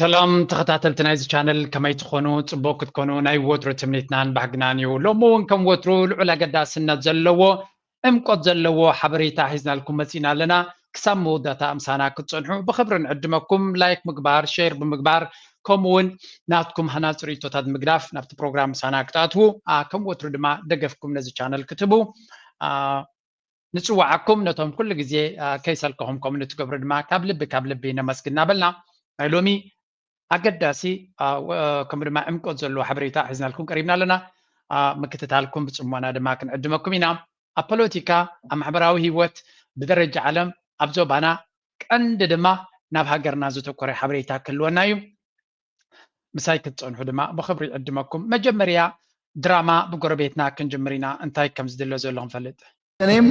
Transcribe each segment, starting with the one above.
سلام تخطاتلتنا هذا channel كما يتخونوا تبوك تكونوا ناي ووترو تمنيتنان بحقنانيو لومون كم ووترو العلا قداسنا زلوو امقود زلوو حبريتا حيزنا لكم مسينا لنا كسامو داتا امسانا كتصنحو بخبر نعدمكم لايك مقبار شير بمقبار كومون ناتكم هنا تريتو تاد مقراف نفت بروغرام سانا كتاتو كم ووترو دما دقفكم نزي channel كتبو نتوعكم نتهم كل جزء كيسالكم كومنتي قبر دما كابلبي نمسكنا بلنا لومي أقداسي كم دما أمكن زلوا حبريتا حزنا لكم قريبنا لنا مكتتالكم بتصمونا دما كن عدمكم هنا أبوليتيكا أم حبراوي هيوت بدرجة عالم أبزو بانا كأند دما نابها قرنا زوتو كوري حبريتا كلونا مساي كتصنحو دما بخبري عدمكم مجمريا دراما بقربيتنا كنجمرينا انتاي كم زدلو زلهم فلت እኔም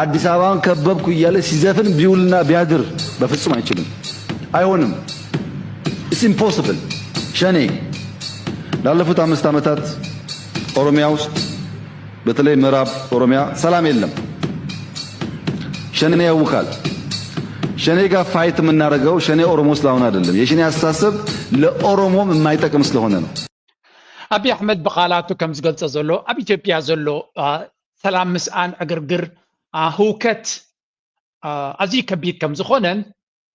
አዲስ አበባን ከበብኩ እያለ ሲዘፍን ቢውልና ቢያድር በፍጹም አይችልም፣ አይሆንም። ኢትስ ኢምፖሲብል። ሸኔ ላለፉት 5 ዓመታት ኦሮሚያ ውስጥ በተለይ ምዕራብ ኦሮሚያ ሰላም የለም። ሸኔ ያውካል። ሸኔ ጋር ፋይት የምናደርገው ሸኔ ኦሮሞ ስለሆነ አይደለም፣ የሸኔ አስተሳሰብ ለኦሮሞም የማይጠቅም ስለሆነ ነው። አቢ አሕመድ በቃላቱ ከም ዝገልጸ ዘሎ ኣብ ኢትዮጵያ ዘሎ سلام مسان أجرجر هوكت أزي كبير كم زخونن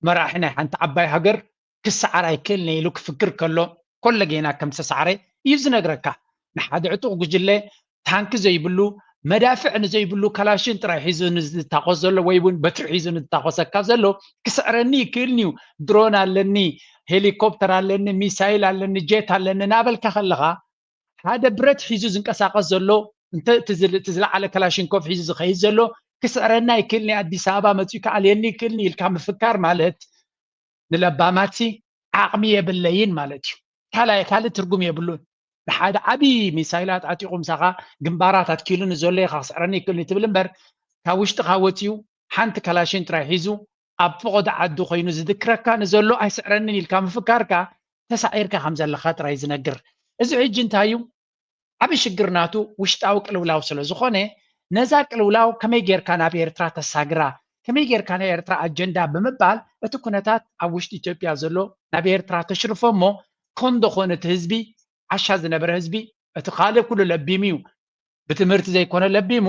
مراحنا حنت عباي هجر كسعر كلني لوك فكر كل جينا كم سعره يزن أجركا نحد عطو جلة تانك زي بلو مدافع زي بلو كلاشين ترى حيزن تاخذ ويبون بتر حيزن تاخذ كذلو كسعرني كلنيو درون علني هليكوبتر علني ميسايل علني جيت علني نابل كخلها هذا برد حيزن كساقزلو انت تزل على كلاشينكوف حيز خيز زلو كسرنا يكلني اديس ابا متيك عليني كلني الكام فكار مالت نلباماتي عقميه بالليين مالتي كالا ترجم يبلون لحد عبي ميسايلات عتيقوم ساقا جنبارات اتكيلون زولي خسرني كلني تبلنبر كاوشت خاوتيو حنت كلاشين ترى حيزو ابقد عدو خينو ذكركا نزلو ايسرني الكام فكاركا تسعيركا خمزه لخاطر يزنقر ازو عج انتايو عبي شجرناتو وشتاو قلولاو سلازخونه نزا قلولاو كمي غير كان ابي ኤርትራ ተሳግራ كمي غير كان ኤርትራ አጀንዳ በመባል እትኩነታት አውሽት ኢትዮጵያ ዘሎ ናብ ኤርትራ ተሽርፎሞ ኮንዶ ኾነት ህዝቢ ዓሻ ዝነበረ ህዝቢ እቲ ካለ ኩሉ ለቢሚው በትምህርት ዘይኮነ ለቢሙ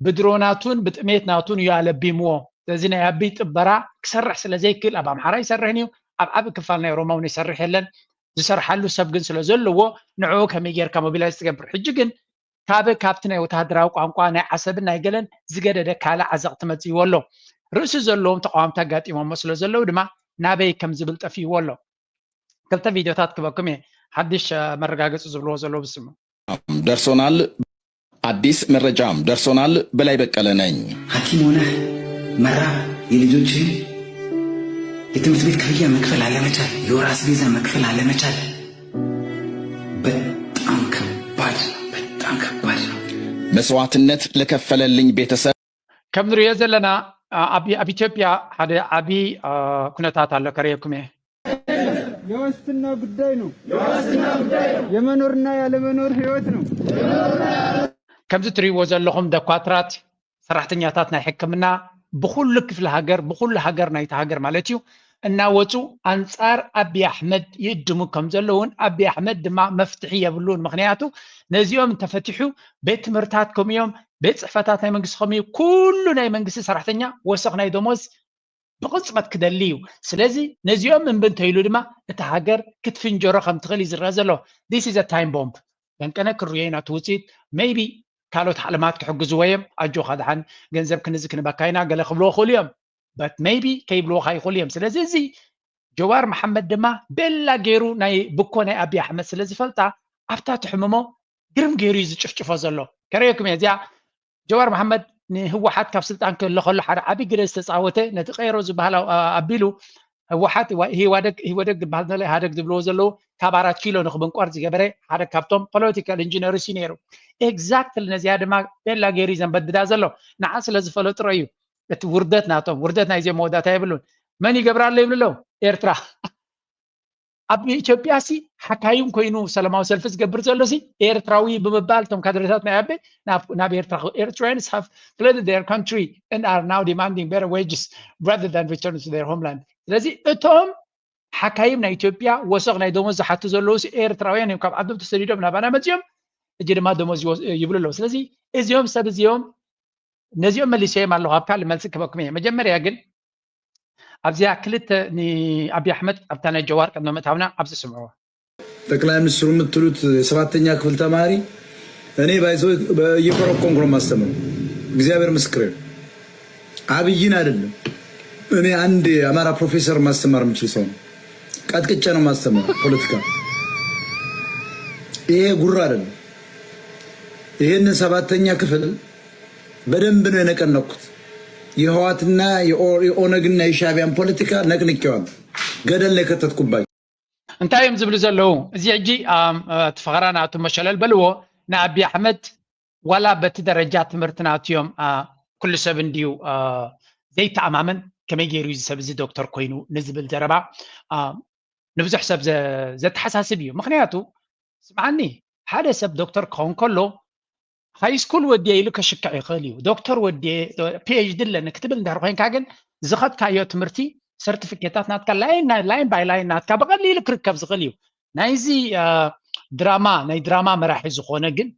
ብድሮናቱን ብጥሜትናቱን ያለቢምዎ ስለዚህ ናይ አቢ ጥበራ ክሰርሕ ስለዘይክል ኣብ አምሓራ ይሰርሕኒው ኣብ ዓብ ክፋል ናይ ሮማውን ይሰርሕ የለን ዝሰርሓሉ ሰብ ግን ስለዘለዎ ንዑ ከመይ ጌርካ ሞቢላይዝ ትገብር ሕጂ ግን ካብቲ ናይ ወታደራዊ ቋንቋ ናይ ዓሰብን ናይ ገለን ዝገደደ ካለ ዓዘቕቲ መፅይዎ ኣሎ ርእሲ ዘለዎም ተቃዋምቲ ኣጋጢሞሞ ስለዘለዉ ድማ ናበይ ከም ዝብል ጠፊይዎ ኣሎ ክልተ ቪድዮታት ክበኩም እየ ሓድሽ መረጋገፂ ዝብልዎ ዘለዎ ብስሙ ደርሶናል አዲስ መረጃም ደርሶናል በላይ በቀለ ነኝ ሐኪም ሆነ መራ የልጆችህን የትምህርት ቤት ክፍያ መክፈል አለመቻል የወር አስቤዛ መክፈል አለመቻል በጣም ከባድ ነው። መስዋዕትነት ለከፈለልኝ ቤተሰብ ከም ንሪኦ ዘለና ኣብ ኢትዮጵያ ሓደ ዓቢ ኩነታት ኣሎ ከሪአኩም እየ የዋስትና ጉዳይ ነው። የመኖርና ያለመኖር ህይወት ነው። ከምዚ ትሪእዎ ዘለኹም ደኳትራት ሰራሕተኛታት ናይ ሕክምና بكل كفل هاجر بكل هاجر نايت هاجر مالتيو እናወፁ አንጻር አቢ አሕመድ ይድሙ ከም ዘለውን አቢ አሕመድ ድማ መፍትሒ የብሉን ምክንያቱ ነዚኦም ተፈትሑ ቤት ትምህርታት ኮሚዮም ቤት ጽሕፈታት ናይ መንግስቲ ኮሚዩ ኩሉ ናይ መንግስቲ ሰራሕተኛ ወሰኽ ናይ ደሞዝ ብቅጽበት ክደልዩ ስለዚ ነዚኦም እንብንተይሉ ድማ እቲ ሃገር ክትፍንጀሮ ከም ትኽእል ይዝረአ ዘሎ this is a time bomb ደንቀነ ክርየና ትውፅኢት maybe ካልኦት ዓለማት ክሕግዝዎ እዮም ኣጆ ካድሓን ገንዘብ ክንዚ ክንበካይና ገለ ክብልዎ ክእሉ እዮም but maybe كيبلو خاي خليهم سلازي جوار محمد دما بلا غيرو ناي بكو ناي ابي احمد سلازي فلتا افتا تحممو جرم غيرو يزچفچفو زلو كريكم يا جوار محمد هو حد كف سلطان كله خلو حد ابي جرس تصاوته نتقيرو زبهلا ابيلو هو حد هي ودق بهالله هادق دبلو زلو كبارات كيلو نخبن قرض جبره هذا كابتن بوليتيكال انجينير سينيرو اكزاكتلي نزي هذا ما بلا غيري زنبددا زلو نعس لازم فلو تريو وردت ناتهم وردت نايزي مودات يبلون من يقبر الله يبلو إيرترا أبي إثيوبياسي حكايم كوينو سلاماو سلفس قبر زلوسي إيرتراوي بمبالتهم كادريتات نابي نابي إيرترا Eritreans have fled their country and are now demanding better wages rather than return to their homeland لذي اتهم حكايم نا إثيوبيا وسق نا دموز حتى زلوس إيرتراويان يوم كاب عدم تسديدهم نبانا مزيوم أجد ما دموز يبلو له سلزي إزيوم سبزيوم نزيوم اللي شيء مالله هابكا لملسك بكمية مجمر ياقل أبزي أكلت ني أبي أحمد أبتنا الجوار كنا متعاونا أبزي سمعوه تكلم السرور متلوت سبعتني أكفل تماري أنا بايزو يفرق كونغرام مستمر እግዚአብሔር ምስክሬ አብይን አይደለም እኔ አንድ አማራ ፕሮፌሰር ማስተማር የምችል ሰው ቀጥቅጬ ነው ማስተማር ፖለቲካ ይሄ ጉራ አይደለም ይሄንን ሰባተኛ ክፍል በደንብ ነው የነቀነኩት የህዋትና የኦነግና የሻቢያን ፖለቲካ ነቅንቄዋል ገደል ላይ ከተትኩባይ انتايم زبل زلو زي اجي تفغرانا تمشلل بلو نا ابي احمد ولا بتدرجات مرتناتيوم كل سبن ديو زي تماما كما يجيرو يسبز دكتور كوينو نزبل دربا نبزح حساب زت حساسبيو مخنياتو سمعني هذا سب دكتور كون كله هاي سكول ودي يلك شكا يقليو دكتور ودي بي اتش دي لان كتب ندرخين كاغن زخت كايو تمرتي سيرتيفيكيتات ناتكا لاين باي لاين ناتكا بقليل كركب زغليو نايزي دراما مراحي زخونه جن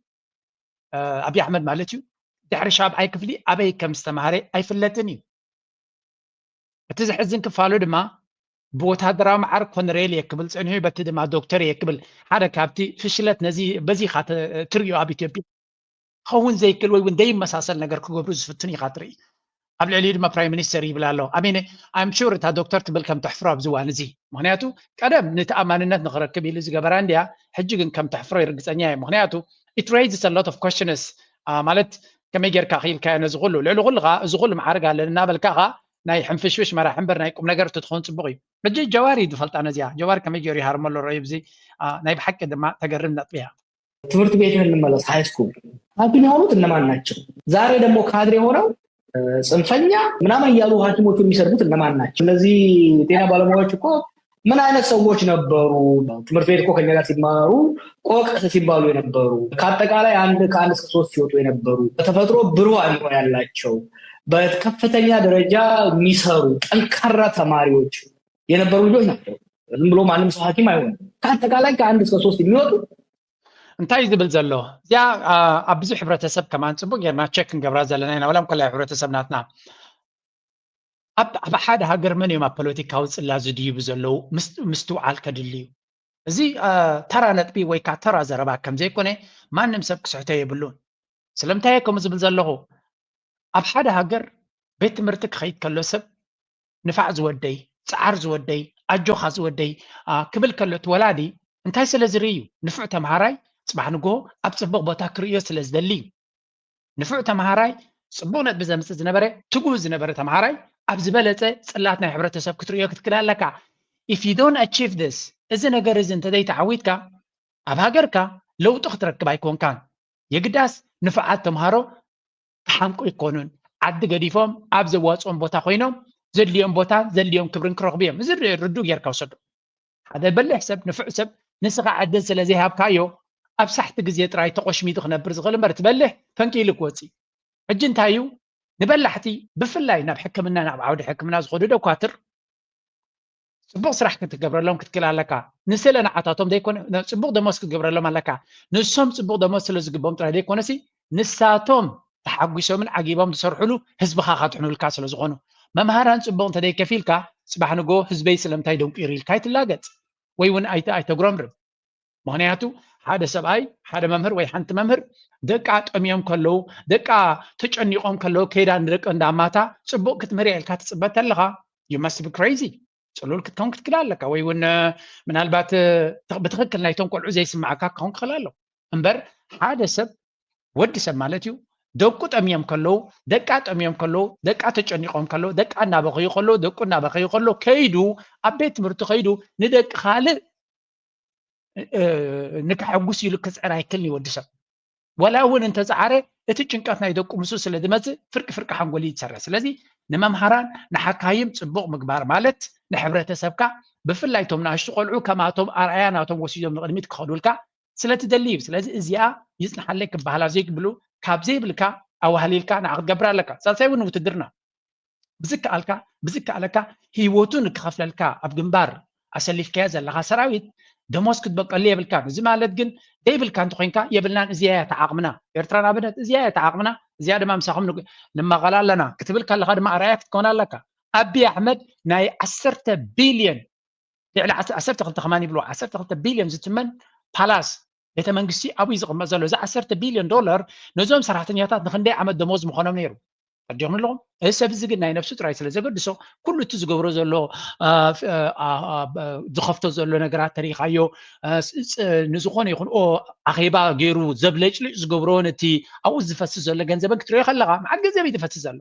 ابي احمد مالتيو دحر شاب اي كفلي ابي كم استمهاري اي فلتني بتزحزن كفالو دما بوتا دراما عرق كونريل يكبل صنيو بتدما دكتور يكبل حدا كابتي فشلت نزي بزي خاط تريو ابي تيبي خون زي كل وين دايم مساسل نجر كغبرز فتني خاطري قبل علي ما برايم مينستر يبلالو امين ام شور تا دكتور تبل كم تحفروا بزوان زي مخنياتو قدم نتامانነት نخركب يلز جبرانديا حجيغن كم تحفروا يرغصنيا مخنياتو it raises a lot of questions مالت كما يجركا خيل كان زغلو لعلو غلغا زغل معرق على نابلكاغا ناي حنفشوش مرا حنبر ناي قم نجر تدخون صبغي بجي جواري دفلت انا زيا جوار كما يجري هارملو ريبزي ناي بحق دما تقرمنا طبيها ትምህርት ቤት እንመለስ ሃይ ስኩል አብን ያሉት እነማን ናቸው ዛሬ ደግሞ ካድሬ ሆነው ጽንፈኛ ምናምን ያሉ ሐኪሞች የሚሰሩት እነማን ናቸው እነዚህ ጤና ባለሙያዎች እኮ ምን አይነት ሰዎች ነበሩ ትምህርት ቤት እኮ ከኛ ጋር ሲማሩ ቆቅ ሲባሉ የነበሩ ከአጠቃላይ ከአንድ እስከ 3 ሲወጡ የነበሩ በተፈጥሮ ብሩህ አእምሮ ያላቸው በከፍተኛ ደረጃ የሚሰሩ ጠንካራ ተማሪዎች የነበሩ ልጆች ናቸው ዝም ብሎ ማንም ሰው ሐኪም አይሆንም ከአጠቃላይ ከአንድ እስከ 3 የሚወጡ እንታይ ዝብል ዘሎ እዚኣ ኣብ ብዙሕ ሕብረተሰብ ከማን ፅቡቅ ጌርና ቸክ ክንገብራ ዘለና ኢና ወላም ኮላይ ሕብረተሰብ ናትና ኣብ ሓደ ሃገር መን እዮም ኣብ ፖለቲካዊ ፅላዝ ዝድይቡ ዘለው ምስትውዓል ከድልዩ እዚ ተራ ነጥቢ ወይ ከዓ ተራ ዘረባ ከም ዘይኮነ ማንም ሰብ ክስሕቶ የብሉን ስለምንታይ ከምኡ ዝብል ዘለኹ ኣብ ሓደ ሃገር ቤት ትምህርቲ ክኸይድ ከሎ ሰብ ንፋዕ ዝወደይ ፃዓር ዝወደይ ኣጆኻ ዝወደይ ክብል ከሎ ትወላዲ እንታይ ስለ ዝርኢ እዩ ንፍዕ ተምሃራይ صباح نقول أبصبغ بوتا كريو سلز دلي نفع تمهاراي صبغ نت بزمس زنبرة تقول زنبرة تمهاراي أبزبلته صلاتنا حبرة سب كتريو كتكلال لك if you don't achieve this إذا نجار إذا أنت دايت عويدك أبهاجرك لو تخترك بايكون كان يقداس نفعات تمهارو حمكو يكونون عد قديفهم أبزوات أم بوتا خوينهم زليهم بوتا زليهم كبرن كرغبيهم زر ردو يركو صدق هذا بل حسب نفع سب نسقى عدل سلازي هاب كايو أبسحت جزيت راي تقشمي دخنا برزغل مرت بله فنكي لكوتي حجن تايو نبلحتي بفلاي ناب حكمنا ناب عود حكمنا زخدو دكاتر صبغ صراحة كنت قبر لهم كتكل علىك نسلنا عطاتهم ديكون صبغ دموس كتقبر لهم علىك نسهم صبغ دموس لزقبهم ترى ديكون نسي نساتهم تحققوا من عجيبهم تصرحوا له حزب خاخات حنو الكاس لزغونو ما مهاران صبغ انت ديك كفيلك صباح نقول حزبي سلم تايدهم إيريل كايت اللاجت ويون أي تجرمر مهنياتو هذا سبعي هذا ممهر ويحنت ممهر دقات أميهم كله دقة تجنيقهم كله كيدا ندرك عند عماتا صبوك كتمري الكات صبت لها you must be crazy صلوا كتكون كتكلال لك ويون من هالبات بتخكل نايتهم كل عزيز معك كون خلاله أمبر هذا سب ودي سب مالتيو دقات أميهم كله دقات أميهم كله دقات تجنيقهم كله دقة نابغي كله دقة نابغي كله كيدو أبيت مرتخيدو ندق خالد نكحوس يلك سعر هيكلني ودسب ولا أول أنت زعره تتجنكاتنا يدق مسوس لدمز فرق حنقولي يتسرس لذي نمامهران نحكايم صبغ مقبار مالت نحبرة سبكا بفلايتهم ناشتغلوا كما توم أرعياناتهم وسيدهم نقدميت كخدولكا سلة دليب سلة إزياء يسنح لك بحالا زيك بلو كابزي بلكا أو هليلكا نعقد قبرا لك سالسايو نوتدرنا بزك عليك هي ووتون كخفل لك أبجنبار أسلف كذا لها سراويت دموز كتبقى لي بالكان زي ما قالت جن ديبل كان تخينكا يبلنا زيادة تعاقمنا إرتران أبدا زيادة تعاقمنا زيادة ما مساهم لما قال لنا كتب لك الله ما رأيك تكون لك أبي أحمد ناي 10 بليون يعني 10 بلو 10 بليون زتمن بالاس يتمنقسي أبي زغم مازالو زي 10 بليون دولار نزوم سرحتنياتات نخندي عمد دموز مخونم نيرو أديهم لهم هسه بزق ناي نفسه تراي سلا زبر دسو كل تزغبرو زلو زخفتو زلو نغرات تاريخ ايو نزخون يكون او اخيبا غيرو زبلج زغبرو نتي او زفس زلو ገንዘብ ክትሪኦ ከለኻ ማዕ ገንዘብ ይተፈስ ዘሎ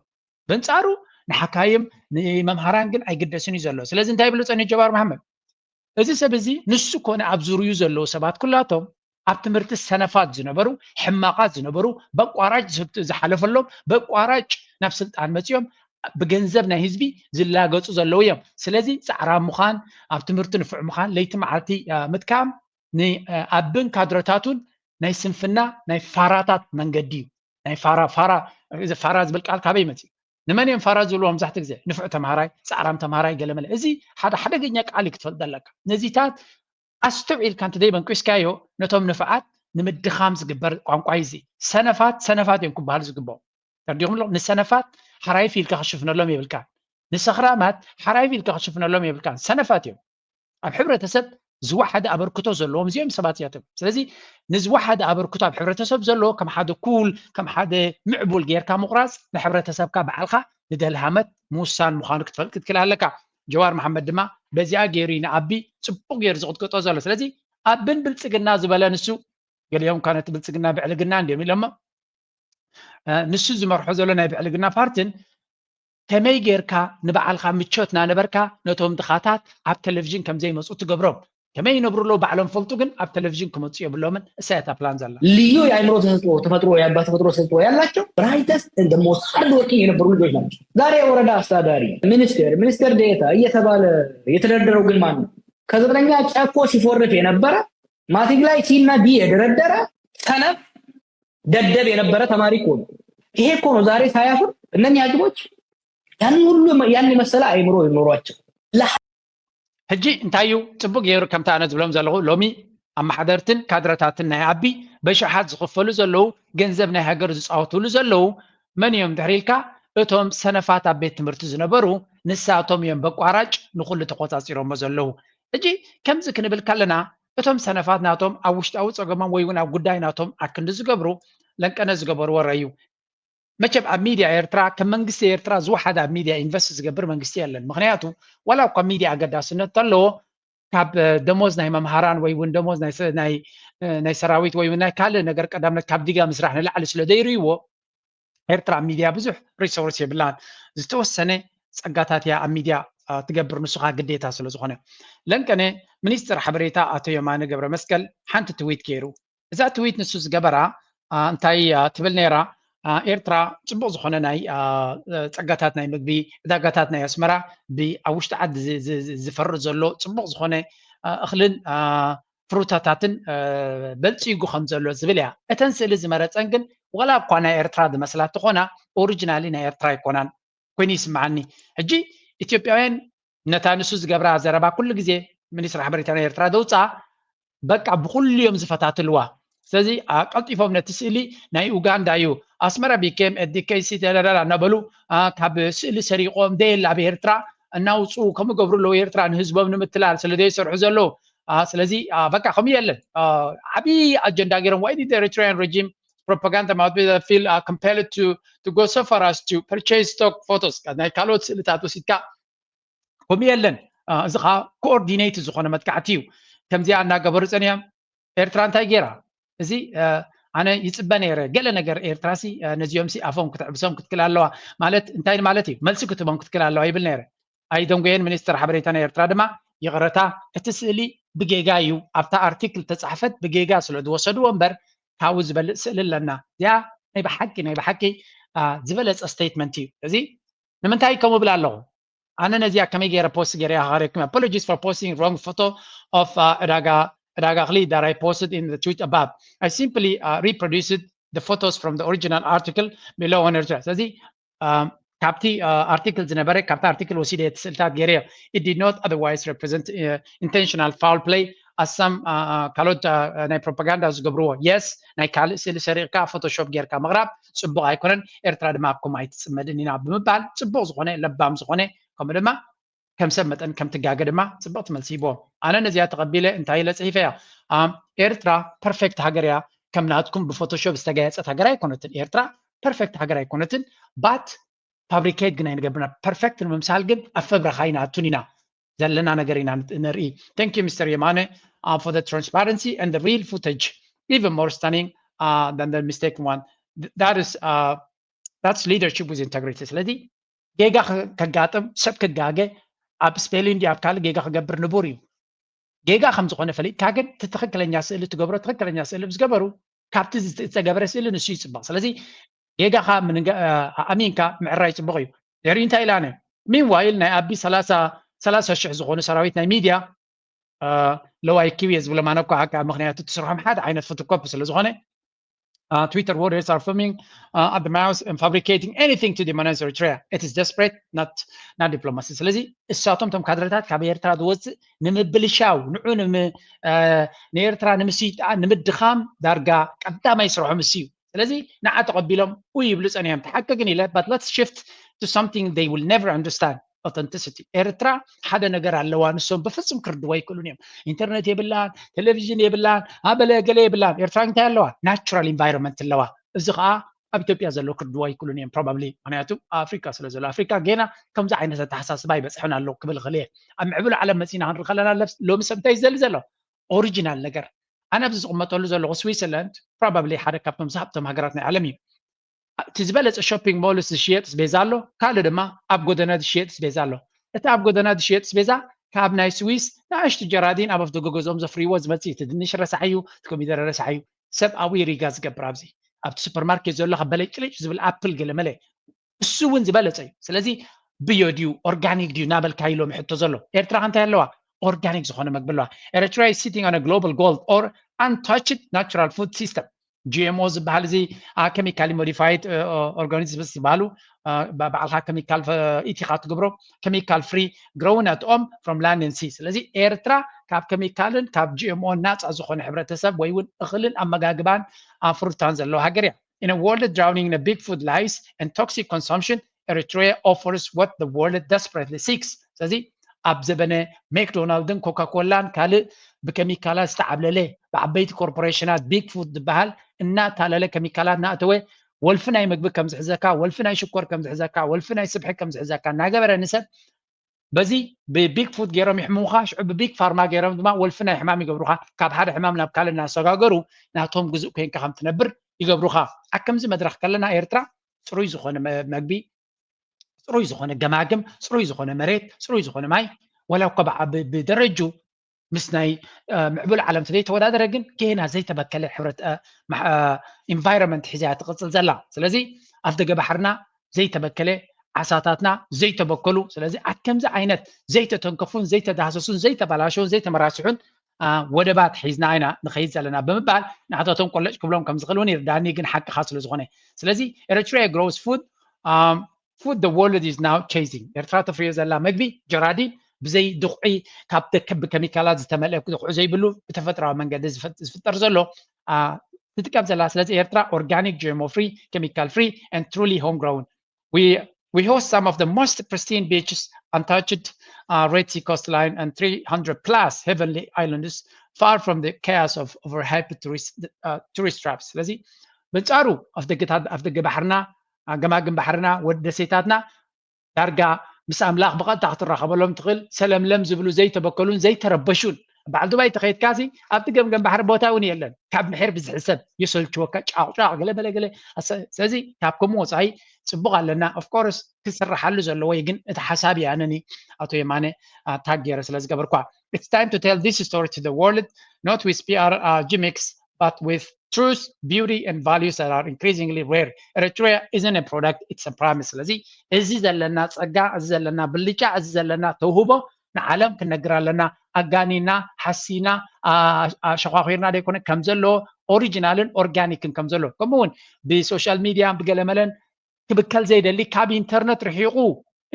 በንጻሩ ንሓካይም ንመምሃራን ግን ኣይግደስን እዩ ዘሎ ስለዚ እንታይ ብሉ ፀኒ ጀባር መሐመድ እዚ ሰብ እዚ ንሱ ኮነ ኣብ ዙርዩ ዘሎ ሰባት ኩላቶም ኣብ ትምህርቲ ሰነፋት ዝነበሩ ሕማቃት ዝነበሩ በቋራጭ ዝሓለፈሎም በቋራጭ ናብ ስልጣን መፅዮም ብገንዘብ ናይ ህዝቢ ዝላገፁ ዘለው እዮም ስለዚ ፃዕራ ምዃን ኣብ ትምህርቲ ንፍዕ ምዃን ለይቲ መዓልቲ ምትካም ንኣብን ካድረታቱን ናይ ስንፍና ናይ ፋራታት መንገዲ እዩ ናይ ፋራ ዝብል ቃል ካበይ መፅኡ ንመን እዮም ፋራ ዝብልዎ መብዛሕትኡ ግዜ ንፍዕ ተምሃራይ ፃዕራም ተምሃራይ ገለመለ እዚ ሓደ ሓደገኛ ቃል እዩ ክትፈልጥ ኣለካ ነዚታት ኣስተውዒልካ እንተደይ በንቂስካዮ ነቶም ንፍዓት ንምድኻም ዝግበር ቋንቋ እዚ ሰነፋት እዮም ክበሃል ዝግብኦ ተርዲኹም ሎ ንሰነፋት ሓራይ ፊልካ ክሽፍነሎም የብልካ ንሰኽራማት ሓራይ ፊልካ ክሽፍነሎም የብልካ ሰነፋት እዮም ኣብ ሕብረተሰብ ዝወሓደ ኣበርክቶ ዘለዎም እዚኦም ሰባት እያቶም ስለዚ ንዝወሓደ ኣበርክቶ ኣብ ሕብረተሰብ ዘሎ ከም ሓደ ኩል ከም ሓደ ምዕቡል ጌርካ ምቑራፅ ንሕብረተሰብካ በዓልካ ንደልሃመት ምውሳን ምዃኑ ክትፈልጥ ክትክእል ኣለካ ጀዋር መሐመድ ድማ በዚኣ ገይሩ ንኣቢ ፅቡቅ ገይሩ ዝቕጥቅጦ ዘሎ ስለዚ ኣብን ብልፅግና ዝበለ ንሱ ገሊኦም ካነት ብልፅግና ብዕልግና እንዲኦም ኢሎሞ ንሱ ዝመርሖ ዘሎ ናይ ብዕልግና ፓርቲን ከመይ ጌርካ ንበዓልካ ምቾት ናነበርካ ነቶም ድኻታት ኣብ ቴሌቭዥን ከም ዘይመፁ ትገብሮም ከመይ ይነብሩሎ ባዕሎም ፈልጡ ግን ኣብ ቴሌቭዥን ክመፁ የብሎምን እሳያታ ፕላን ዘላ ልዩ የአእምሮ ተፈጥሮ የአባ ተፈጥሮ ተሰጥቶ ያላቸው ብራይተስት እንደ ሞስት ሃርድ ወርኪንግ የነበሩ ልጆች ናቸው። ዛሬ የወረዳ አስተዳዳሪ ሚኒስትር ዴታ እየተባለ የተደረደረው ግን ማን ነው? ከዘጠነኛ ጨኮ ሲፎርፍ የነበረ ማትሪክ ላይ ሲ እና ቢ የደረደረ ሰነፍ ደደብ የነበረ ተማሪ እኮ ነው። ይሄ እኮ ነው ዛሬ ሳያፍር እነኚህ ሐኪሞች ያን መሰለ አእምሮ ይኖሯቸው ሕጂ እንታዩ ፅቡቅ ገይሩ ከምታ ኣነ ዝብሎም ዘለኹ ሎሚ ኣማሓደርትን ካድረታትን ናይ ኣቢ በሽሓት ዝኽፈሉ ዘለው ገንዘብ ናይ ሃገር ዝፃወትሉ ዘለው መን እዮም ድሕሪልካ እቶም ሰነፋት ኣብ ቤት ትምህርቲ ዝነበሩ ንሳቶም እዮም በቋራጭ ንኩሉ ተቆፃፂሮሞ ዘለው ሕጂ ከምዚ ክንብል ከለና እቶም ሰነፋት ናቶም ኣብ ውሽጣዊ ፀገሞም ወይ እውን ኣብ ጉዳይ ናቶም ኣክንዲ ዝገብሩ ለንቀነ ዝገበሩ ወረዩ መቸብ ኣብ ሚድያ ኤርትራ ከም መንግስቲ ኤርትራ ዝወሓደ ኣብ ሚድያ ኢንቨስት ዝገብር መንግስቲ የለን ምክንያቱ ዋላ እኳ ሚድያ ኣገዳስነት ኣለዎ ካብ ደሞዝ ናይ መምሃራን ወይ እውን ደሞዝ ናይ ሰራዊት ወይ ናይ ካልእ ነገር ቀዳምነት ካብ ዲጋ ምስራሕ ንላዕሊ ስለ ዘይርይዎ ኤርትራ ኣብ ሚድያ ብዙሕ ሪሶርስ የብላን ዝተወሰነ ፀጋታት እያ ኣብ ሚድያ ትገብር ንሱኻ ግዴታ ስለ ዝኾነ ለንቀነ ሚኒስትር ሓበሬታ ኣቶ የማነ ገብረ መስቀል ሓንቲ ትዊት ገይሩ እዛ ትዊት ንሱ ዝገበራ እንታይ ትብል ነይራ ኤርትራ ፅቡቅ ዝኾነ ናይ ፀጋታት ናይ ምግቢ ዕዳጋታት ናይ ኣስመራ ኣብ ውሽጢ ዓዲ ዝፈርእ ዘሎ ፅቡቅ ዝኾነ እኽልን ፍሩታታትን በልፂጉ ከም ዘሎ ዝብል እያ እተን ስእሊ ዝመረፀን ግን ዋላ እኳ ናይ ኤርትራ ዝመስላ ትኾና ኦሪጂናሊ ናይ ኤርትራ ይኮናን ኮይኑ ይስምዓኒ ሕጂ ኢትዮጵያውያን ነታ ንሱ ዝገብራ ዘረባ ኩሉ ግዜ ሚኒስትር ሓበሬታ ናይ ኤርትራ ደውፃ በቃ ብኩልዮም ዝፈታትልዋ ስለዚ ቀልጢፎም ነቲ ስእሊ ናይ ኡጋንዳ እዩ ኣስመራ ቢኬም ኤዲኬሲ ተለለላ እናበሉ ካብ ስእሊ ሰሪቆም ደየላ ኣብ ኤርትራ እናውፁ ከምኡ ገብሩ ኣለዉ ኤርትራ ንህዝቦም ንምትላል ስለዘይሰርሑ ዘለዉ ስለዚ በቃ ከምኡ የለን ዓብይ ኣጀንዳ ገይሮም ዋይ ዲ ኤሪትሪያን ሬጂም propaganda might be feel compelled to go so far as to purchase stock photos ናይ ካልኦት ስእልታት ወሲድካ ከምኡ የለን እዚ ከዓ ኮኦርዲኔት ዝኾነ መጥቃዕቲ እዩ ከምዚኣ እናገበሩ ፀኒሖም ኤርትራ እንታይ ገይራ እዚ ኣነ ይፅበ ነይረ ገለ ነገር ኤርትራሲ ነዚኦም ሲ ኣፎም ክትዕብሶም ክትክል ኣለዋ ማለት እንታይ ማለት እዩ መልሲ ክትቦም ክትክል ኣለዋ ይብል ነይረ ኣይደንጎየን ሚኒስትር ሓበሬታ ናይ ኤርትራ ድማ ይቕረታ እቲ ስእሊ ብጌጋ እዩ ኣብታ ኣርቲክል ተፃሕፈት ብጌጋ ስለ ዝወሰድዎ እምበር ካብኡ ዝበልፅ ስእሊ ኣለና እዚኣ ናይ ብሓቂ ዝበለፀ ስቴትመንት እዩ እዚ ንምንታይ ከምኡ ብል ኣለኹ ኣነ ነዚኣ ከመይ ገይረ ፖስት ገይረ ሃረኩም apologies for posting wrong photo of Ragakli that I posted in the tweet above. I simply reproduced the photos from the original article below on Eritrea. ስለዚ كابتي article زنبرة كابتا article وسيدة سلطات غيرية it did not otherwise represent intentional foul play as some كالوت ناي propaganda زقبروه yes ناي كال سريركا فوتوشوب غيركا مغرب صبغ أيكونن إرترا دماغكم أي تسمدنينا بمبال صبغ زغنة لبام زغنة كم دما كم سمت أن كم تجاجد ما صبغت ملسيبو أنا نزيات قبيلة انتهي لسيفيا إرترا perfect هاجريا كم ناتكم بفوتوشوب استجاهت هاجريا كونتن إرترا perfect هاجريا كونتن but fabricate جنا نجبرنا perfect المثال جد أفبر خاينا تونينا زلنا نجرينا نري thank you Mr. Yamane for the transparency and the real footage even more stunning than the mistaken one that is that's leadership with integrity ስለዚህ ጌጋ ከጋጥም ሰብ ከጋገ ኣብ ስፔሊንግ ዲ ኣብ ካል ጌጋ ከገብር ንቡር እዩ ጌጋ ከም ዝኾነ ፈሊጥ ካገን ትክክለኛ ስእሊ ትገብሮ ትክክለኛ ስእሊ ዝገበሩ ካብቲ ዝተገበረ ስእሊ ንሱ ይፅበቅ ስለዚ ጌጋኻ ኣሚንካ ምዕራይ ይፅበቅ እዩ የርኢ እንታይ ኢላነ ሚንዋይል ናይ ኣቢ 30,000 ዝኾኑ ሰራዊት ናይ ሚድያ ለዋይ ኪው ዝብሎ ማነኳ ምክንያቱ ትስርሖም ሓደ ዓይነት ፎቶኮፒ ስለ ዝኾነ Twitter warriors are filming at the mouse and fabricating anything to demonize Eritrea. It is desperate, not diplomacy. ስለዚህ እሳቶም ቶም ካድረታት ካብ ኤርትራ ዝወፅእ ንምብልሻው ንዑ ንኤርትራ ንምስይጣን ንምድኻም ዳርጋ ቀዳማይ ስርሖም እሱ እዩ ስለዚህ ንዓ ተቐቢሎም ይብሉ ፀኒሖም ተሓቂ ግን ኢለ but let's shift to something they will never understand authenticity ኤርትራ ሓደ ነገር ኣለዋ ንሶም በፍጹም ክርድዋ ይክእሉን እዮም ኢንተርኔት የብላን ቴሌቪዥን የብላን ኣበለ ገለ የብላን ኤርትራ እንታይ ኣለዋ ናቹራል ኢንቫይሮንመንት ኣለዋ እዚ ከዓ ኣብ ኢትዮጵያ ዘሎ ክርድዋ ይክእሉን እዮም ፕሮባብሊ ምክንያቱ ኣፍሪካ ስለ ዘሎ ኣፍሪካ ገና ከምዚ ዓይነት ኣተሓሳስባ ይበፅሑን ኣሎ ክብል ክእል እየ ኣብ ምዕቡል ዓለም መፂና ክንርኢ ከለና ሎሚ ሰብ እንታይ ዝደሊ ዘሎ ኦሪጂናል ነገር ኣነ ኣብዚ ዝቕመጠሉ ዘለኹ ስዊትዘርላንድ ፕሮባብሊ ሓደ ካብቶም ዝሃብቶም ሃገራት ናይ ዓለም እዩ ትዝበለፀ ሾፒንግ ሞል ዝሽየጥ ስቤዛ ኣሎ ካልእ ድማ ኣብ ጎደና ዝሽየጥ ስቤዛ ኣሎ እቲ ኣብ ጎደና ዝሽየጥ ስቤዛ ካብ ናይ ስዊስ ንኣሽቱ ጀራዲን ኣብ ኣፍደገ ገዝኦም ዘፍርይዎ ዝመፅእ እቲ ድንሽ ረሳሕ እዩ እቲ ኮሚደረ ረሳሕ እዩ ሰብ ኣብኡ ሪጋ ዝገብር ኣብዚ ኣብቲ ሱፐርማርኬት ዘሎ በለጭልጭ ዝብል ኣፕል ገለመለ እሱ እውን ዝበለፀ እዩ ስለዚ ብዮ ድዩ ኦርጋኒክ ድዩ ናበልካ ኢሎም ይሕቶ ዘሎ ኤርትራ እንታይ ኣለዋ ኦርጋኒክ ዝኾነ መግቢ ኣለዋ ኤርትራ is sitting on a global gold or untouched natural food system GMO ዝበሃል እዚ ኬሚካሊ ሞዲፋይድ ኦርጋኒዝምስ ዝበሃሉ ባዕልካ ኬሚካል ኢቲኻ ትገብሮ ኬሚካል ፍሪ ግሮውን ኣት ኦም ፍሮም ላንድ ኤንድ ሲ ስለዚ ኤርትራ ካብ ኬሚካልን ካብ GMO ናፃ ዝኾነ ሕብረተሰብ ወይ እውን እኽልን ኣመጋግባን ፍሩታን ዘለዎ ሃገር እያ in a world drowning in a big food lies and toxic consumption Eritrea offers what the world desperately seeks ስለዚ ኣብ ዘበነ ሜክዶናልድን ኮካኮላን ካልእ ብኬሚካላት ዝተዓብለለ ብዓበይቲ ኮርፖሬሽናት ቢግ ፉድ ዝበሃል እናታለለ ኬሚካላት እናእተወ ወልፊ ናይ ምግቢ ከም ዝሕዘካ ወልፊ ናይ ሽኮር ከም ዝሕዘካ ወልፊ ናይ ስብሒ ከም ዝሕዘካ እናገበረ ንሰብ በዚ ብቢግ ፉድ ገይሮም ይሕምሙኻ ሽዑ ብቢግ ፋርማ ገይሮም ድማ ወልፊ ናይ ሕማም ይገብሩኻ ካብ ሓደ ሕማም ናብ ካልእ እናሰጋገሩ ናቶም ግዙእ ኮንካ ከም ትነብር ይገብሩኻ ኣብ ከምዚ መድረክ ከለና ኤርትራ ፅሩይ ዝኾነ መግቢ ፅሩይ ዝኾነ ገማግም ፅሩይ ዝኾነ መሬት ፅሩይ ዝኾነ ማይ ወላ እኳ ብደረጁ ምስ ናይ ምዕቡል ዓለም ተወዳደረ ግን ገና ዘይተበከለ ሕብረት ኢንቫይሮንመንት ሒዛ ትቕፅል ዘላ ስለዚ ኣብ ደገ ባሕርና ዘይተበከለ ዓሳታትና ዘይተበከሉ ስለዚ ከምዚ ዓይነት ዘይተተንከፉን ዘይተዳህሰሱን ዘይተበላሸውን ዘይተመራስሑን ወደባት ሒዝና ኢና ንኸይድ ዘለና ብምባል ንዓታቶም ቆለጭ ክብሎም ከም ዝኽእል እውን ይርዳእኒ ግን ሓቂኻ ስለ ዝኾነ ስለዚ ኤርትራ ግሮውስ food the world is now chasing ኤርትራ ተፍርዮ ዘላ ምግቢ ጀራዲን ብዘይ ድቑዒ ካብ ደከብ ኬሚካላት ዝተመልአ ድቑዒ ዘይብሉ ብተፈጥራዊ መንገዲ ዝፍጠር ዘሎ ትጥቀም ዘላ ስለዚ ኤርትራ organic GMO free chemical free and truly homegrown we host some of the most pristine beaches untouched Red Sea coastline and 300 plus heavenly islands far from the chaos of overhyped tourist traps ስለዚ በንጻሩ ኣፍ ደገ ባሕርና ገማግም ባሕርና ወደሴታትና ዳርጋ ምስ ኣምላኽ ብቐጥታ ክትራኸበሎም ትኽእል ሰለምለም ዝብሉ ዘይተበከሉን ዘይተረበሹን በዓል ዱባይ ተኸይድካሲ ኣብቲ ገምገም ባሕሪ ቦታ እውን የለን ካብ ምሕር ብዝሕሰብ የሰልችወካ ጫቕጫቕ ገለበለገለ ስለዚ ካብ ከምኡ ወፃኢ ፅቡቕ ኣለና ኦፍኮርስ ክስራሓሉ ዘለዎ ወይ ግን እቲ ሓሳብ እየ ኣነኒ ኣቶ የማነ ታግ ገይረ ስለ ዝገበርኳ it's time to tell this story to the world not with PR gimmicks but with truth, beauty, and values that are increasingly rare. Eritrea isn't a product, it's a promise. ስለዚ እዚ ዘለና ፀጋ እዚ ዘለና ብልጫ እዚ ዘለና ተውህቦ ንዓለም ክነግር ኣለና ኣጋኒና ሓሲና ሸኻኺርና ደይኮነ ከም ዘሎ ኦሪጂናልን ኦርጋኒክን ከም ዘሎ ከምኡውን ብሶሻል ሚድያ ብገለመለን ክብከል ዘይደሊ ካብ ኢንተርነት ርሒቑ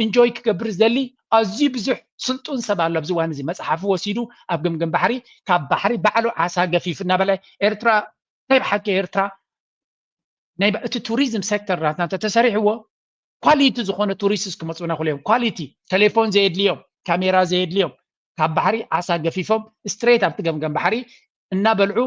እንጆይ ክገብር ዝደሊ ኣዝዩ ብዙሕ ስልጡን ሰብ ኣሎ ኣብዚ እዋን እዚ መፅሓፍ ወሲዱ ኣብ ገምገም ባሕሪ ካብ ባሕሪ ባዕሉ ዓሳ ገፊፍ እናበለ ኤርትራ ናይ ብሓቂ ኤርትራ ናይ እቲ ቱሪዝም ሴክተር ናትና ተሰሪሕዎ ኳሊቲ ዝኾነ ቱሪስት ክመፁና ክልዮም ኳሊቲ ቴሌፎን ዘየድልዮም ካሜራ ዘየድልዮም ካብ ባሕሪ ዓሳ ገፊፎም ስትሬት ኣብቲ ገምገም ባሕሪ እናበልዑ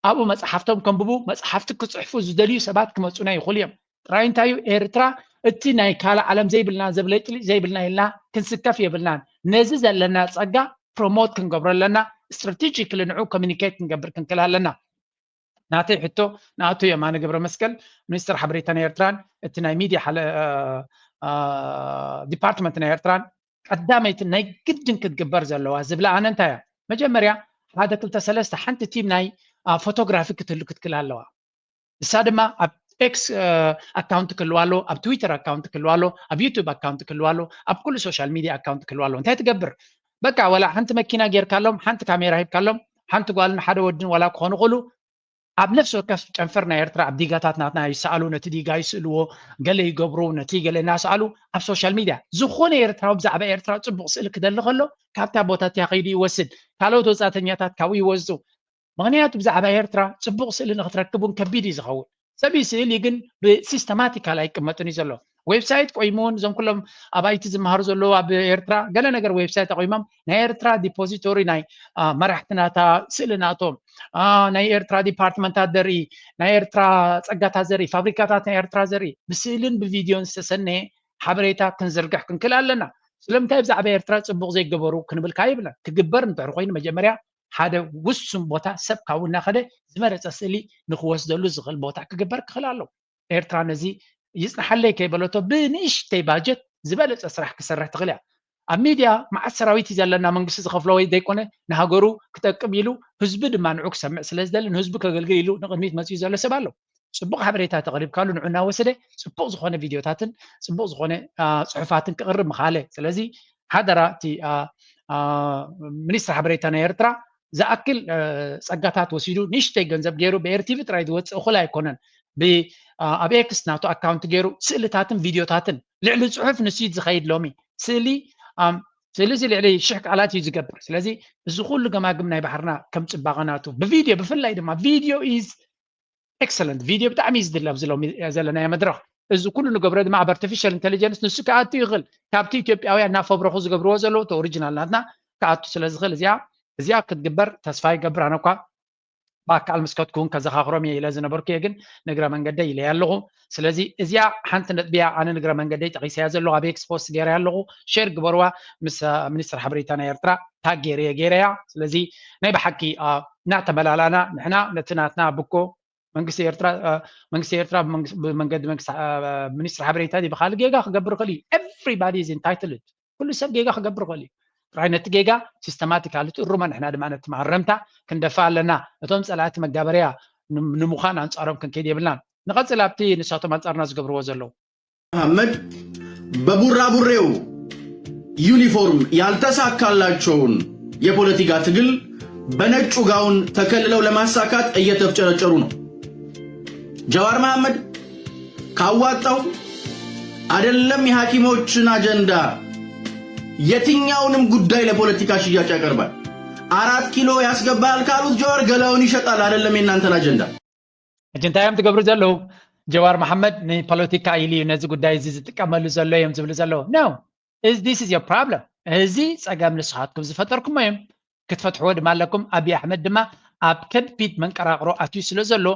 ኣብኡ መፅሓፍቶም ከንብቡ መፅሓፍቲ ክፅሕፉ ዝደልዩ ሰባት ክመፁና ይኽእሉ እዮም ጥራይ እንታይ እዩ ኤርትራ እቲ ናይ ካልእ ዓለም ዘይብልና ዘብለጭልጭ ዘይብልና ኢልና ክንስከፍ የብልናን ነዚ ዘለና ፀጋ ፕሮሞት ክንገብሮ ኣለና ስትራቴጂካሊ ንዑ ኮሚኒኬት ክንገብር ክንክእል ኣለና ናተይ ሕቶ ንኣቶ የማነ ገብረ መስቀል ሚኒስትር ሓበሬታ ናይ ኤርትራን እቲ ናይ ሚድያ ዲፓርትመንት ናይ ኤርትራን ቀዳመይቲ ናይ ግድን ክትግበር ዘለዋ ዝብላ ኣነ እንታይ እያ መጀመርያ ሓደ ክልተ ሰለስተ ሓንቲ ቲም ናይ ፎቶግራፊ ክትህሉ ክትክእል ኣለዋ ንሳ ድማ ኣብ ኤክስ ኣካውንት ክህልዋ ኣሎ ኣብ ትዊተር ኣካውንት ክህልዋ ኣሎ ኣብ ዩቱብ ኣካውንት ክህልዋ ኣሎ ኣብ ኩሉ ሶሻል ሚድያ ኣካውንት ክህልዋ ኣሎ እንታይ ትገብር በቃ ወላ ሓንቲ መኪና ጌርካሎም ሓንቲ ካሜራ ሂብካሎም ሓንቲ ጓልን ሓደ ወድን ወላ ክኾኑ ይኽእሉ ኣብ ነፍሲ ወከፍ ጨንፈር ናይ ኤርትራ ኣብ ዲጋታት ናትና ይሰኣሉ ነቲ ዲጋ ይስእልዎ ገለ ይገብሩ ነቲ ገለ እናሰኣሉ ኣብ ሶሻል ሚድያ ዝኾነ ኤርትራዊ ብዛዕባ ኤርትራ ፅቡቕ ስእሊ ክደሊ ከሎ ካብታ ቦታ እትያ ከይዱ ይወስድ ካልኦት ወፃተኛታት ካብኡ ይወስዱ ምክንያቱ ብዛዕባ ኤርትራ ፅቡቕ ስእሊ ንክትረክቡን ከቢድ እዩ ዝኸውን ሰቢ ስእሊ ግን ብሲስተማቲካል ኣይቅመጥን እዩ ዘሎ ዌብሳይት ቆይሙን እዞም ኩሎም ኣብ ኣይቲ ዝመሃሩ ዘለዉ ኣብ ኤርትራ ገለ ነገር ዌብሳይት ተቆይሞም ናይ ኤርትራ ዲፖዚቶሪ ናይ መራሕትናታ ስእልናቶም ናይ ኤርትራ ዲፓርትመንታት ዘርኢ ናይ ኤርትራ ፀጋታት ዘርኢ ፋብሪካታት ናይ ኤርትራ ዘርኢ ብስእልን ብቪድዮን ዝተሰነየ ሓበሬታ ክንዝርግሕ ክንክእል ኣለና ስለምንታይ ብዛዕባ ኤርትራ ፅቡቕ ዘይገበሩ ክንብልካ ይብለን ክግበር እንተር ኮይኑ መጀመርያ ሓደ ውሱን ቦታ ሰብ ካብኡ እናኸደ ዝመረፀ ስእሊ ንክወስደሉ ዝኽእል ቦታ ክግበር ክኽእል ኣሎ ኤርትራ ነዚ ይፅናሓለይ ከይበለቶ ብንእሽተይ ባጀት ዝበለፀ ስራሕ ክሰርሕ ትኽእል እያ ኣብ ሚድያ መዓት ሰራዊት እዩ ዘለና መንግስቲ ዝኸፍሎ ወይ ዘይኮነ ንሃገሩ ክጠቅም ኢሉ ህዝቢ ድማ ንዑ ክሰምዕ ስለ ዝደሊ ንህዝቢ ከገልግል ኢሉ ንቅድሚት መፅኡ ዘሎ ሰብ ኣሎ ፅቡቅ ሓበሬታ ተቐሪብካሉ ንዑ እናወሰደ ፅቡቅ ዝኾነ ቪድዮታትን ፅቡቅ ዝኾነ ፅሑፋትን ክቕርብ ምኻለ ስለዚ ሓደራ እቲ ሚኒስትር ሓበሬታ ናይ ኤርትራ ዝኣክል ፀጋታት ወሲዱ ንእሽተይ ገንዘብ ገይሩ ብኤርቲቪ ጥራይ ዝወፅእ እኹል ኣይኮነን ኣብ ኤክስ ናቱ ኣካውንት ገይሩ ስእልታትን ቪድዮታትን ልዕሊ ፅሑፍ ንስዩት ዝኸይድ ሎሚ ስእሊ እዚ ልዕሊ 1000 ቃላት እዩ ዝገብር ስለዚ እዚ ኩሉ ገማግም ናይ ባሕርና ከም ፅባቐ ናቱ ብቪድዮ ብፍላይ ድማ ቪድዮ ኢዝ ኤክሰለንት ቪድዮ ብጣዕሚ እዩ ዝድለ ኣብዚ ሎሚ ዘለናዮ መድረኽ እዚ ኩሉ ንገብሮ ድማ ኣብ ኣርቲፊሻል ኢንተሊጀንስ ንሱ ክኣቱ ይኽእል ካብቲ ኢትዮጵያውያን እናፈብረኹ ዝገብርዎ ዘለዉ እቲ ኦሪጂናል ናትና ክኣቱ ስለ ዝኽእል እዚኣ ክትግበር ተስፋ ይገብር ኣነ እኳ ብኣካል ምስከትኩን ከዘኻኽሮም እየ ኢለ ዝነበርኩ እየ ግን ንግረ መንገደይ ኢለየ ኣለኹ ስለዚ እዚኣ ሓንቲ ነጥቢያ ኣነ ንግረ መንገደይ ጠቂሰያ ዘለኹ ኣብ ኤክስፖስት ገይረያ ኣለኹ ሼር ግበርዋ ምስ ሚኒስትር ሓበሬታ ናይ ኤርትራ ታግ ገይረያ ስለዚ ናይ ብሓቂ እናተመላላና ንሕና ነቲ ናትና ብኮ መንግስቲ ኤርትራ ብመንገዲ ሚኒስትር ሓበሬታ ብካልእ ጌጋ ክገብር ይኽእል እዩ ኤቭሪባዲ ኢዝ ኢንታይትልድ ኩሉ ሰብ ጌጋ ክገብር ይኽእል እዩ ጥራይ ነቲ ጌጋ ሲስተማቲካሊ ትእሩማ ንሕና ድማ ነቲ ማረምታ ክንደፋ ኣለና እቶም ፀላእቲ መጋበርያ ንምዃን ኣንፃሮም ክንከይድ የብልናን ንቐፅል ኣብቲ ንሳቶም ኣንፃርና ዝገብርዎ ዘለዉ መሐመድ በቡራቡሬው ዩኒፎርም ያልተሳካላቸውን የፖለቲካ ትግል በነጩ ጋውን ተከልለው ለማሳካት እየተፍጨረጨሩ ነው። ጀዋር መሐመድ ካዋጣው አይደለም የሐኪሞችን አጀንዳ የትኛውንም ጉዳይ ለፖለቲካ ሽያጭ ያቀርባል። 4 ኪሎ ያስገባል ካሉት ጀዋር ገላውን ይሸጣል። አይደለም የእናንተን አጀንዳም ትገብሩ ዘለዉ ጀዋር መሐመድ ንፖለቲካ ኢሊ ነዚ ጉዳይ እዚ ዝጥቀመሉ ዘሎ እዮም ዝብል ዘሎ no this is your problem እዚ ፀገም ንስኻትኩም ዝፈጠርኩም እዮም ክትፈትሕዎ ድማ ኣለኩም ኣብይ ኣሕመድ ድማ ኣብ ከቢድ መንቀራቕሮ ኣትዩ ስለ ዘሎ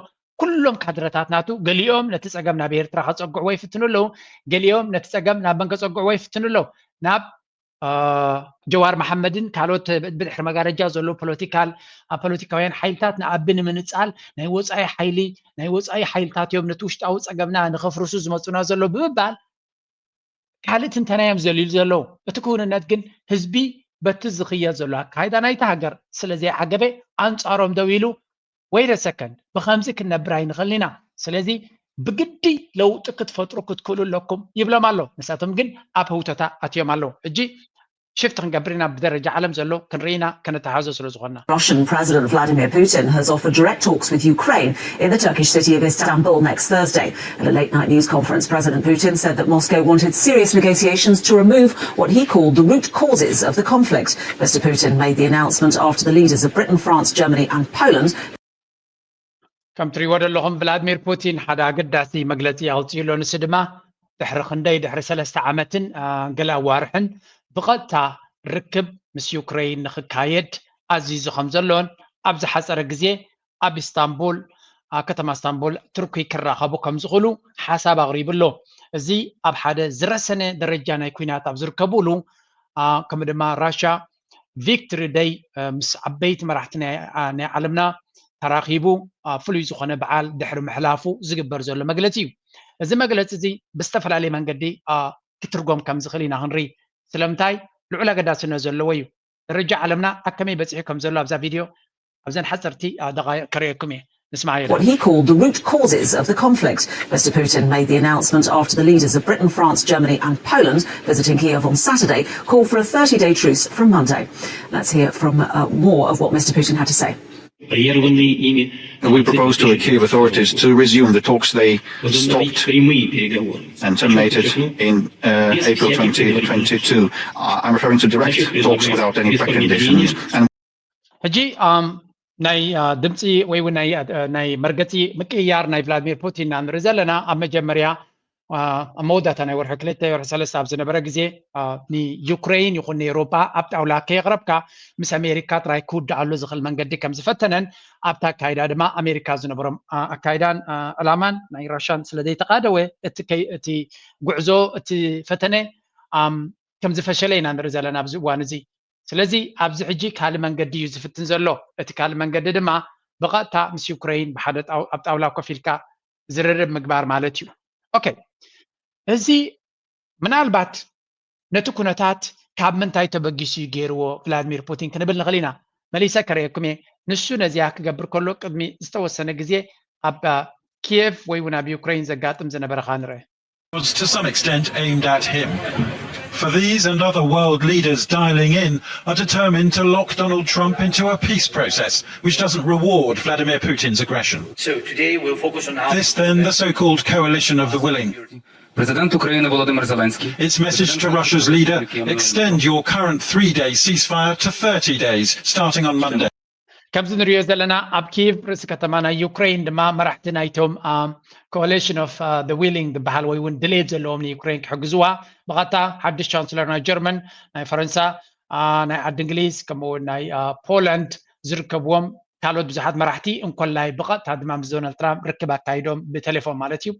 ኩሎም ካድረታት ናቱ ገሊኦም ነቲ ፀገም ናብ ኤርትራ ከፀጉዕዎ ይፍትኑ ኣለዉ ገሊኦም ነቲ ፀገም ናብ በንከ ፀጉዕዎ ይፍትኑ ኣለዉ ናብ ጀዋር መሐመድን ካልኦት ብድሕሪ መጋረጃ ዘሎ ፖለቲካውያን ሓይልታት ንኣቢ ንምንፃል ናይ ወፃኢ ሓይልታት እዮም ነቲ ውሽጣዊ ፀገምና ንኸፍርሱ ዝመፁና ዘሎ ብምባል ካልእ ትንተና እዮም ዘልይሉ ዘለዉ እቲ ክውንነት ግን ህዝቢ በቲ ዝኽየድ ዘሎ ኣካይዳ ናይቲ ሃገር ስለዘይዓገበ ኣንፃሮም ደው ኢሉ ወይደ ሰከንድ ብከምዚ ክንነብር ኣይንኽእልን ኢና ስለዚ ብግዲ ለውጢ ክትፈጥሩ ክትክእሉ ኣለኩም ይብሎም ኣሎ ንሳቶም ግን ኣብ ህውተታ ኣትዮም ኣለዉ ሕጂ شفت خنقبرنا بدرجة عالم زلو كنرينا كنتحازو سلوزغنا. Russian President Vladimir Putin has offered direct talks with Ukraine in the Turkish city of Istanbul next Thursday. At a late-night news conference, President Putin said that Moscow wanted serious negotiations to remove what he called the root causes of the conflict. Mr. Putin made the announcement after the leaders of Britain, France, Germany and Poland كم تريود لهم فلاديمير بوتين حدا قداسي مجلسي أوتيلون سدما دحر خندي دحر 3 عامات قلا وارحن بقتا ركب مس يوكرين نخكايد عزيزو خمزلون أبز حسر جزية أب اسطنبول كتم اسطنبول تركي كراخبو كم زغلو حساب غريب له زي أب حدا زرسنة درجة يكونات أبز ركبولو كم دما راشا فيكتوري داي مس عبيت مرحتنا علمنا تراخيبو فلوي زخنه بعال دحر محلافو زغبر زلو مغلتي እዚ መግለፂ እዚ ብዝተፈላለየ መንገዲ ክትርጎም ከም ዝኽእልና ክንሪ ስለምንታይ ልዑል ኣገዳስነት ዘለዎ እዩ ደረጃ ዓለምና ኣከመይ በፂሑ ከም ዘሎ ኣብዛ ቪድዮ ኣብዘን ሓፀርቲ ደቃይቕ ከርእየኩም እየ ንስማዕ what he called the root causes of the conflict. Mr. Putin made the announcement after the leaders of Britain, France, Germany and Poland visiting Kiev on Saturday called for a 30-day truce from Monday. Let's hear from more of what Mr. Putin had to say. We propose to the Kiev authorities to resume the talks they stopped and terminated in April 2022. I'm referring to direct talks without any preconditions. ሕጂ ናይ ድምፂ ወይ እውን ናይ መርገፂ ምቅያር ናይ ቭላድሚር ፑቲን ንርኢ ዘለና ኣብ መጀመርያ መወዳእታ ናይ ወርሒ 2 ወርሒ 3 ኣብ ዝነበረ ግዜ ንዩክሬን ይኹን ንኤውሮጳ ኣብ ጣውላ ከየቕረብካ ምስ ኣሜሪካ ጥራይ ክውዳእሉ ዝኽእል መንገዲ ከም ዝፈተነን ኣብታ ኣካይዳ ድማ ኣሜሪካ ዝነበሮም ኣካይዳን ዕላማን ናይ ራሻን ስለዘይተቃደወ እቲ ጉዕዞ እቲ ፈተነ ከም ዝፈሸለ ኢና ንርኢ ዘለና ኣብዚ እዋን እዚ ስለዚ ኣብዚ ሕጂ ካልእ መንገዲ እዩ ዝፍትን ዘሎ እቲ ካልእ መንገዲ ድማ ብቐጥታ ምስ ዩክሬን ብሓደ ኣብ ጣውላ ኮፍ ኢልካ ዝርርብ ምግባር ማለት እዩ ኦኬ እዚ ምናልባት ነቲ ኩነታት ካብ ምንታይ ተበጊሱ ገይርዎ ቭላድሚር ፑቲን ክንብል ንኽእል ኢና መሊሰ ከርእየኩም እየ ንሱ ነዚያ ክገብር ከሎ ቅድሚ ዝተወሰነ ግዜ ኣብ ኪየቭ ወይ እውን ኣብ ዩክሬን ዘጋጥም ዝነበረካ ንርአ was to some extent aimed at him. For these and other world leaders dialing in are determined to lock Donald Trump into a peace process which doesn't reward Vladimir Putin's aggression. So today we'll focus on how this then the so-called coalition of the willing. President Ukraine Volodymyr Zelensky. Its message to Russia's leader, extend your current 3-day ceasefire to 30 days starting on Monday. كم زنريو زلنا أب كيف رئيس كتمانا يوكرين دما مرحتنا يتوم coalition of the willing the بحال ويون دليد زلوهم ليوكرين كحجزوها بغتا حد الشانسلر ناي جرمن ناي فرنسا ناي عد انجليز كمو ناي بولند زركبوهم كالو بزحات مرحتي انكل لاي بغت هاد مام دونالد ترامب ركبا كايدوم بتليفون مالتيو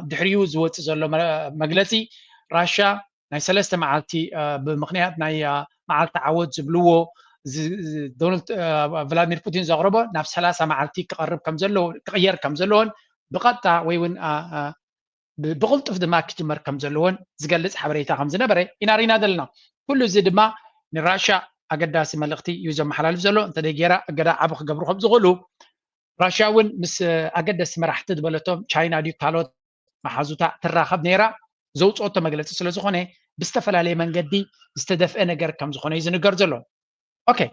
دحريو زوت زلو مجلسي راشا ناي سلسته معالتي بمقنيات ناي معال تعود زبلوو دونالد فلاديمير بوتين زغربه نفس 30 معالتي كقرب كم زلو تغير كم زلون بقطع وين بغلطف دما كتمر كم زلون زقلص حبريتا كم زنبره ينارينا دلنا كل زي دما نراشا اقداسي ملختي يوزم حلال زلو انت ديغيرا اقدا عبخ قبرهم زغلو راشاون مس اقدس مرحت دبلتهم تشاينا دي كالوت محازوتا تراخب نيرا زوصوت مغلص سلازخونه بستفلالي منغدي استدفئ نجر كم زخونه يزنجر زلو اوكي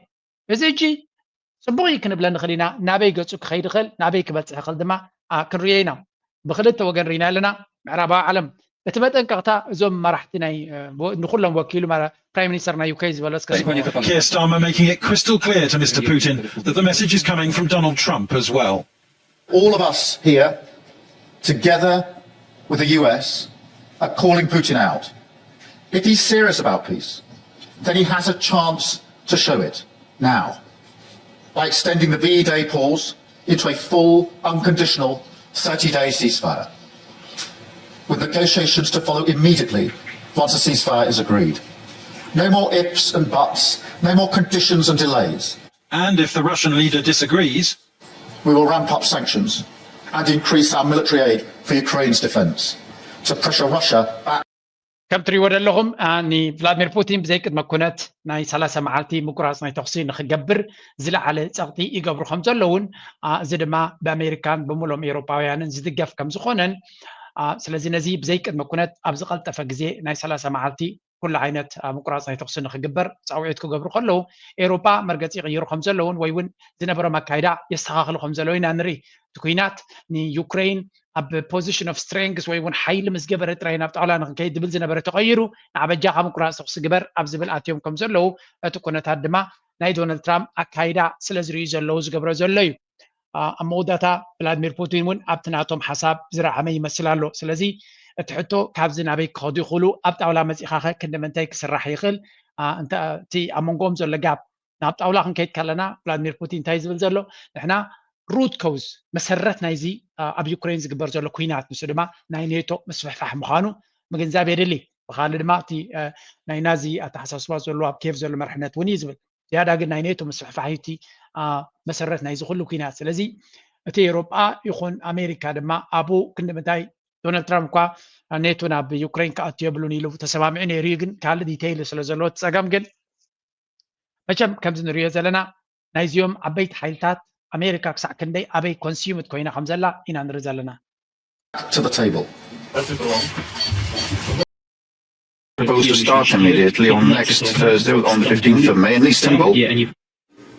እዚ ጂ ጽቡቕ ክንብለ ንኽእልና ናበይ ገጹ ክኸይድ ይኽእል ናበይ ክበፅሕ ይኽእል ድማ ክንሪኦ ኢና ብክልተ ወገን ሪና ኣለና ምዕራባዊ ዓለም እቲ መጠንቀቕታ እዞም መራሕቲ ናይ ንኹሎም ወኪሉ ፕራይም ሚኒስተር ናይ ዩኬ ዝበለስ Keir Starmer making it crystal clear to Mr. Putin that the message is coming from Donald Trump as well. All of us here together with the US are calling Putin out. If he's serious about peace, then he has a chance to show it now by extending the VE-Day pause into a full, unconditional 30-day ceasefire, with negotiations to follow immediately once a ceasefire is agreed. No more ifs and buts, no more conditions and delays. And if the Russian leader disagrees, we will ramp up sanctions and increase our military aid for Ukraine's defence to pressure Russia back. كم تريود لهم اني فلاديمير بوتين بزي قد ما كنت ناي 3 معالتي مقراص ناي تخصين نخجبر زلا على صقتي يقبروا خمسه لون زدما بامريكان بمولهم اوروباويان زدقف كم زخونن ስለዚህ ነዚ ብዘይ ቅድመ ኩነት ኣብ ዝቐልጠፈ ግዜ ናይ 30 መዓልቲ كل عينت مقراص نيتقصن خجبر صاوعيت كجبر خلوا أوروبا مرجع يغيروا خمسة لون ويون زنبرة مكايدا يستخدموا خمسة لون أنري تكوينات ني يوكرين أب position of strength ويون حيل مسجبر ترينا بتعلى نكيد بل زنبرة تغيروا نعبجا مقراص تقص جبر أبزبل أتيوم خمسة لو تكونت هدما ناي دونالد ترامب أكايدا سلزري زلوز جبر زلوا أموداتا فلاديمير بوتين ون أبتناتهم حساب زراعة ما يمثلالو سلزي تحطو كابز نابي كودي خلو أبت أولا مسيخاخة كنا من تايك سرح يخل أنت تي أمونغوم زول لقاب نابت أولا خنكيت كالنا فلاديمير بوتين تايزبل زلو نحنا روت كوز مسرت نايزي أب يوكرين زقبر زلو كوينات مسلمة ناي نيتو مسفح مخانو مجن زابي ريلي وخالد ما تي ناي نازي أتحسسوا زلو أب كيف زلو مرحنات ونيزبل زيادة قلنا ناي نيتو مسفح هايتي مسرت نايزو خلو كوينات سلزي تي أوروبا يخون أمريكا دما أبو كنا متاي دونالد ترامب كوا نيتونا بيوكرين كأتيبلون يلو تسمعين ريجن كال ديتيل سلزلوت سجام جن مشام كم زن ريا زلنا نايزيوم أبيت حيلتات أمريكا كساكندي أبي كونسيومت كوينا خمسة إن أنرزلنا. To the table. Proposed to start immediately on next Thursday on the 15th of May in Istanbul.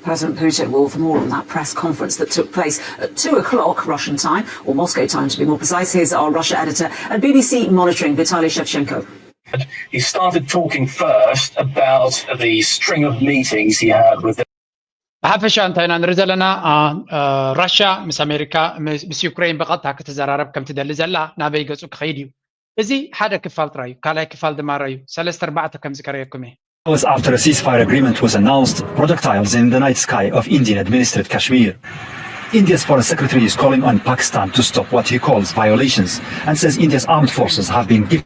President Putin will, for more on that press conference that took place at 2:00 Russian time, or Moscow time to be more precise. Here's our Russia editor and BBC monitoring, Vitaly Shevchenko. He started talking first about the string of meetings he had with the بحفش أنتنا نرزلنا روسيا مس أمريكا مس يوكرين بقطع كتزارب كم تدل زلا نبي جزء خيديو إذا حدا كفالت رأيو كلا كفال دمار رأيو سلست أربعة كم ذكريكم Hours after a ceasefire agreement was announced, projectiles in the night sky of Indian-administered Kashmir. India's foreign secretary is calling on Pakistan to stop what he calls violations and says India's armed forces have been given.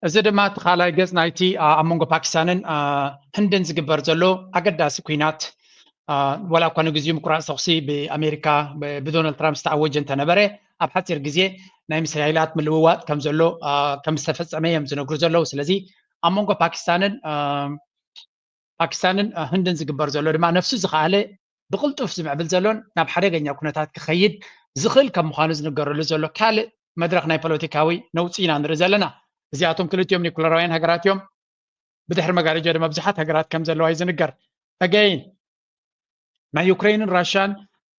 زد ما تخالا جز نايتي أمونغ باكستان هندن زجبر زلو أقدر سكينات ولا كانوا جزيم كرة سوسي بأمريكا بدونالد ترامب استعوج أنت نبره أبحث الجزية نايم سيالات من الوقت كم زلو كم استفدت أميم زنقر زلو سلزي أمونغ باكستان هندن زجبر زلو لما نفسه زخاله بقلت أفسم عبد زلون ناب حرقة يكونتات كخيد زخل كم مخانز نقر لزلو كال مدرك ناي بوليتيكاوي نوتسين عن رزلنا زياتهم كل يوم نيكولا روين هجرات يوم بدحر مقاري جري مبزحات هجرات كم زلو عايز نقر again مع يوكرين الراشان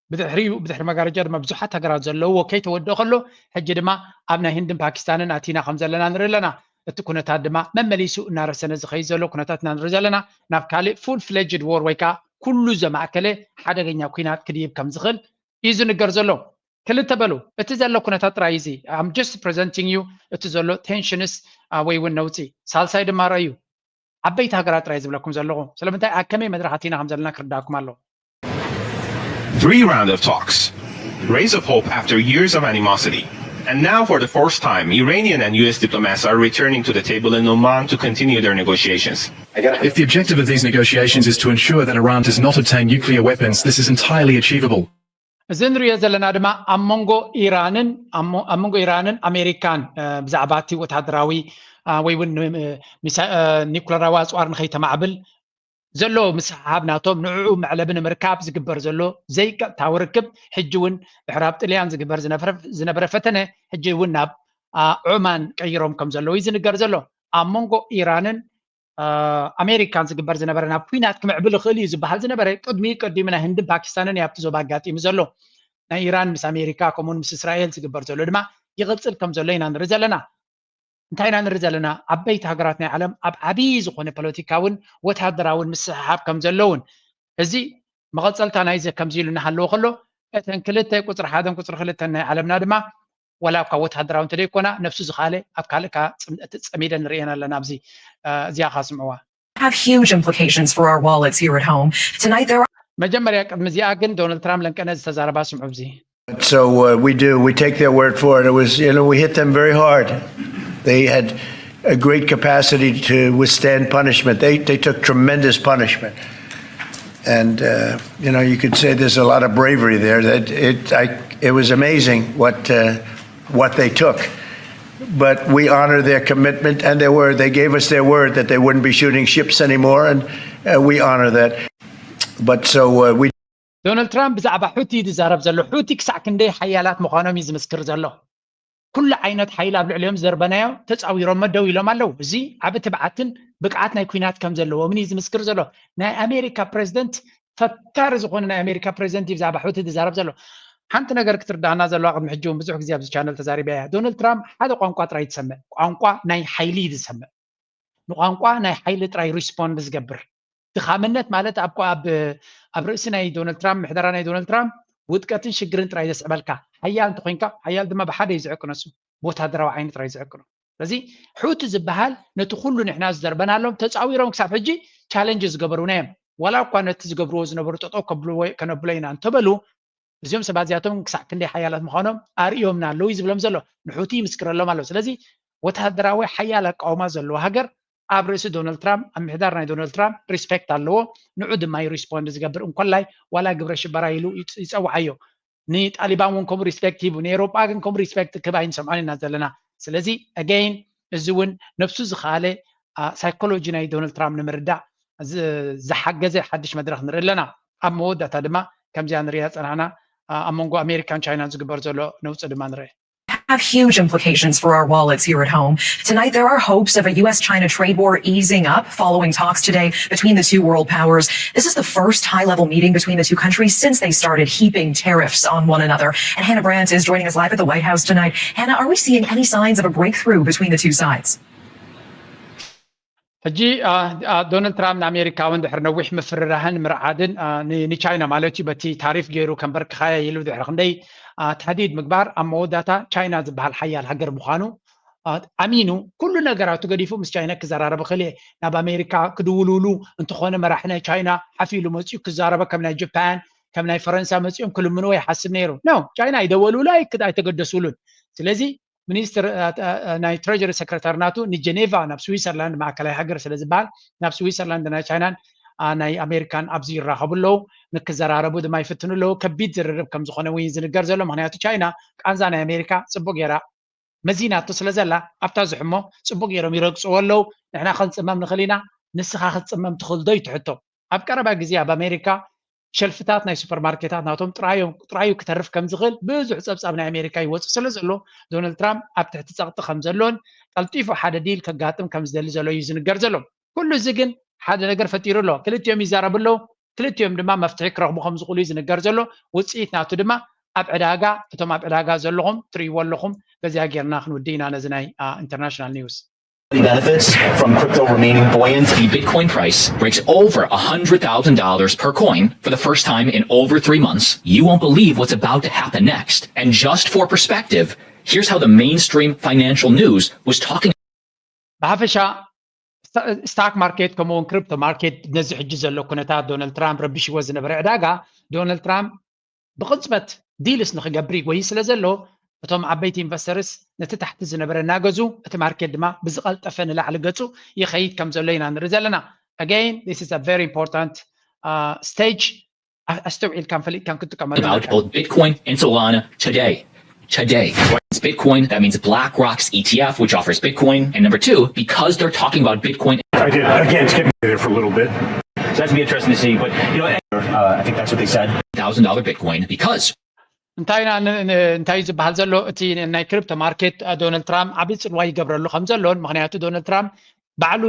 بدحر مقاري جري مبزحات هجرات زلو وكي تودو خلو هجد ما أبنا هندن باكستان ناتينا خمسة لنا نرلنا تكون تادما ممليسو نار سنة زخي زلو كنتاتنا نرزلنا نافكالي فول فليجد وور ويكا كل زما كله حدا غنيا كينات كديب كم زغل يزو نقر زلو كل تبلو اتزلو كنتات رايزي I'm just presenting you اتزلو tensions way ونوتي سالسايد ما رايو عبيت هاجرات رايز بلكم زلو سلامتا اكمي مدرحاتينا همزلنا كرداكم الله 3 rounds of talks raise of hope after years of animosity. And now, for the first time, Iranian and U.S. diplomats are returning to the table in Oman to continue their negotiations. If the objective of these negotiations is to ensure that Iran does not obtain nuclear weapons, this is entirely achievable. زنريا زلنا دما أمونغو إيرانن أمريكان بزعباتي وتهدراوي ويون نيكولا رواز وارن خيت معبل زلو مسحابناتهم نوعو معلبن مركاب زقبر زلو زي تاوركب حجون بحراب طليان زقبر زنبر فتنه حجون ناب عمان قيروم كم زلو يزنقر زلو امونغو ايرانن امريكان زقبر زنبر ناب فينات كمعبل خلي زبحال زنبر قدمي من هند باكستانن يابتزو باغاتي مزلو نا ايران مس امريكا كومون مس اسرائيل زقبر زلو دما يغلصل كم زلو ينا نرزلنا انتاينا نرزلنا عبيت هاجراتنا عالم عبي زخونه بوليتيكاون وتهدراون مسحاب كم زلون ازي مغصلتا نايزه كم زيلنا حلو خلو اتن كلته قصر حادم قصر خلتنا عالمنا دما ولا قوت هدراون تليكونا نفسه زخاله افكالكا صميدن رينا لنا بزي زيا خاصموا have huge implications for our wallets here at home tonight there مجمريا مزيا كن دونالد ترامب لنكنز تزاربا سمعوا بزي So we take their word for it. It was, we hit them very hard. They had a great capacity to withstand punishment. They took tremendous punishment. And, you could say there's a lot of bravery there. That it was amazing what they took. But we honor their commitment and their word. They gave us their word that they wouldn't be shooting ships anymore, and we honor that. But so we دونالد ترامب بزعبا حوتي دي زارب زلو حوتي كسع كندي حيالات مخانم يزمسكر زلو كل عينت حيل قبل اليوم زربنايو تصاويرهم مدو يلوم አለው እዚ ዓብ ትብዓትን ብቃት ናይ ኩናት ከም ዘለዎ ምን ዝምስክር ዘሎ ናይ ኣሜሪካ ፕሬዝደንት ፈካር ዝኾነ ናይ ኣሜሪካ ፕሬዝደንት ብዛዕባ ሕውቲ ዝዛረብ ዘሎ ሓንቲ ነገር ክትርዳእና ዘለዋ ቅድሚ ሕጂ ብዙሕ ግዜ ኣብዚ ቻነል ተዛሪበያ ዶናልድ ትራምፕ ሓደ ቋንቋ ጥራይ ትሰምዕ ቋንቋ ናይ ሓይሊ ዝሰምዕ ንቋንቋ ናይ ሓይሊ ጥራይ ሪስፖንድ ዝገብር ድኻምነት ማለት ኣብ ርእሲ ናይ ዶናልድ ትራምፕ ምሕደራ ናይ ዶናልድ ትራምፕ ውጥቀትን ሽግርን ጥራይ ዘስዕበልካ ሓያል እንተኮይንካ ሓያል ድማ ብሓደ ይዝዕቅነሱ ወታደራዊ ዓይነት ጥራይ ዝዕቅኑ ስለዚ ሕውቲ ዝበሃል ነቲ ኩሉ ንሕና ዝዘርበናሎም ተፃዊሮም ክሳብ ሕጂ ቻሌንጅ ዝገበሩና እዮም ዋላ እኳ ነቲ ዝገብርዎ ዝነበሩ ጠጠው ከነብሎ ኢና እንተበሉ እዚኦም ሰባት እዚኣቶም ክሳብ ክንደይ ሓያላት ምዃኖም ኣርእዮምና ኣለዉ እዩ ዝብሎም ዘሎ ንሕውቲ ይምስክረሎም ኣለዉ ስለዚ ወታደራዊ ሓያል ኣቃውማ ዘለዎ ሃገር ኣብ ርእሲ ዶናልድ ትራምፕ ኣብ ምሕዳር ናይ ዶናልድ ትራምፕ ሪስፔክት ኣለዎ ንዑ ድማ ሪስፖንድ ዝገብር እንኮላይ ዋላ ግብረ ሽበራ ኢሉ ይፀዋዓዮ ንጣሊባን እውን ከምኡ ሪስፔክት ሂቡ ንኤሮጳ ግን ከምኡ ሪስፔክት ክብ ኣይንሰምዖን ኢና ዘለና ስለዚ ኣገይን እዚ እውን ነፍሱ ዝኸኣለ ሳይኮሎጂ ናይ ዶናልድ ትራምፕ ንምርዳእ ዝሓገዘ ሓድሽ መድረክ ንርኢ ኣለና ኣብ መወዳእታ ድማ ከምዚኣ ንሪኣ ፀናሕና ኣብ መንጎ ኣሜሪካን ቻይናን ዝግበር ዘሎ ነውፅእ ድማ ንርኢ have huge implications for our wallets here at home. Tonight, there are hopes of a U.S.-China trade war easing up following talks today between the two world powers. This is the first high-level meeting between the two countries since they started heaping tariffs on one another. And Hannah Brandt is joining us live at the White House tonight. Hannah, are we seeing any signs of a breakthrough between the two sides? ሕጂ ዶናልድ ትራምፕ ንኣሜሪካ እውን ድሕሪ ነዊሕ ምፍርራህን ምርዓድን ንቻይና ማለት እዩ በቲ ታሪፍ ገይሩ ከንበርክኻያ ኢሉ ድሕሪ ክንደይ ተህዲድ ምግባር ኣብ መወዳእታ ቻይና ዝበሃል ሓያል ሃገር ምዃኑ ኣሚኑ ኩሉ ነገራቱ ገዲፉ ምስ ቻይና ክዘራረበ ክእል ናብ ኣሜሪካ ክድውልውሉ እንተኾነ መራሒ ናይ ቻይና ሓፊሉ መፅኡ ክዛረበ ከም ናይ ጃፓን ከም ናይ ፈረንሳ መፅኦም ክልምንዎ ይሓስብ ነይሩ ኖ ቻይና ኣይደወሉሉ ኣይተገደሱሉን ስለዚ ሚኒስትር ናይ ትሬጀሪ ሰክረታሪ ናቱ ንጀኔቫ ናብ ስዊዘርላንድ ማእከላይ ሃገር ስለ ዝበሃል ናብ ስዊዘርላንድ ናይ ቻይናን ናይ ኣሜሪካን ኣብዚ ይራኸቡ ኣለዉ ንክዘራረቡ ድማ ይፍትኑ ኣለዉ ከቢድ ዝርርብ ከም ዝኾነ እውን ዝንገር ዘሎ ምክንያቱ ቻይና ቃንዛ ናይ ኣሜሪካ ፅቡቅ ጌራ መዚናቶ ስለ ዘላ ኣብታ ዝሕሞ ፅቡቅ ጌሮም ይረግፅዎ ኣለዉ ንሕና ክንፅመም ንኽእል ኢና ንስኻ ክትፅመም ትኽእል ዶ ይትሕቶ ኣብ ቀረባ ግዜ ኣብ ኣሜሪካ ሸልፍታት ናይ ሱፐርማርኬታት ናቶም ጥራዩ ክተርፍ ከም ዝኽእል ብዙሕ ፀብፃብ ናይ ኣሜሪካ ይወፅእ ስለ ዘሎ ዶናልድ ትራምፕ ኣብ ትሕቲ ፀቕጢ ከም ዘሎን ቀልጢፉ ሓደ ዲል ከጋጥም ከም ዝደሊ ዘሎ እዩ ዝንገር ዘሎ ኩሉ እዚ ግን ሓደ ነገር ፈጢሩ ኣሎ ክልቲኦም ይዛረቡ ኣለዉ ክልቲኦም ድማ መፍትሒ ክረኽቡ ከም ዝኽእሉ እዩ ዝንገር ዘሎ ውፅኢት ናቱ ድማ ኣብ ዕዳጋ እቶም ኣብ ዕዳጋ ዘለኹም ትርእይዎ ኣለኹም በዚያ ጌርና ክንውድእ ኢና ነዚ ናይ ኢንተርናሽናል ኒውስ Benefits from crypto remaining buoyant. The Bitcoin price breaks over $100,000 per coin for the first time in over 3 months. You won't believe what's about to happen next. And just for perspective, here's how the mainstream financial news was talking. ብሓፈሻ ስታክ ማርኬት ከምኡውን ክሪፕቶ ማርኬት ነዚ ሕጂ ዘሎ ኩነታት ዶናልድ ትራምፕ ረቢሽዎ ዝነበረ ዕዳጋ ዶናልድ ትራምፕ ብቕፅበት ዲልስ ንክገብር ይጎይ ስለ ዘሎ እቶም ዓበይቲ ኢንቨስተርስ ነቲ ታሕቲ ዝነበረ እናገዙ እቲ ማርኬት ድማ ብዝቐልጠፈ ንላዕሊ ገፁ ይኸይድ ከም ዘሎ ኢና ንርኢ ዘለና again this is a very important stage ኣስተውዒልካን ፈሊጥካን ክትጥቀመሉ about both Bitcoin and Solana today It's Bitcoin, that means BlackRock's ETF, which offers Bitcoin. And number two, because they're talking about Bitcoin. I did, again, skipping there for a little bit. So that's be interesting to see, but you know, I think that's what they said. $1,000 Bitcoin because. እንታይ ዝበሃል ዘሎ እቲ ናይ ክሪፕቶ ማርኬት ዶናልድ ትራምፕ ዓብይ ፅልዋ ይገብረሉ ከም ዘሎን ምክንያቱ ዶናልድ ትራምፕ ባዕሉ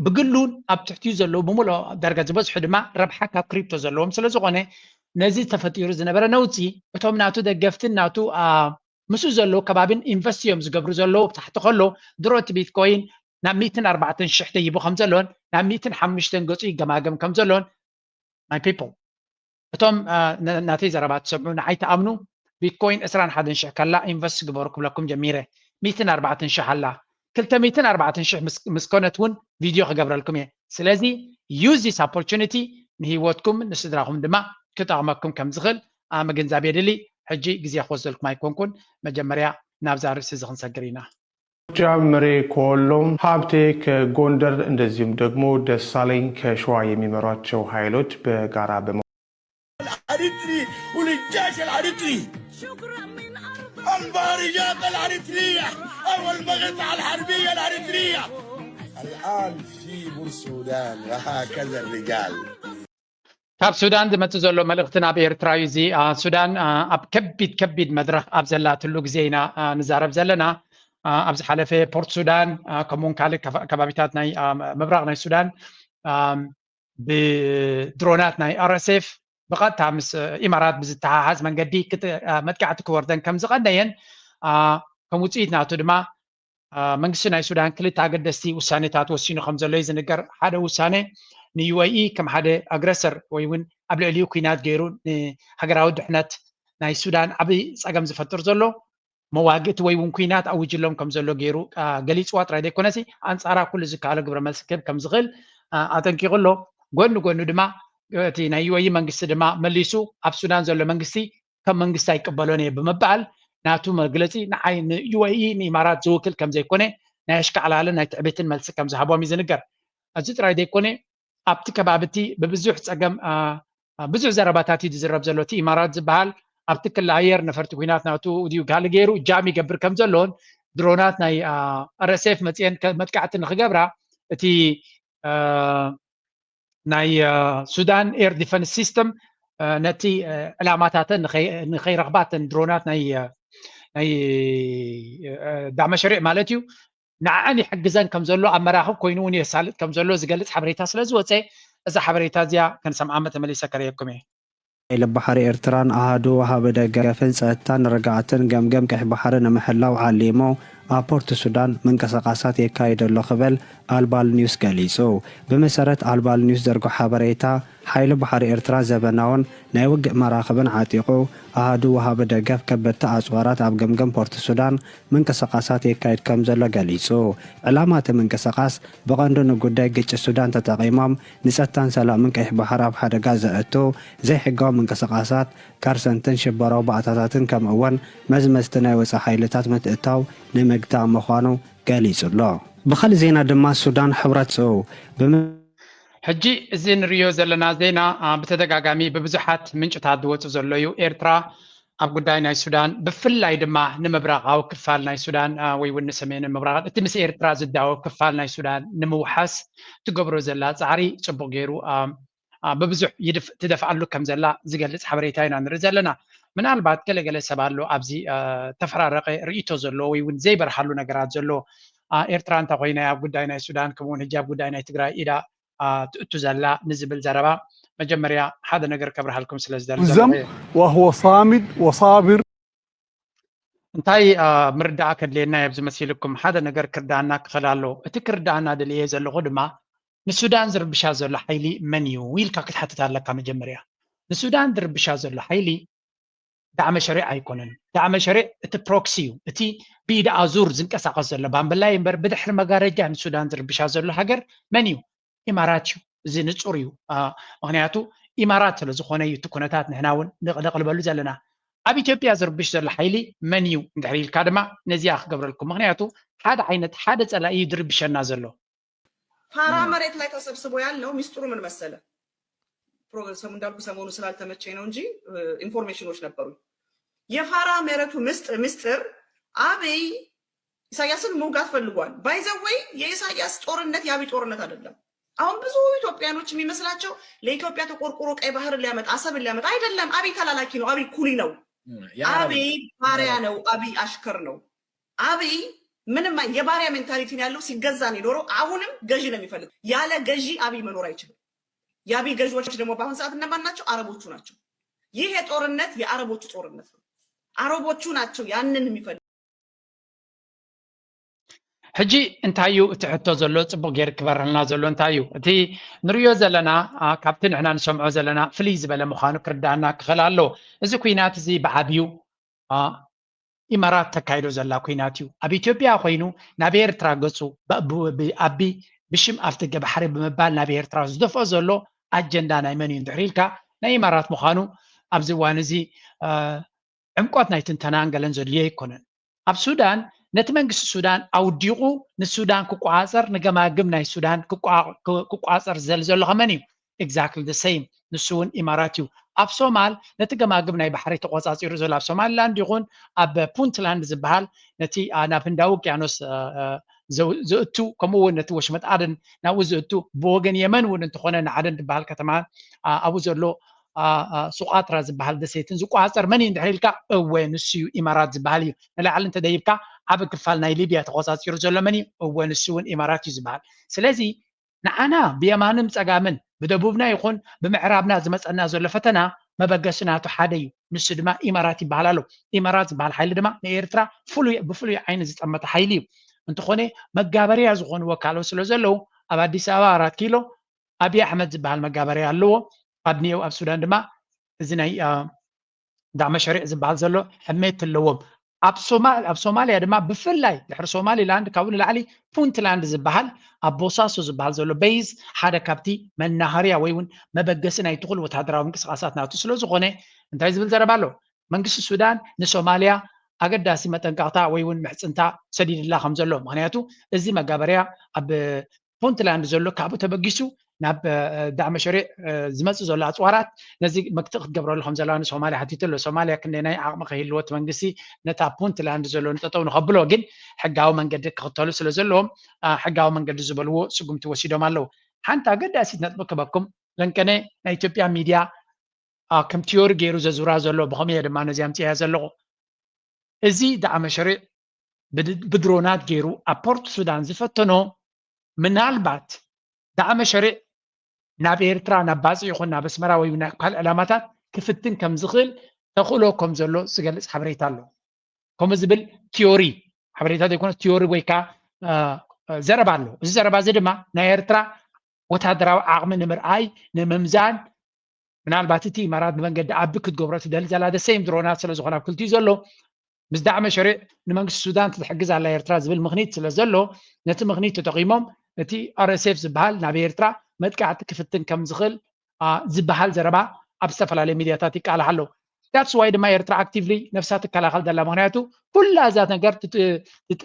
ብግሉን ኣብ ትሕቲኡ ዘለዎ ብምሉእ ዳርጋ ዝበዝሑ ድማ ረብሓ ካብ ክሪፕቶ ዘለዎም ስለ ዝኾነ ነዚ ተፈጢሩ ዝነበረ ነውፂ እቶም ናቱ ደገፍትን ናቱ ምስኡ ዘለዎ ከባቢን ኢንቨስት እዮም ዝገብሩ ዘለዉ ብታሕቲ ከሎ ድሮ እቲ ቢትኮይን ናብ 140,000 ተይቡ ከም ዘሎን ናብ 105 ገፁ ይገማገም ከም ዘሎን ማይ ፒፕል እቶም ናተይ ዘረባ ትሰምዑ ንዓይ ተኣምኑ ቢትኮይን 21,000 ከላ ኢንቨስት ግበሩ ክብለኩም ጀሚረ 140,000 ኣላ 240,000 ምስ ኮነት እውን ቪድዮ ክገብረልኩም እየ ስለዚ ዩዝ ዚስ ኦፖርቹኒቲ ንሂወትኩም ንስድራኹም ድማ ክጠቕመኩም ከም ዝኽእል ምግንዛብ የድሊ ሕጂ ግዜ ክወስደልኩም ኣይኮንኩን መጀመርያ ናብዛ ርእሲ እዚ ክንሰግር ኢና ጃምሬ ከወሎም ሀብቴ ከጎንደር እንደዚሁም ደግሞ ደሳለኝ ከሸዋ የሚመሯቸው ኃይሎች በጋራ الأريتري وللجيش الأريتري شكرا من البارجات الأريترية أول مقطعة الحربية الأريترية الآن في بور السودان وهكذا الرجال ካብ ሱዳን ዝመጽእ ዘሎ መልእኽትና ብኤርትራዊ እዚ ሱዳን ኣብ ከቢድ መድረኽ ኣብ ዘላትሉ ግዜ ኢና ንዛረብ ዘለና ኣብዚ ሓለፈ ፖርት ሱዳን ከምኡውን ካልእ ከባቢታት ናይ ምብራቕ ናይ ሱዳን ብድሮናት ናይ RSF ብቐጥታ ምስ ኢማራት ብዝተሓሓዝ መንገዲ መጥቃዕቲ ክወርደን ከም ዝቐነየን ከም ውፅኢት ናቱ ድማ መንግስቲ ናይ ሱዳን ክልተ ኣገደስቲ ውሳኔታት ወሲኑ ከም ዘሎ እዩ ዝንገር ሓደ ውሳኔ ንUAE ከም ሓደ ኣግረሰር ወይ እውን ኣብ ልዕሊኡ ኩናት ገይሩ ንሃገራዊ ድሕነት ናይ ሱዳን ዓብይ ፀገም ዝፈጥር ዘሎ መዋግእቲ ወይ እውን ኩናት ኣውጅሎም ከም ዘሎ ገይሩ ገሊፅዋ ጥራይ ዘይኮነሲ ኣንፃራ ኩሉ ዝከኣሎ ግብረ መልሲ ክህብ ከም ዝኽእል ኣጠንቂቑሎ ጎኑ ድማ እቲ ናይ UAE መንግስቲ ድማ መሊሱ ኣብ ሱዳን ዘሎ መንግስቲ ከም መንግስቲ ኣይቅበሎን እየ ብምባል ናቱ መግለፂ ንዓይ ንUAE ንኢማራት ዝውክል ከም ዘይኮነ ናይ ኣሽከዕላልን ናይ ትዕቢትን መልሲ ከም ዝሃቦም እዩ ዝንገር እዚ ጥራይ ዘይኮነ ኣብቲ ከባቢቲ ብብዙሕ ፀገም ብዙሕ ዘረባታት እዩ ዝዝረብ ዘሎ እቲ ኢማራት ዝበሃል ኣብቲ ክልል ኣየር ነፈርቲ ኩናት ናቱ ድዩ ካልእ ገይሩ ጃም ይገብር ከም ዘሎን ድሮናት ናይ RSF መፅአን መጥቃዕቲ ንክገብራ እቲ ናይ ሱዳን ኤር ዲፈንስ ሲስተም ነቲ ዕላማታተን ንኸይረኽባተን ድሮናት ናይ ዳመሸሪዕ ማለት እዩ ንዓን ይሕግዘን ከም ዘሎ ኣብ መራኽብ ኮይኑ እውን የሳልጥ ከም ዘሎ ዝገልጽ ሓበሬታ ስለ ዝወፀ እዛ ሓበሬታ እዚኣ ከንሰምዓ ተመሊሰ ከርየኩም እየ إلى بحر إيرتران أهدو وهابد جافن ساتان رجعتن جم كح بحر نمحلاو عليمو أبورت السودان من كسقاسات يكايد اللخبل ألبال نيوز جاليسو بمسارة ألبال نيوز درجو حبريتا حيل بحر إيرترا زبناون نيوج مراقبا عاتقو أهدو وهابد جاف كبت أسوارات أب جم بورت السودان من كسقاسات يكايد كمزلا جاليسو علامات من كسقاس بغندو نجودة جيش السودان تتقيمام نساتان سلام من كح بحر أب حدا جازأتو زي حجام من كسقاسات كارسنتن شبراو بعتاتن كم أول مزمستنا وسحيلتات متقطاو نمقطع مخانو جاليس الله بخل زينا دما السودان حبرت سو ሕጂ እዚ ንሪኦ ዘለና ዜና ብተደጋጋሚ ብብዙሓት ምንጭታት ዝወፁ ዘሎ እዩ ኤርትራ ኣብ ጉዳይ ናይ ሱዳን ብፍላይ ድማ ንምብራቃዊ ክፋል ናይ ሱዳን ወይ እውን ንሰሜን ምብራቅ እቲ ምስ ኤርትራ ዝዳወብ ክፋል ናይ ሱዳን ንምውሓስ ትገብሮ ዘላ ፃዕሪ ፅቡቅ ገይሩ ብብዙሕ ትደፍኣሉ ከም ዘላ ዝገልፅ ሓበሬታ ኢና ንርኢ ዘለና ምናልባት ገለገለ ሰብ ኣሎ ኣብዚ ተፈራረቀ ርእይቶ ዘሎ ወይ እውን ዘይበርሃሉ ነገራት ዘሎ ኤርትራ እንታ ኮይና ኣብ ጉዳይ ናይ ሱዳን ከምኡውን ሕጂ ኣብ ጉዳይ ናይ ትግራይ ኢዳ ትእቱ ዘላ ንዝብል ዘረባ መጀመርያ ሓደ ነገር ከብርሃልኩም ስለ ዝደልዘ وهو صامد وصابر እንታይ ምርዳእ ከድልየና የብዚ መሲልኩም ሓደ ነገር ክርዳእና ክኽእል ኣሎ እቲ ክርዳእና ድልየ ዘለኹ ድማ ንሱዳን ዝርብሻ ዘሎ ሓይሊ መን እዩ ኢልካ ክትሓትት ኣለካ መጀመርያ ንሱዳን ዝርብሻ ዘሎ ሓይሊ ዳዕመ ሸሪዕ ኣይኮነን ዳዕመ ሸሪዕ እቲ ፕሮክሲ እዩ እቲ ብኢድ ኣዙር ዝንቀሳቀስ ዘሎ ባንበላይ እምበር ብድሕሪ መጋረጃ ንሱዳን ዝርብሻ ዘሎ ሃገር መን እዩ ኢማራት እዩ እዚ ንጹር እዩ ምክንያቱ ኢማራት ስለ ዝኾነ እዩ እቲ ኩነታት ንሕና እውን ነቕልበሉ ዘለና ኣብ ኢትዮጵያ ዝርብሽ ዘሎ ሓይሊ መን እዩ እንድሕር ኢልካ ድማ ነዚኣ ክገብረልኩም ምክንያቱ ሓደ ዓይነት ሓደ ፀላኢ እዩ ዝርብሸና ዘሎ ፋራ መሬት ላይ ተሰብስቦ ያለው ሚስጥሩ ምን መሰለ ፕሮግራም እንዳልኩ ሰሞኑ ስላልተመቸኝ ነው እንጂ ኢንፎርሜሽኖች ነበሩ የፋራ መሬቱ ሚስጥር አብይ ኢሳያስን መውጋት ፈልጓል ባይዘወይ የኢሳያስ ጦርነት የአብይ ጦርነት አይደለም አሁን ብዙ ኢትዮጵያኖች የሚመስላቸው ለኢትዮጵያ ተቆርቆሮ ቀይ ባህር ሊያመጣ አሰብን ሊያመጣ አይደለም አብይ ተላላኪ ነው አብይ ኩሊ ነው አብይ ባሪያ ነው አብይ አሽከር ነው አብይ ምንም የባሪያ ሜንታሊቲ ያለው ሲገዛ ነው ኖሮ አሁንም ገዢ ነው የሚፈልግ ያለ ገዢ አብይ መኖር አይችልም የአብይ ገዢዎች ደግሞ በአሁን ሰዓት እነማን ናቸው አረቦቹ ናቸው ይሄ ጦርነት የአረቦቹ ጦርነት ነው አረቦቹ ናቸው ያንን የሚፈልግ ሕጂ እንታይ እዩ እቲ ሕቶ ዘሎ ፅቡቅ ጌር ክበርልና ዘሎ እንታይ እዩ እቲ ንሪኦ ዘለና ካብቲ ንሕና ንሰምዖ ዘለና ፍልይ ዝበለ ምዃኑ ክርዳእና ክኽእል ኣሎ እዚ ኩናት እዚ ብዓብዩ ኢማራት ተካይዶ ዘላ ኩናት እዩ ኣብ ኢትዮጵያ ኮይኑ ናብ ኤርትራ ገፁ ብኣቢ ብሽም ኣፍቲ ገባሕሪ ብምባል ናብ ኤርትራ ዝደፍኦ ዘሎ ኣጀንዳ ናይ መን እዩ እንድሕር ኢልካ ናይ ኢማራት ምዃኑ ኣብዚ እዋን እዚ ዕምቆት ናይ ትንተናን ገለን ዘድልዮ ኣይኮነን ኣብ ሱዳን ነቲ መንግስቲ ሱዳን ኣውዲቑ ንሱዳን ክቋፀር ንገማግም ናይ ሱዳን ክቋፀር ዘሎ ከመን እዩ ኤግዛክትሊ ደ ሴም ንሱ እውን ኢማራት እዩ ኣብ ሶማል ነቲ ገማግም ናይ ባሕሪ ተቆፃፂሩ ዘሎ ኣብ ሶማሊላንድ ይኹን ኣብ ፑንትላንድ ዝበሃል ነቲ ናብ ህንዳዊ ውቅያኖስ زؤتو كمون نتوش متعدن ناو زؤتو بوغن يمن وننتخونا نعدن تبهال كتما أبو زلو سقاط راز بحال دسيتن زقو عصر مني ندحيلكا وين السيو إمارات زبالي نلعل انت دايبكا عبد كفال ناي ليبيا تخصاص يرزلو مني وين السيون إمارات زبال سلازي نعنا بيمانم تسقامن بدبوبنا يكون بمعرابنا زمصنا زلو فتنا ما بقسناتو حدي نس دما إماراتي بحالالو إمارات بحال حيل دما نيرترا بفلو عين زتمت حيلي انت خوني مقابريا زغون وكالو سلازلو أبا أديس أبا 4 كيلو أبي أحمد زبال مقابريا اللو أبنيو أب سودان دما زناي دعم مشاريع زبال زلو حميت اللوم أب صوماليا دما بفلاي دحر صومالي لاند كاول العلي بونتلاند زبال أب بوساسو زبال زلو بيز حدا كابتي من نهاريا ويون ما بقسنا يتقول وتهدراو منقسقاسات ناتو سلو زغوني انتاي زبل زربالو منقس السودان نصوماليا أقداسي متنقاطع ويون محسنتا سديد الله خمزلو مغنياتو ازي مقابريا أب بونتلاند زلو كابو تبقيسو ناب دعم مشاريع زمص زول اصوارات نزي مكتخ قبروا لهم زلان سومالي حتيتلو سوماليا كنيناي عقم خيلوت منغسي نتا بونتلاند زلو نتطو نخبلو جن حقاو منقد كختلو سلو زلهم حقاو منقد زبلو سقمت وسيدوم الله حنتا قداسي نطبق بكم لنكني ايثيوبيا ميديا كم تيور غيرو ززورا زلو بخمي دما نزيامتي زلو ازي دعم مشاريع بدرونات غيرو ابورت سودان زفتنو منالبات دعم مشاريع ناب إيرترا ناب بازي يخون ناب اسمرا ويونا كل علامات كفتن كم زغل تقولوا كم زلو سجلس حبريتالو كم زبل تيوري حبريتالو يكون تيوري ويكا زربالو زربا زدما نا إيرترا وتهدراو عقم نمر اي نممزان من الباتتي مراد منقد ابك تقبرت دل زلا دا سيم درونات سلا زغنا كلتي زلو مس دعم مشاريع نمنقس السودان تحجز على إيرترا زبل مغنيت سلا زلو نت مغنيت تقيمهم نتي RSF زبال ناب إيرترا متقعت كفتن كم زغل زبحال زربا أبستفل على ميدياتاتي كالا حلو that's why دما يرترا actively نفساتك كالا خل دلا مهنياتو كل ذات نقر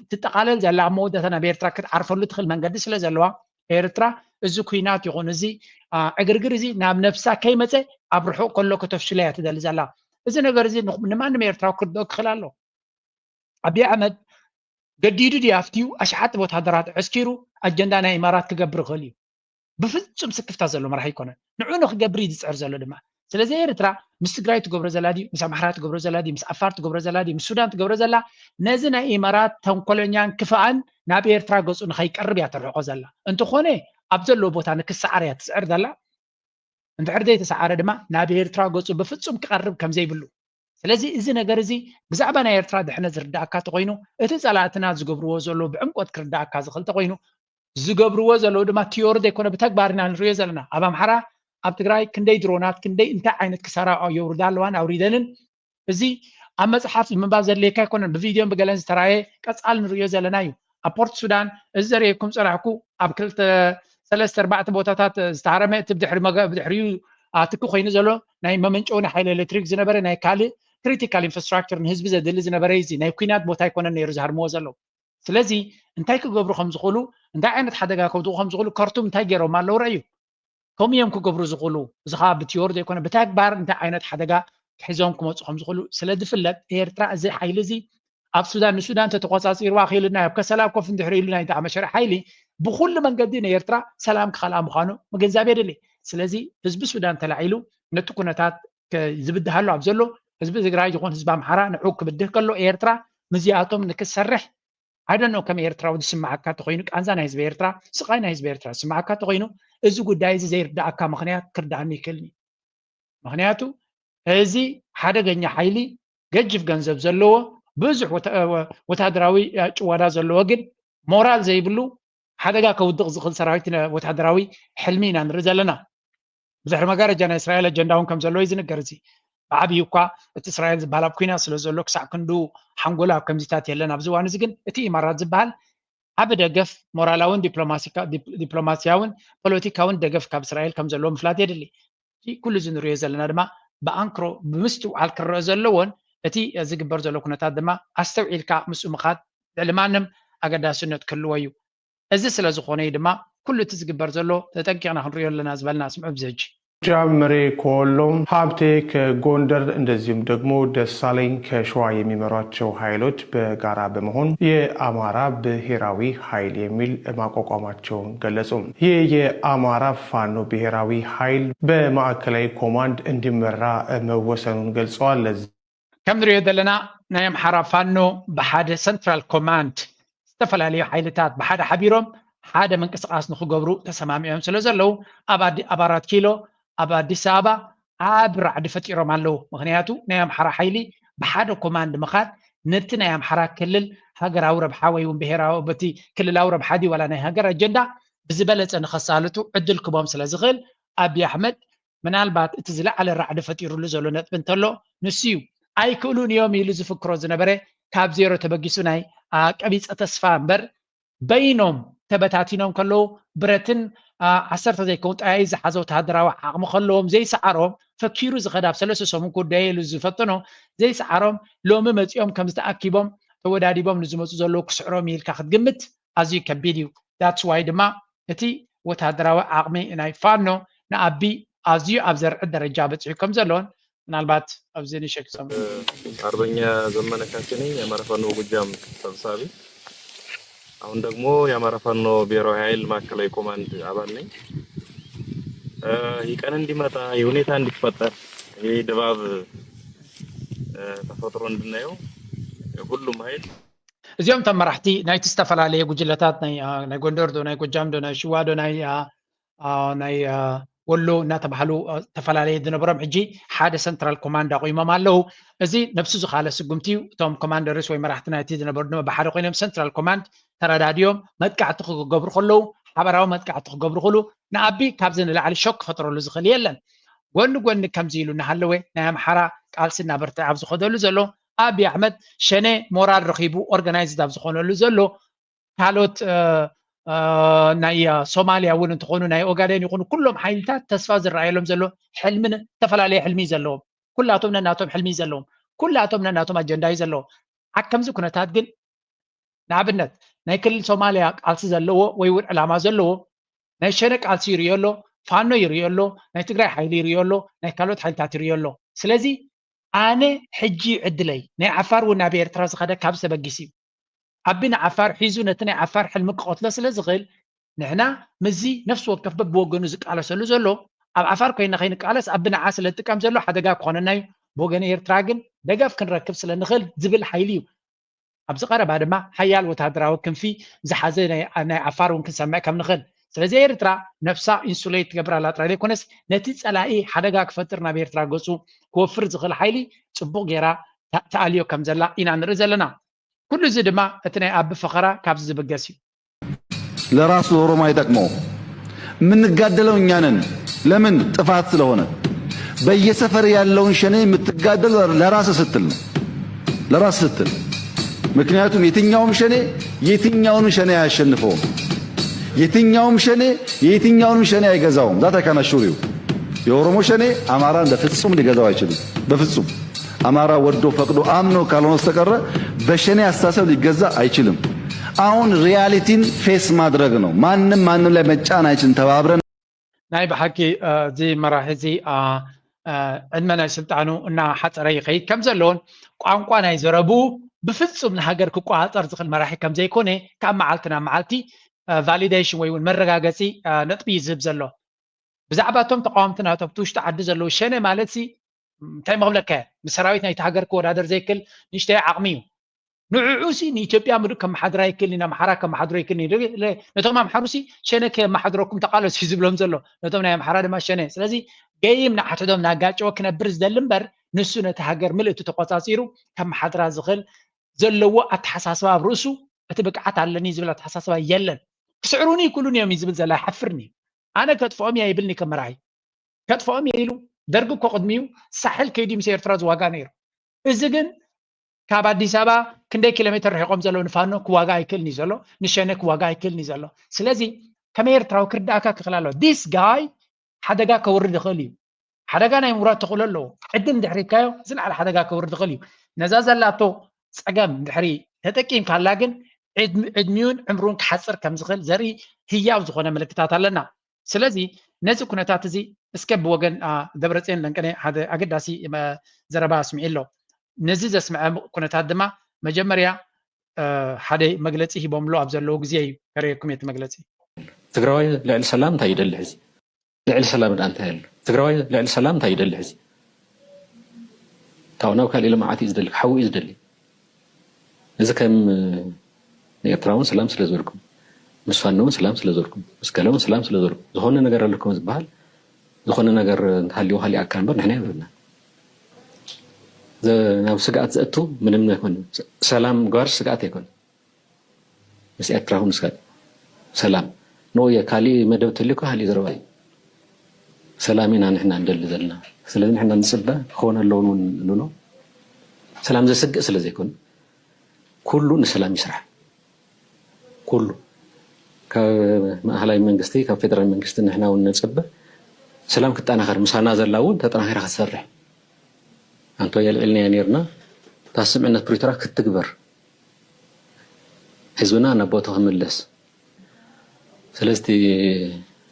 تتقالل زلا مودة أنا بيرترا كت عارفة اللي تدخل من قدس لا زلوا يرترا إزو كوينات يغون زي أجرجر زي نام نفسها كيمته أبرحو كله كتفشلات دل زلا إذا نقر زي نما نم يرترا كردوك خلاله أبي أحمد جديد يافتيو أشحات بوتهدرات عسكرو أجندنا إمارات كجبر غلي بفصم سكفتا زلو مرح يكون نعونو خجبري دصعر زلو دما سلازي إيرترا مس تግራይ ትገብሮ ዘላዲ مس ኣምሓራ ትገብሮ ዘላዲ مس ኣፋር ትገብሮ ዘላዲ مس ሱዳን ትገብሮ ዘላ ነዚ ናይ ኢማራት ተንኮለኛን ክፋኣን ናብ ኤርትራ ገጹ ንኸይቀርብ እያ ትርሕቆ ዘላ እንትኾነ ኣብ ዘሎ ቦታ ንክሰዓር እያ ትስዕር ዘላ እንድሕር ዘይተሰዓረ ድማ ናብ ኤርትራ ገጹ ብፍጹም ክቐርብ ከም ዘይብሉ ስለዚ እዚ ነገር እዚ ብዛዕባ ናይ ኤርትራ ድሕነት ዝርዳእካ ተኮይኑ እቲ ጸላእትና ዝገብርዎ ዘሎ ብዕምቆት ክርዳእካ ዝኽእል ተኮይኑ ዝገብርዎ ዘሎ ድማ ቲዮሪ ዘይኮነ ብተግባርና ንሪኦ ዘለና ኣብ ኣምሓራ ኣብ ትግራይ ክንደይ ድሮናት ክንደይ እንታይ ዓይነት ክሳራ የውርዳ ኣለዋን ኣውሪደንን እዚ ኣብ መፅሓፍ ምንባብ ዘድልየካ ኣይኮነን ብቪድዮን ብገለን ዝተራእየ ቀፃል ንሪኦ ዘለና እዩ ኣብ ፖርት ሱዳን እዚ ዘርእየኩም ፀናሕኩ ኣብ 3-4 ቦታታት ዝተሃረመ እቲ ብድሕሪኡ ትኪ ኮይኑ ዘሎ ናይ መመንጨው ናይ ሓይሊ ኤሌክትሪክ ዝነበረ ናይ ካልእ ክሪቲካል ኢንፍራስትራክቸር ንህዝቢ ዘድሊ ዝነበረ እዚ ናይ ኩናት ቦታ ኣይኮነን ነይሩ ዝሃርምዎ ዘሎ ስለዚ እንታይ ክገብሩ ከም ዝኽእሉ እንታይ ዓይነት ሓደጋ ከውድቑ ከም ዝኽእሉ ካርቱም እንታይ ገይሮም ኣለዉ ረእዩ ከምኡ እዮም ክገብሩ ዝኽእሉ እዚ ከዓ ብቲዮሪ ዘይኮነ ብተግባር እንታይ ዓይነት ሓደጋ ክሒዞም ክመፁ ከም ዝኽእሉ ስለ ዝፍለጥ ኤርትራ እዚ ሓይሊ እዚ ኣብ ሱዳን ንሱዳን ተተቆፃፂርዋ ክኢልና ኣብ ከሰላም ኮፍ እንድሕሪ ኢሉ ናይ ዳዕመሸሪ ሓይሊ ብኩሉ መንገዲ ንኤርትራ ሰላም ክኸልኣ ምዃኑ ምግንዛብ የድሊ ስለዚ ህዝቢ ሱዳን ተላዒሉ ነቲ ኩነታት ዝብድሃሉ ኣብ ዘሎ ህዝቢ ትግራይ ይኹን ህዝቢ ኣምሓራ ንዑ ክብድህ ከሎ ኤርትራ ምዚኣቶም ንክሰርሕ አይደኖ ከም ኤርትራዊ ዝስማዓካ ተኮይኑ ቃንዛ ናይ ህዝቢ ኤርትራ ስቃይ ናይ ህዝቢ ኤርትራ ዝስማዓካ ተኮይኑ እዚ ጉዳይ እዚ ዘይርዳእካ ምክንያት ክርዳእኒ ይክእልኒ ምክንያቱ እዚ ሓደገኛ ሓይሊ ገጅፍ ገንዘብ ዘለዎ ብዙሕ ወታደራዊ ጭዋዳ ዘለዎ ግን ሞራል ዘይብሉ ሓደጋ ከውድቕ ዝኽእል ሰራዊት ወታደራዊ ሕልሚ ኢና ንርኢ ዘለና ብድሕሪ መጋረጃ ናይ እስራኤል ኣጀንዳ እውን ከም ዘለዎ እዩ ዝንገር እዚ ብዓብዪ እኳ እቲ እስራኤል ዝበሃል ኣብ ኩናት ስለ ዘሎ ክሳዕ ክንዱ ሓንጎላ ኣብ ከምዚታት የለን ኣብዚ እዋን እዚ ግን እቲ ኢማራት ዝበሃል ዓብ ደገፍ ሞራላውን ዲፕሎማስያውን ፖለቲካውን ደገፍ ካብ እስራኤል ከም ዘለዎ ምፍላጥ የድሊ ኩሉ እዚ ንሪኦ ዘለና ድማ ብኣንክሮ ብምስትውዓል ክረአ ዘለዎን እቲ ዝግበር ዘሎ ኩነታት ድማ ኣስተውዒልካ ምስኡ ምኻድ ልዕሊ ማንም ኣገዳስነት ክህልዎ እዩ እዚ ስለ ዝኾነ ድማ ኩሉ እቲ ዝግበር ዘሎ ተጠንቂቕና ክንሪኦ ኣለና ዝበልና ስምዑ ብዚ ሕጂ ጃምሬ ኮሎም ሀብቴ ከጎንደር እንደዚሁም ደግሞ ደሳለኝ ከሸዋ የሚመሯቸው ኃይሎች በጋራ በመሆን የአማራ ብሔራዊ ኃይል የሚል ማቋቋማቸውን ገለጹ። ይህ የአማራ ፋኖ ብሔራዊ ኃይል በማዕከላዊ ኮማንድ እንዲመራ መወሰኑን ገልጸዋል። ከም ንሪኦ ዘለና ናይ አምሓራ ፋኖ ብሓደ ሰንትራል ኮማንድ ዝተፈላለዩ ኃይልታት ብሓደ ሓቢሮም ሓደ መንቅስቃስ ንክገብሩ ተሰማሚዖም ስለ ዘለው ኣብ 4 ኪሎ ኣብ አዲስ አበባ ኣብ ራዕዲ ፈጢሮም ኣለው። ምክንያቱ ናይ አምሓራ ኃይሊ ብሓደ ኮማንድ ምኻድ ነቲ ናይ አምሓራ ክልል ሃገራዊ ረብሓ ወይ እውን ብሔራዊ በቲ ክልላዊ ረብሓ ዲ ወላ ናይ ሃገር አጀንዳ ብዝበለፀ ንኸሳልጡ ዕድል ክቦም ስለ ዝኽእል አብይ አሕመድ ምናልባት እቲ ዝለዓለ ራዕዲ ፈጢሩሉ ዘሎ ነጥቢ እንተሎ ንሱ እዩ ኣይክእሉን እዮም ኢሉ ዝፍክሮ ዝነበረ ካብ ዜሮ ተበጊሱ ናይ ቀቢፀ ተስፋ እምበር በይኖም ተበታቲኖም ከለው ብረትን 10 ዘይከውን ጣይ ዝሓዘ ወተሃደራዊ ዓቕሚ ከለዎም ዘይሰዓሮም ፈኪሩ ዝኸዳብ 3 ሰሙን ኩዳይሉ ዝፈትኖ ዘይሰዓሮም ሎሚ መፂኦም ከም ዝተኣኪቦም ተወዳዲቦም ንዝመፁ ዘለው ክስዕሮም ኢልካ ክትግምት ኣዝዩ ከቢድ እዩ። ዳትስ ዋይ ድማ እቲ ወተሃደራዊ ዓቕሚ ናይ ፋኖ ንኣቢ ኣዝዩ ኣብ ዘርዒ ደረጃ በፂሑ ከም ዘለዎን ምናልባት ኣብዚ ንሸክ ሰሙ አርበኛ ዘመነ ካሴ ነኝ የአማራ ፋኖ ጎጃም ሰብሳቢ። አሁን ደግሞ የአማራ ፋኖ ብሔራዊ ኃይል ማዕከላዊ ኮማንድ አባል ነኝ። ይህ ቀን እንዲመጣ የሁኔታ እንዲፈጠር ይህ ድባብ ተፈጥሮ እንድናየው ሁሉም ኃይል እዚኦም ተመራሕቲ ናይቲ ዝተፈላለየ ጉጅለታት ናይ ጎንደር ዶ ናይ ጎጃም ዶ ናይ ሽዋ ዶ ናይ ወሎ እናተባሃሉ ተፈላለየ ዝነበሮም ሕጂ ሓደ ሰንትራል ኮማንድ ኣቆይሞም ኣለው። እዚ ነብሱ ዝኻለ ስጉምቲ እቶም ኮማንደርስ ወይ መራሕቲ ናይቲ ዝነበሩ ድማ ብሓደ ኮይኖም ሰንትራል ኮማንድ ተረዳድዮም መጥቃዕቲ ክገብሩ ከለው ሓበራዊ መጥቃዕቲ ክገብሩ ከሉ ንኣቢ ካብዚ ንላዕሊ ሾክ ክፈጥረሉ ዝኽእል የለን። ጎኒ ጎኒ ከምዚ ኢሉ እናሃለወ ናይ አምሓራ ቃልሲ እናበርትዐ ኣብ ዝኸደሉ ዘሎ አብይ አሕመድ ሸነ ሞራል ረኺቡ ኦርጋናይዝድ ኣብ ዝኾነሉ ዘሎ ካልኦት ናይ ሶማሊያ እውን እንትኾኑ ናይ ኦጋዴን ይኹኑ ኩሎም ሓይልታት ተስፋ ዝረኣየሎም ዘሎ ሕልምን ዝተፈላለየ ሕልሚ ዘለዎም ኩላቶም ነናቶም ሕልሚ ዘለዎም ኩላቶም ነናቶም አጀንዳ ዘለዎም ከምዚ ኩነታት ግን ንኣብነት ናይ ክልል ሶማሊያ ቃልሲ ዘለዎ ወይ እውን ዕላማ ዘለዎ ናይ ሸነ ቃልሲ ይርዮ ኣሎ፣ ፋኖ ይርዮ ኣሎ፣ ናይ ትግራይ ሓይሊ ይርዮ ኣሎ፣ ናይ ካልኦት ሓይልታት ይርዮ ኣሎ። ስለዚ ኣነ ሕጂ ዕድለይ ናይ ዓፋር እውን ናብ ኤርትራ ዝኸደ ካብ ዝተበጊስ እዩ ኣቢ ንዓፋር ሒዙ ነቲ ናይ ዓፋር ሕልሚ ክቆትሎ ስለ ዝኽእል ንሕና ምዚ ነፍሲ ወከፍ በብወገኑ ዝቃለሰሉ ዘሎ ኣብ ዓፋር ኮይና ከይንቃለስ ኣቢ ንዓ ስለ ዝጥቀም ዘሎ ሓደጋ ክኾነና እዩ ብወገን ኤርትራ ግን ደገፍ ክንረክብ ስለ ንኽእል ዝብል ሓይሊ እዩ። ኣብዚ ቀረባ ድማ ሓያል ወታደራዊ ክንፊ ዝሓዘ ናይ ዓፋር እውን ክንሰምዕ ከም ንኽእል ስለዚ ኤርትራ ነፍሳ ኢንሱሌት ትገብራላ ጥራይ ዘይኮነስ ነቲ ፀላኢ ሓደጋ ክፈጥር ናብ ኤርትራ ገፁ ክወፍር ዝኽእል ሓይሊ ፅቡቅ ጌራ ተኣልዮ ከም ዘላ ኢና ንርኢ ዘለና። ኩሉ እዚ ድማ እቲ ናይ ኣቢ ፈኸራ ካብዚ ዝብገስ እዩ። ለራሱ ኦሮሞ አይጠቅመው የምንጋደለው እኛ ነን። ለምን? ጥፋት ስለሆነ በየሰፈር ያለውን ሸኔ የምትጋደል ለራስ ስትል ነው፣ ለራስ ስትል። ምክንያቱም የትኛውም ሸኔ የትኛውንም ሸኔ አያሸንፈውም። የትኛውም ሸኔ የትኛውንም ሸኔ አይገዛውም። ዛታ ካናሹሪው የኦሮሞ ሸኔ አማራን በፍጹም ሊገዛው አይችልም። በፍጹም አማራ ወዶ ፈቅዶ አምኖ ካልሆነ በስተቀር በሸኔ አስተሳሰብ ሊገዛ አይችልም። አሁን ሪያሊቲን ፌስ ማድረግ ነው። ማንም ላይ መጫን አይችልም። ተባብረን ናይ ብሓቂ እዚ መራሒ እዚ ዕድመ ናይ ስልጣኑ እና ሓፀረ ይኸይድ ከም ዘለዎን ቋንቋ ናይ ዘረቡ ብፍጹም ንሃገር ክቋፀር ዝኽእል መራሒ ከም ዘይኮነ ካብ መዓልቲ ናብ መዓልቲ ቫሊዴሽን ወይ እውን መረጋገፂ ነጥቢ ይዝህብ ዘሎ ብዛዕባ እቶም ተቃወምቲ ናቶም ውሽጢ ዓዲ ዘለው ሸነ ማለት እንታይ መብለካ ምሰራዊት ናይቲ ሃገር ክወዳደር ዘይክእል ንሽተይ ዓቕሚ እዩ። ንዕዑሲ ንኢትዮጵያ ምድር ከመሓድራ ይክእል ንኣምሓራ ከመሓድሮ ይክእል ነቶም ኣምሓሩሲ ሸነ ከመሓድረኩም ተቃለሱ ዝብሎም ዘሎ ነቶም ናይ ኣምሓራ ድማ ሸነ። ስለዚ ገይም ንዓትዶም ናጋጭዎ ክነብር ዝደሊ እምበር ንሱ ነቲ ሃገር ምልእቲ ተቆፃፂሩ ከመሓድራ ዝኽእል ዘለዎ ኣተሓሳስባ ኣብ ርእሱ እቲ ብቅዓት ኣለኒ ዝብል ኣተሓሳስባ የለን። ክስዕሩኒ ይክእሉን እዮም ዝብል ዘላ ሓፍርኒ ኣነ ከጥፍኦም እያ ይብልኒ ከመራሒ ከጥፍኦም እየ ኢሉ ደርጊ እኮ ቅድሚኡ ሳሕል ከይዲ ምስ ኤርትራ ዝዋጋ ነይሩ። እዚ ግን ካብ ኣዲስ ኣበባ ክንደይ ኪሎ ሜትር ርሒቆም ዘለዉ ንፋኖ ክዋጋ ኣይክእልኒ ዘሎ ንሸነ ክዋጋ ኣይክእልኒ ዘሎ። ስለዚ ከመይ ኤርትራዊ ክርዳእካ ክኽእል ኣለዎ። ዲስ ጋይ ሓደጋ ከውርድ ይኽእል እዩ። ሓደጋ ናይ ምውራድ ተኽእሎ ኣለዎ። ዕድል እንድሕሪካዮ ዝለዓለ ሓደጋ ከውርድ ይኽእል እዩ። ነዛ ዘላቶ ፀገም ድሕሪ ተጠቂም ካላ ግን ዕድሚውን ዕምሩን ክሓፅር ከም ዝኽእል ዘርኢ ህያው ዝኾነ ምልክታት ኣለና። ስለዚ ነዚ ኩነታት እዚ اسكب وجن دبرتين لنكني هذا أقداسي زربا سمعي له نزيز اسمع كنا تهدما مجمريا حدا مجلسي هي بملو أبزلوج زي كريكم يتمجلسي تقرأي لعل سلام تايد الحزي لعل سلام أنت هل تقرأي لعل سلام تايد الحزي تاونا وكال إلى ما عتيز دلك حوي إزدلي إذا كان يتراون سلام سلزوركم مسفنون سلام سلزوركم مسكلون سلام سلزوركم زخون نجار لكم زبال زخون نجار هاليو هالي أكان بر نحن يبرنا إذا ناو سقات زقتو من يكون سلام جار سقات يكون بس يتراون سقات سلام نو يكالي مدبت لكم هالي زرواي سلامنا نحن ندل زلنا سلام نحن نسبة خونا اللون لونو سلام زي سق سلزي يكون كله نسلام يسرح كله كمهلاي منجستي كفدرال منجستي نحن ونسبة سلام كنت أنا خير مسانا زلاون تطلع خير خسرح أنتوا يلعلني نيرنا تحسب أن بريترا كتكبر حزبنا أنا بوتهم اللس سلستي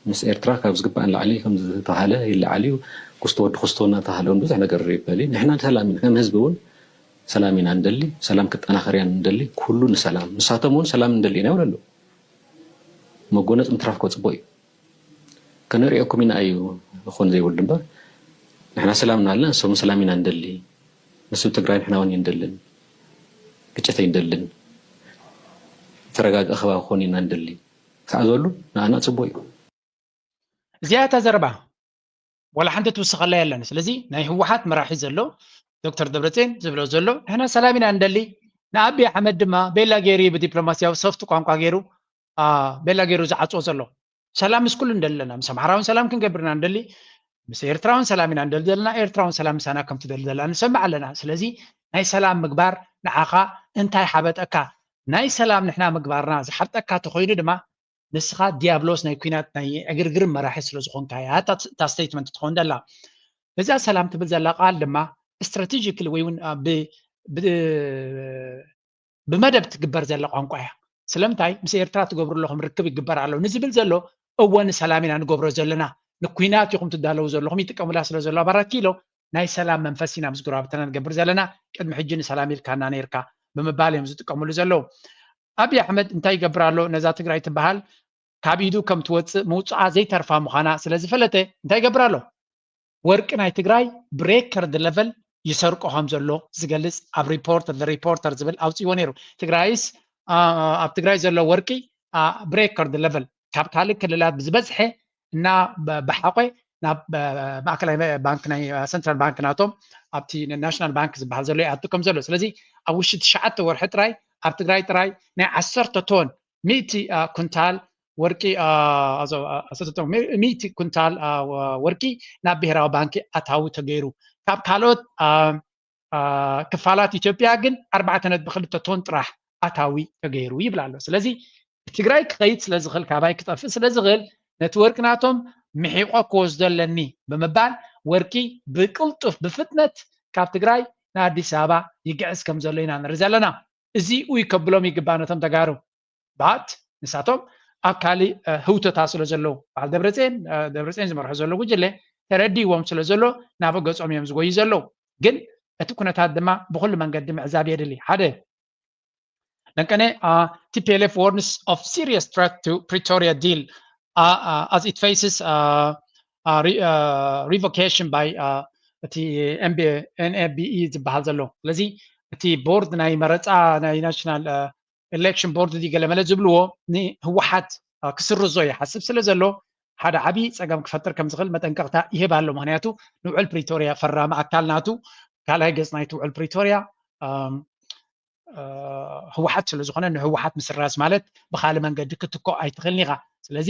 مس إيرترا كابز قبان لعلي كم تهلا يلا علي وقصتونا تهلون بس إحنا قريب بالي نحن سلامين كم حزبون سلامين عندلي سلام كنت أنا خير عندلي كله سلام مساتمون سلام عندلي ولا لا مجونة مترافقة صبوي كنا رأيكم من أيو خون زي ولدنا نحنا سلامنا لنا سوم سلامين عندلي نسوي تقرأين إحنا وني ندلن كتشتين دلن ترجع أخوة خونين عندلي سأزولو أنا صبوي زيادة زربة ولا حد توسخ الله يلا لذي ناي هو حات مراحي زلو دكتور دبرتين زبلو زلو هنا سلامين عندلي نأبي أحمد ما بيلا غيري بدبلوماسيا وصفت قام غيرو بيلا غيرو زعطو زلو سلام مسكول ندلنا مسمعراون سلام كن قبرنا ندلي مس إيرتراون سلامين عندلنا إيرتراون سلام سنة كم تدلنا نسمع لنا سلذي ناي سلام مقبار نعاقا انتاي حابت أكا ناي سلام نحنا مقبارنا زحبت أكا تخويني دما نسخة ديابلوس ناي كوينات ناي أجرجر مراحل سلوزخون كاي هاتا تاستيتمنت تخون دلا إذا سلام تبزل قال لما استراتيجيكال ويون بمدى تقبر زل قانقايا سلامتاي مس إيرترا تقبر لهم ركب يقبر على نزبل زلو أول سلامين عن قبر زلنا نكوينات يقوم تدالو زلهم يتكمل أصل زلوا برا كيلو ناي سلام منفسينا مس قرابتنا نقبر زلنا قد محجين سلامي الكانا نيركا بمبالهم زتكمل زلو أبي أحمد انتاي قبر له نزات قراي تبهال كابيدو كم توت موصع زي ترفع مخانا سلازي فلته انتاي قبر له ورك ناي تقراي بريكر ذا ليفل يسرقهم زلو زغلص اب ريبورت ذا ريبورتر زبل اوصي ونيرو تقرايس اب تقراي زلو وركي بريكر ذا ليفل كابيتال كللات بزبزحه እና بحقه ናብ ማእከላይ ባንክ ናይ ሰንትራል ባንክ ናቶም ኣብቲ ናሽናል ባንክ ዝበሃል ዘሎ ይኣትከም ዘሎ ስለዚ ኣብ ውሽጢ 9 ወርሒ ጥራይ ኣብ ትግራይ ጥራይ ናይ 10 ቶን 100 ኩንታል ወርቂ 100 ኩንታል ወርቂ ናብ ብሔራዊ ባንኪ ኣታዊ ተገይሩ ካብ ካልኦት ክፋላት ኢትዮጵያ ግን 4.2 ቶን ጥራሕ ኣታዊ ተገይሩ ይብል ኣሎ ስለዚ ትግራይ ክኸይድ ስለዝኽእል ካባይ ክጠፍእ ስለዝኽእል ነትወርክ ናቶም ምሒቆ ክወስደለኒ ብምባል ወርቂ ብቅልጡፍ ብፍጥነት ካብ ትግራይ ንኣዲስ ኣበባ ይግዕዝ ከም ዘሎ ኢና ንርኢ ዘለና እዚ ኡይ ከብሎም ይግባእ ነቶም ተጋሩ ባት ንሳቶም ኣብ ካሊእ ህውተታ ስለ ዘለዎ በዓል ደብረፅዮን ዝመርሖ ዘሎ ጉጅለ ተረዲዎም ስለ ዘሎ ናብ ገጾም እዮም ዝጎዩ ዘለዉ ግን እቲ ኩነታት ድማ ብኩሉ መንገዲ ምዕዛብ የድሊ ሓደ ለንቀነ TPLF warns of serious threat to Pretoria deal as it faces revocation by the NABE ዝበሃል ዘሎ ስለዚ እቲ ቦርድ ናይ መረፃ ናይ ናሽናል ኤሌክሽን ቦርድ ዲገለመለ ዝብልዎ ንህወሓት ክስርዞ ይሓስብ ስለ ዘሎ ሓደ ዓብይ ፀገም ክፈጥር ከም ዝኽእል መጠንቀቕታ ይህብ ኣሎ ምክንያቱ ንውዕል ፕሪቶሪያ ፈራሚ ኣካል ናቱ ካልኣይ ገጽ ናይቲ ውዕል ፕሪቶሪያ ህወሓት ስለ ዝኾነ ንህወሓት ምስራዝ ማለት ብካልእ መንገዲ ክትኮ ኣይትኽእልን ኢኻ ስለዚ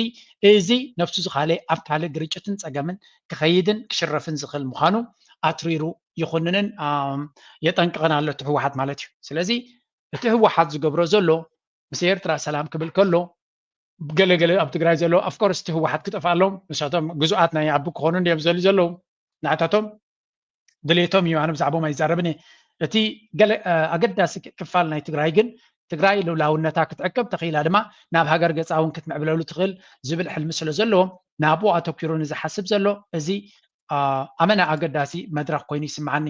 እዚ ነፍሱ ዝኻለ ኣብ ካልእ ግርጭትን ፀገምን ክኸይድን ክሽረፍን ዝኽእል ምዃኑ ኣትሪሩ ይኹንንን የጠንቅቐን ኣሎ እቲ ህወሓት ማለት እዩ ስለዚ እቲ ህወሓት ዝገብሮ ዘሎ ምስ ኤርትራ ሰላም ክብል ከሎ ገለገለ ኣብ ትግራይ ዘሎ ኣፍኮርስ እቲ ህወሓት ክጠፍኣሎም ንሳቶም ግዙኣት ናይ ዓቢ ክኾኑ እንዲኦም ዘልዩ ዘለዉ ንዓታቶም ድሌቶም እዩ ኣነ ብዛዕቦም ኣይዛረብን እቲ ገለ ኣገዳሲ ክፋል ናይ ትግራይ ግን ትግራይ ልውላውነታ ክትዕቅብ ተኺላ ድማ ናብ ሃገር ገጻውን ክትምዕብለሉ ትኽእል ዝብል ሕልሚ ስለ ዘለዎ ናብኡ ኣተኪሩ ንዝሓስብ ዘሎ እዚ ኣመና ኣገዳሲ መድረክ ኮይኑ ይስምዓኒ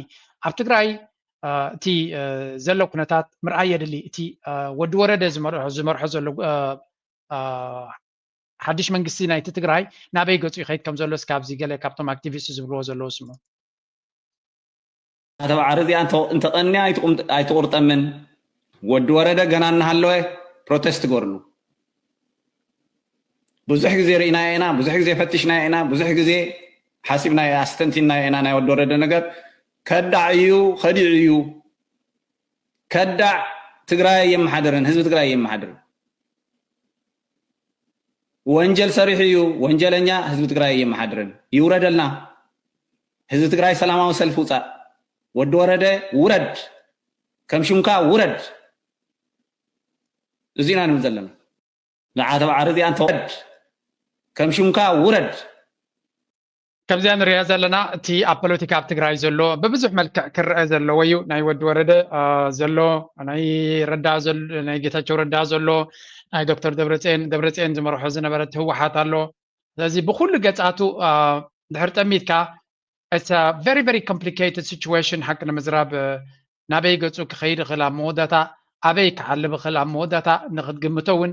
ኣብ ትግራይ እቲ ዘሎ ኩነታት ምርኣይ የድሊ እቲ ወዲ ወረደ ዝመርሖ ዘሎ ሓድሽ መንግስቲ ናይቲ ትግራይ ናበይ ገጹ ይኸይድ ከም ዘሎ እስካብዚ ገለ ካብቶም ኣክቲቪስት ዝብልዎ ዘለዉ ስሙ ተባዕር እዚኣ እንተቐንያ ኣይትቁርጠምን ወዲ ወረደ ገና እናሃለወ ፕሮቴስት ገርሉ ብዙሕ ግዜ ርኢና ኢና ብዙሕ ግዜ ፈቲሽና ኢና ብዙሕ ግዜ ሓሲብና ኣስተንቲና ኢና ናይ ወዲ ወረደ ነገር ከዳዕ እዩ ከዲዕ እዩ ከዳዕ ትግራይ የመሓደርን ህዝቢ ትግራይ የመሓደርን ወንጀል ሰሪሕ እዩ ወንጀለኛ ህዝቢ ትግራይ የመሓደርን ይውረደልና ህዝቢ ትግራይ ሰላማዊ ሰልፊ ውፃእ ወዲ ወረደ ውረድ ከም ሽምካ ውረድ እዚና ንብል ዘለና ንዓተ ባዕር እዚኣ እንተወድ ከም ሽምካ ውረድ ከምዚያ ንሪኣ ዘለና እቲ ኣብ ፖለቲካ ኣብ ትግራይ ዘሎ ብብዙሕ መልክዕ ክርአ ዘለዎ እዩ ናይ ወዲ ወረደ ዘሎ ናይ ረዳእ ዘሎ ናይ ጌታቸው ረዳእ ዘሎ ናይ ዶክተር ደብረፅዮን ዝመርሖ ዝነበረት ህወሓት ኣሎ ስለዚ ብኩሉ ገጻቱ ድሕሪ ጠሚትካ it's a very very complicated situation حق ንምዝራብ ናበይ ገጹ ክኸይድ ይኽእል ኣብ መወዳእታ ኣበይ ክሓልፍ ይኽእል ኣብ መወዳእታ ንኽትግምቶ እውን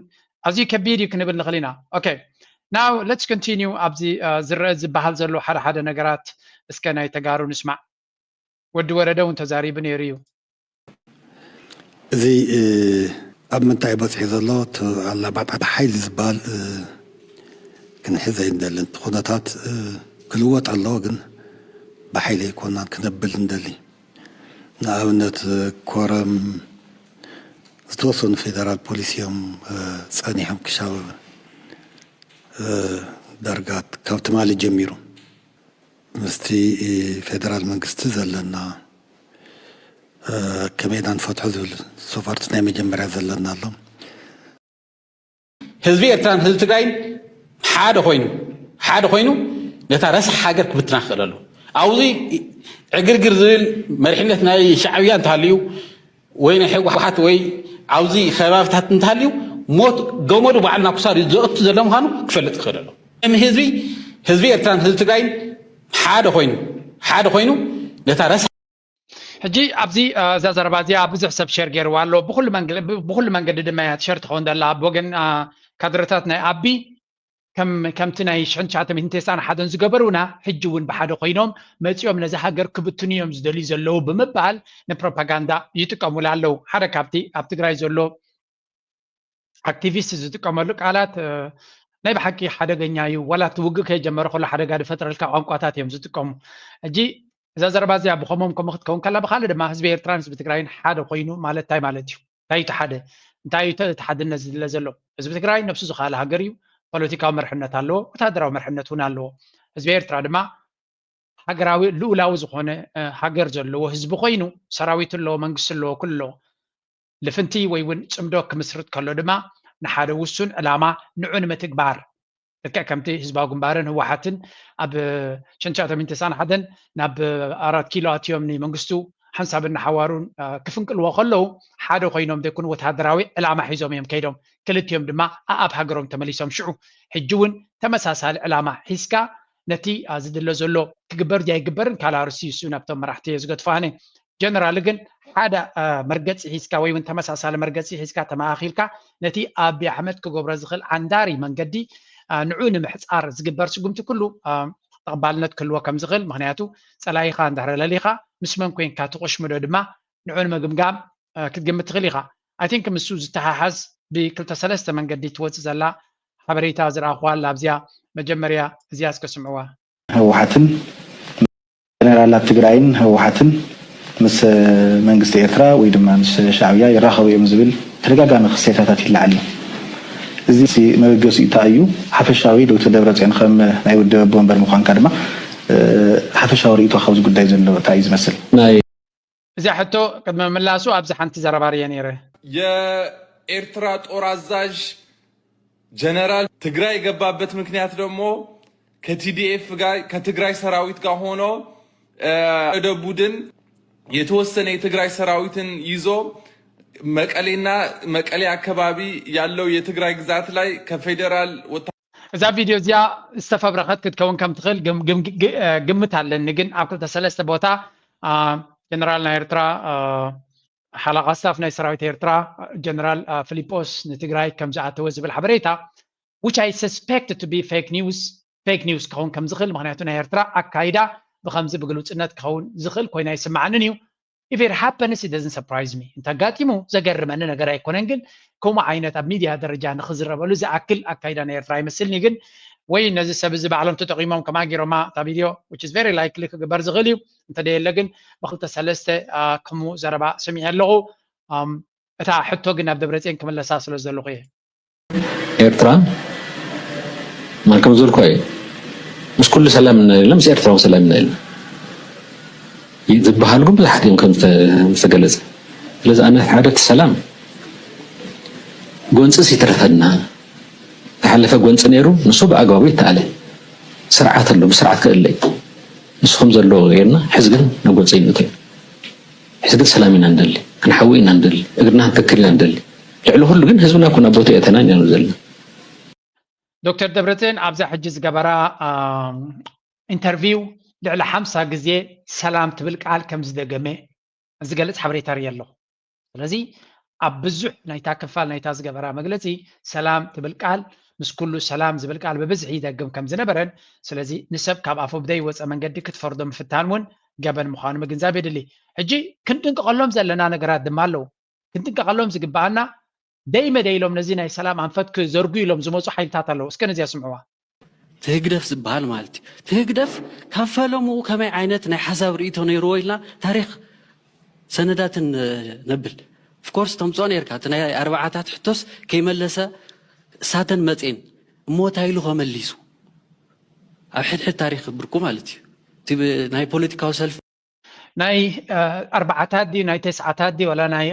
ኣዝዩ ከቢድ እዩ ክንብል ንኽእል ኢና ኦኬ now let's continue ኣብዚ ዝረአ ዝበሃል ዘሎ ሓደ ነገራት እስከ ናይ ተጋሩ ንስማዕ ወዲ ወረደ እውን ተዛሪቡ ነይሩ እዩ እዚ ኣብ ምንታይ በፂሑ ዘሎ ኣላባጣ ሓይሊ ዝበሃል ክንሕዘ እንደለን ኩነታት ክልወጥ ኣለዎ ግን بحيلة يكون كنبل ندلي نعاونت كورم توصل فيدرال بوليسيوم صانيهم كشاب درجات كوت مالي جميرو مستي فيدرال منقست زلنا كميدان فتح ذول سوفرت نامي جمرة زلنا لهم حزبي إرتران حزب تقاين حاد خوينو نتارس حاجة كبتنا خلالو أوزي عقرقر زين مرحلة ناي شعبية انتهاليو وين حق واحد وي أوزي خباب تحت انتهاليو موت قومرو بعدنا بصار يزقط زلهم هانو كفلت خلاله أم حزبي إرتران حزب تقاين حاد خوينو نتارس حجي أبزي زازربازي أبزي حسب شرقير والو بكل من قد ما يتشرت خون دلا بوجن كادرتاتنا أبي كم تناي شعنشات من تسان حدا زجبرونا حجون بحد قينهم ما تيوم نزح حجر كبتنيهم زدلي زلوا بمبال نبروباغندا يتكمل على حركة أبتغراي زلوا أكتيفيست زتكمل على ناي بحكي حدا جنيايو ولا توجك يجمر كل حدا قاعد فترة الكام قاتات يوم زتكم جي زازربازي أبو خمم كم أخذ كون كلا بخالد ما حزب إيرترانس بتغراين حدا قينو مالت تاي مالتيو تاي تحد النزل زلوا حزب تغراين نفسه زخال هاجريو ፖለቲካዊ መርሕነት ኣለዎ ወታደራዊ መርሕነት እውን ኣለዎ ህዝቢ ኤርትራ ድማ ሃገራዊ ልኡላዊ ዝኾነ ሃገር ዘለዎ ህዝቢ ኮይኑ ሰራዊት ኣለዎ መንግስቲ ኣለዎ ኩሉ ልፍንቲ ወይ እውን ፅምዶ ክምስርት ከሎ ድማ ንሓደ ውሱን ዕላማ ንዑ ንምትግባር ልክዕ ከምቲ ህዝባዊ ግንባርን ህወሓትን ኣብ 1991 ናብ 4 ኪሎ ኣትዮም ንመንግስቱ ሓንሳብ እናሓዋሩን ክፍንቅልዎ ከለዉ ሓደ ኮይኖም ዘይኮኑ ወታደራዊ ዕላማ ሒዞም እዮም ከይዶም ክልቲኦም ድማ ኣብ ሃገሮም ተመሊሶም ሽዑ ሕጂ እውን ተመሳሳሊ ዕላማ ሒዝካ ነቲ ዝድለ ዘሎ ክግበር ዘይግበርን ካላርሲ እሱ ናብቶም መራሕቲ ዝገድፋነ ጀነራል ግን ሓደ መርገፂ ሒዝካ ወይ እውን ተመሳሳሊ መርገፂ ሒዝካ ተማኺልካ ነቲ ኣብይ ኣሕመድ ክገብሮ ዝኽእል ዓንዳሪ መንገዲ ንዑ ንምሕፃር ዝግበር ስጉምቲ ኩሉ ተቐባልነት ክህልዎ ከም ዝኽእል ምክንያቱ ፀላኢኻ እንዳሕረ ለሊኻ ምስ መን ኮንካ ትቆሽምዶ ድማ ንዑ ንምግምጋም ክትግምት ትኽእል ኢኻ ኣይ ቲንክ ምሱ ዝተሓሓዝ ብክልተ ሰለስተ መንገዲ ትወፅእ ዘላ ሓበሬታ ዝረኣኽዋ ኣብዚያ መጀመርያ እዚያ እስከስምዕዋ ህወሓትን ጀነራላት ትግራይን ህወሓትን ምስ መንግስቲ ኤርትራ ወይ ድማ ምስ ሻዕብያ ይራኸቡ እዮም ዝብል ተደጋጋሚ ክሴታታት ይለዓል እዚ መበገሱ እዩ ሓፈሻዊ ዶክተር ደብረፅዮን ከም ናይ ውድብ ቦምበር ምዃንካ ድማ ሓፈሻዊ ርእይቶ ካብዚ ጉዳይ ዘሎ እንታይ እዩ ዝመስል እዚያ ሕቶ ቅድሚ ምላሱ ኣብዚ ሓንቲ ዘረባርየ ነይረ የኤርትራ ጦር አዛዥ ጀነራል ትግራይ የገባበት ምክንያት ደግሞ ከቲዲኤፍ ጋር ከትግራይ ሰራዊት ጋር ሆኖ ወደ ቡድን የተወሰነ የትግራይ ሰራዊትን ይዞ መቀሌና መቀሌ አካባቢ ያለው የትግራይ ግዛት ላይ ከፌደራል እዛ ቪዲዮ እዚያ ዝተፈብረኸት ክትከውን ከም ትኽእል ግምት ኣለኒ ግን ኣብ ክልተ ሰለስተ ቦታ ጀነራል ናይ ኤርትራ ሓላቓ ስታፍ ናይ ሰራዊት ኤርትራ ጀነራል ፊሊጶስ ንትግራይ ከም ዝኣተወ ዝብል ሓበሬታ which I suspect to be fake news ክኸውን ከም ዝኽእል ምክንያቱ ናይ ኤርትራ ኣካይዳ ብከምዚ ብግሉፅነት ክኸውን ዝኽእል ኮይና ይስማዓንን እዩ if it happens it doesn't surprise me እንተጋጢሙ ዘገርመኒ ነገር ኣይኮነን ግን ከምኡ ዓይነት ኣብ ሚድያ ደረጃ ንኽዝረበሉ ዝኣክል ኣካይዳ ናይ ኤርትራ ይመስልኒ ግን ወይ ነዚ ሰብ እዚ ባዕሎም ተጠቂሞም ከማ ጌሮማ እታ ቪድዮ which is very likely ክግበር ዝኽእል እዩ እንተደየለ ግን ብክልተ ሰለስተ ከምኡ ዘረባ ሰሚዐ ኣለኹ እታ ሕቶ ግን ኣብ ደብረፅዮን ክምለሳ ስለ ዘለኹ እየ ኤርትራ ማልከም ዝብልኮ እዩ ምስ ኩሉ ሰላም ንኢልና ምስ ኤርትራ ሰላም ንኢልና ዝበሃል ግን ብዙሓት እዮም ከም ዝተገለፀ ስለዚ ኣነ ሓደት ሰላም ጎንፅስ ይትረፈና ተሓለፈ ጎንፂ ነይሩ ንሱ ብኣግባቡ ይተኣለ ስርዓት ኣሎ ብስርዓት ክእለይ ንስኹም ዘሎ ጌርና ሕዚ ግን ናብ ጎንፂ ይንእተዩ ሕዚ ግን ሰላም ኢና ንደሊ ክንሓዊ ኢና ንደሊ እግርና ክንተክል ኢና ንደሊ ልዕሊ ኩሉ ግን ህዝብና ኩን ኣብ ቦታ እተና ኢና ዘለና ዶክተር ደብረፅዮን ኣብዛ ሕጂ ዝገበራ ኢንተርቪው ልዕሊ 50 ግዜ ሰላም ትብል ቃል ከም ዝደገመ ዝገልጽ ሓበሬታ ርኢ ኣለኹ ስለዚ ኣብ ብዙሕ ናይታ ክፋል ናይታ ዝገበራ መግለፂ ሰላም ትብል ቃል ምስ ኩሉ ሰላም ዝብል ቃል ብብዝሒ ይደግም ከም ዝነበረን ስለዚ ንሰብ ካብ ኣፉ ብደይወፀ መንገዲ ክትፈርዶ ምፍታን እውን ገበን ምዃኑ ምግንዛብ የድሊ ሕጂ ክንጥንቀቐሎም ዘለና ነገራት ድማ ኣለዉ ክንጥንቀቐሎም ዝግባአና ደይመ ደይሎም ነዚ ናይ ሰላም ኣንፈት ክዘርጉ ኢሎም ዝመፁ ሓይልታት ኣለዉ እስከ ነዚያ ስምዕዋ ትህግደፍ ዝበሃል ማለት እዩ ትህግደፍ ካብ ፈለምኡ ከመይ ዓይነት ናይ ሓሳብ ርእይቶ ነይርዎ ኢልና ታሪክ ሰነዳትን ነብል ፍኮርስ ተምፅኦ ነርካ እቲ ናይ ኣርባዓታት ሕቶስ ከይመለሰ እሳተን መፅን እሞታ ኢሉ ከመሊሱ ኣብ ሕድሕድ ታሪክ ብርኩ ማለት እዩ እቲ ናይ ፖለቲካዊ ሰልፊ ናይ ኣርባዓታት ድዩ ናይ ተስዓታት ድዩ ወላ ናይ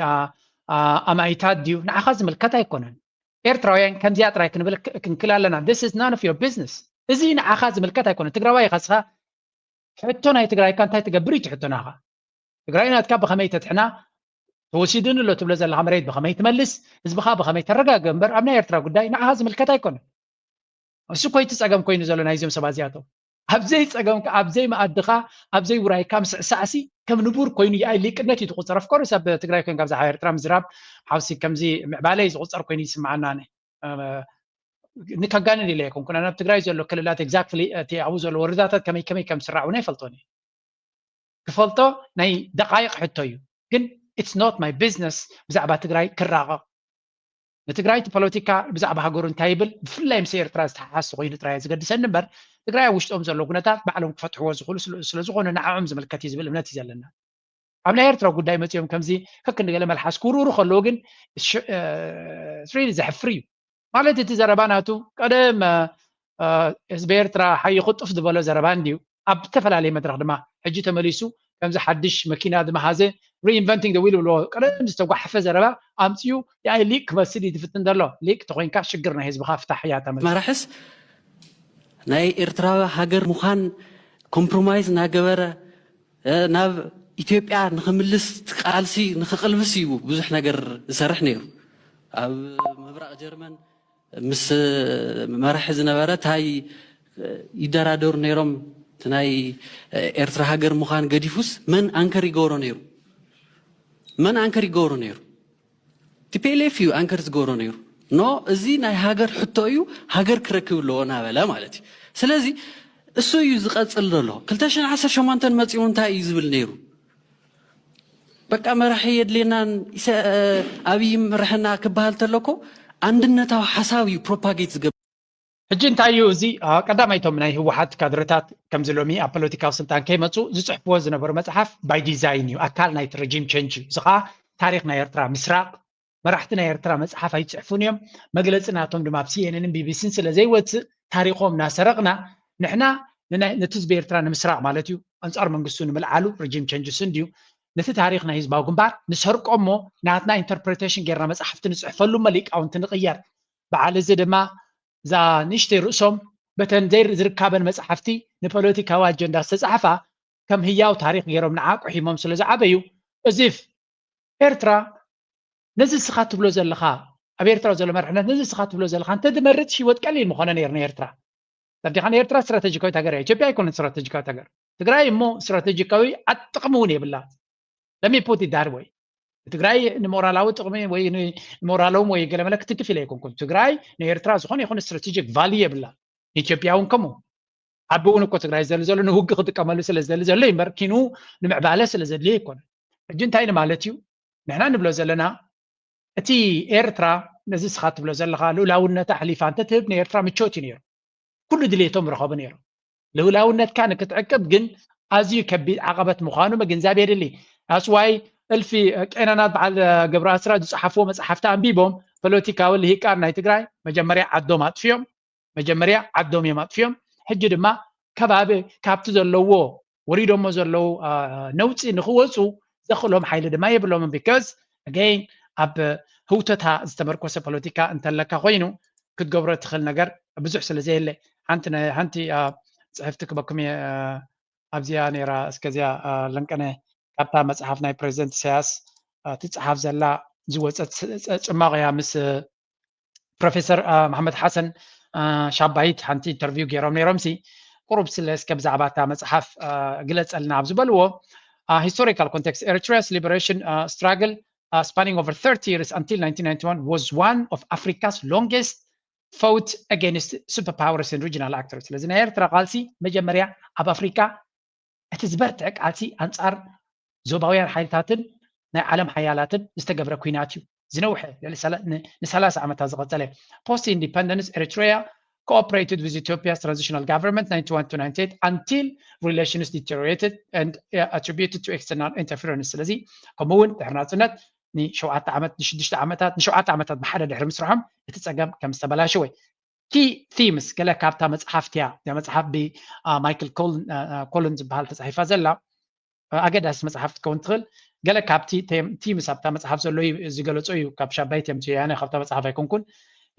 ኣማይታት ድዩ ንዓኻ ዝምልከት ኣይኮነን ኤርትራውያን ከምዚኣ ጥራይ ክንክል ኣለና this is none of your business እዚ ንዓኻ ዝምልከት ኣይኮነን ትግራዋይ ኢኻ ሕቶ ናይ ትግራይካ እንታይ ትገብር እዩ ትሕቶ ናኻ ትግራይ ናትካ ብኸመይ ተትሕና ተወሲድን ኣሎ ትብሎ ዘለኻ መሬት ብኸመይ ትመልስ ህዝብኻ ብኸመይ ተረጋግዕ እምበር ኣብ ናይ ኤርትራ ጉዳይ ንዓኻ ዝምልከት ኣይኮነን እሱ ኮይቲ ፀገም ኮይኑ ዘሎ ናይዞም ሰባት እዚኣቶም ኣብዘይ ፀገምካ ኣብዘይ መኣድኻ ኣብዘይ ውራይካ ምስዕሳዕሲ ከም ንቡር ኮይኑ የኣይ ሊቅነት እዩ ትቁፀር ፍኮርስ ኣብ ትግራይ ኮይንካ ብዛዕባ ኤርትራ ምዝራብ ሓውሲ ከምዚ ምዕባለይ ዝቁፀር ኮይኑ ይስማዓና ንከጋንን ኢለ ኣይኮንኩን ኣብ ትግራይ ዘሎ ክልላት ኤግዛክትሊ እቲ ኣብኡ ዘሎ ወረዳታት ከመይ ከም ዝስራዕ እውን ኣይፈልጦን እየ ክፈልጦ ናይ ደቃይቕ ሕቶ እዩ ግን it's not my business ብዛዕባ ትግራይ ክራቐቕ ንትግራይ ፖለቲካ ብዛዕባ ሃገሩ እንታይ ይብል ብፍላይ ምስ ኤርትራ ዝተሓሓስ ኮይኑ ጥራይ ዝገድሰኒ እምበር ትግራይ ኣብ ውሽጦም ዘሎ ኩነታት ባዕሎም ክፈትሕዎ ዝኽእሉ ስለዝኾነ ንዓዖም ዝምልከት እዩ ዝብል እምነት እዩ ዘለና ኣብ ናይ ኤርትራ ጉዳይ መፅኦም ከምዚ ከክንገለ መልሓስ ክውርውሩ ከለዉ ግን ስሪሊ ዘሕፍር እዩ ማለት እቲ ዘረባ ናቱ ቀደም ህዝቢ ኤርትራ ሓይ ቁጡፍ ዝበሎ ዘረባ እንድዩ ኣብ ዝተፈላለየ መድረክ ድማ ሕጂ ተመሊሱ ከምዚ ሓድሽ መኪና ዝመሃዘ reinventing the wheel ብሎ ቀደም ዝተጓሓፈ ዘረባ ኣምፅኡ ያይ ሊቅ ክመስል እዩ ትፍትን ዘሎ ሊቅ ተኮይንካ ሽግር ናይ ህዝብካ ፍታሕ እያ ተመልስ መራሕስ ናይ ኤርትራ ሃገር ምዃን ኮምፕሮማይዝ እናገበረ ናብ ኢትዮጵያ ንክምልስ ቃልሲ ንክቅልብስ እዩ ብዙሕ ነገር ዝሰርሕ ነይሩ ኣብ ምብራቅ ጀርመን ምስ መራሒ ዝነበረ እንታይ ይደራደሩ ነይሮም ናይ ኤርትራ ሃገር ምዃን ገዲፉስ መን አንከር ይገብሮ ነይሩ መን አንከር ይገብሮ ነይሩ ቲፒኤልኤፍ እዩ አንከር ዝገብሮ ነይሩ ኖ እዚ ናይ ሃገር ሕቶ እዩ ሃገር ክረክብ ኣለዎ እናበለ ማለት እዩ ስለዚ እሱ እዩ ዝቐፅል ዘሎ 2018 መፂኡ እንታይ እዩ ዝብል ነይሩ በቃ መራሒ የድልየናን ኣብይ መራሕና ክበሃል ተለኮ አንድነታዊ ሓሳብ እዩ ፕሮፓጌት ዝገብ ሕጂ እንታይ እዩ እዚ ቀዳማይቶም ናይ ህወሓት ካድረታት ከምዚ ሎሚ ኣብ ፖለቲካዊ ስልጣን ከይመፁ ዝፅሕፍዎ ዝነበሩ መፅሓፍ ባይ ዲዛይን እዩ ኣካል ናይቲ ረጂም ቼንጅ እዩ እዚ ከዓ ታሪክ ናይ ኤርትራ ምስራቅ መራሕቲ ናይ ኤርትራ መፅሓፍ ኣይፅሕፉን እዮም መግለፂ ናቶም ድማ ኣብ ሲኤንኤንን ቢቢሲን ስለዘይወፅእ ታሪኮም እናሰረቕና ንሕና ነቲ ህዝቢ ኤርትራ ንምስራቅ ማለት እዩ ኣንፃር መንግስቱ ንምልዓሉ ረጂም ቼንጅስ እንድዩ ነቲ ታሪክ ናይ ህዝባዊ ግንባር ንሰርቆ እሞ ናትና ኢንተርፕሬቴሽን ጌርና መፅሓፍቲ ንፅሕፈሉ ሊቃውንቲ ንቕየር በዓል እዚ ድማ እዛ ንእሽተይ ርእሶም በተን ዘይዝርካበን መፅሓፍቲ ንፖለቲካዊ ኣጀንዳ ዝተፃሕፋ ከም ህያው ታሪክ ገይሮም ንዓቁ ሒሞም ስለ ዝዓበዩ እዚፍ ኤርትራ ነዚ ስኻት ብሎ ዘለኻ ኣብ ኤርትራ ዘሎ መርሕነት ነዚ ስኻት ብሎ ዘለኻ እንተ ድመርጽ ሂወት ቀሊል ምኾነ ነይሩ ኤርትራ ተርዲኻ ኤርትራ ስትራቴጂካዊት ሃገር እያ ኢትዮጵያ ኣይኮነን ስትራቴጂካዊት ሃገር ትግራይ እሞ ስትራቴጂካዊ ጥቕሚ እውን የብላ ለሚ ፑት ኢት ዳት ወይ ትግራይ ንሞራላዊ ጥቕሚ ወይ ንሞራላዊ ወይ ገለመለ ክትክፍ ኢለ ኣይኮንኩን ትግራይ ንኤርትራ ዝኾነ ይኹን ስትራቴጂክ ቫልዩ የብላ ኢትዮጵያ እውን ከምኡ ዓቢ እውን እኮ ትግራይ ዘሎ ንውጊ ክጥቀመሉ ስለ ዝደሊ ዘሎ እምበር ኪኑ ንምዕባለ ስለ ዘድልዮ ኣይኮነን ሕጂ እንታይ ማለት እዩ ንሕና ንብሎ ዘለና እቲ ኤርትራ ነዚ ስኻ ትብሎ ዘለኻ ልኡላውነታ ሓሊፋ እንተትህብ ንኤርትራ ምቾት እዩ ነይሩ ኩሉ ድሌቶም ረኸቡ ነይሩ ልኡላውነትካ ንክትዕቅብ ግን ኣዝዩ ከቢድ ዓቐበት ምዃኑ ምግንዛብ የድሊ ኣስዋይ እልፊ ቄናናት በዓል ገብረ ኣስራት ዝፀሓፍዎ መፅሓፍቲ ኣንቢቦም ፖለቲካዊ ልሂቃን ናይ ትግራይ መጀመርያ ዓዶም ኣጥፍዮም መጀመርያ ዓዶም እዮም ኣጥፍዮም ሕጂ ድማ ከባቢ ካብቲ ዘለዎ ወሪዶሞ ዘለው ነውፂ ንኽወፁ ዘኽእሎም ሓይሊ ድማ የብሎምን ቢካዝ ኣገይን ኣብ ህውተታ ዝተመርኮሰ ፖለቲካ እንተለካ ኮይኑ ክትገብሮ ትኽእል ነገር ብዙሕ ስለ ዘየለ ሓንቲ ፅሕፍቲ ክበኩም እየ ኣብዚኣ ነይራ እስከዚያ ለንቀነ ካብታ መፅሓፍ ናይ ፕሬዚደንት ኢሳያስ ትፅሓፍ ዘላ ዝወፀት ፅማቕ እያ ምስ ፕሮፌሰር መሓመድ ሓሰን ሻባሂት ሓንቲ ኢንተርቪው ገይሮም ነይሮም ሲ ቁሩብ ስለ እስከ ብዛዕባ እታ መፅሓፍ ግለፀልና ኣብ ዝበልዎ historical context Eritrea's liberation struggle spanning over 30 years until 1991 was one of Africa's longest fought against superpowers and regional actors. ስለዚህ ናይ ኤርትራ ቃልሲ መጀመርያ ኣብ ኣፍሪካ እቲ ዝበርትዕ ቃልሲ ኣንጻር ዞባውያን ሓይልታትን ናይ ዓለም ሓያላትን ዝተገብረ ኩናት እዩ ዝነውሐ ን30 ዓመታት ዝቐፀለ post independence Eritrea cooperated with Ethiopia's transitional government 91 to 98 until relations deteriorated and attributed to external interference. ስለዚ ከምኡውን ድሕርናፅነት ን7 ዓመት ን6 ዓመታት ን7 ዓመታት ብሓደ ድሕሪ ምስርሖም እቲ ፀገም ከም ዝተበላሸወ ኪ ቲምስ ገለ ካብታ መፅሓፍትያ መፅሓፍ ብማይክል ኮሊን ዝበሃል ተፃሒፋ ዘላ ኣገዳሲ መፅሓፍ ክትከውን ትኽእል ገለ ካብቲ ቲምስ ኣብታ መፅሓፍ ዘሎ ዝገለፆ እዩ ካብ ሻባይት እዮም ያነ ካብታ መፅሓፍ ኣይኮንኩን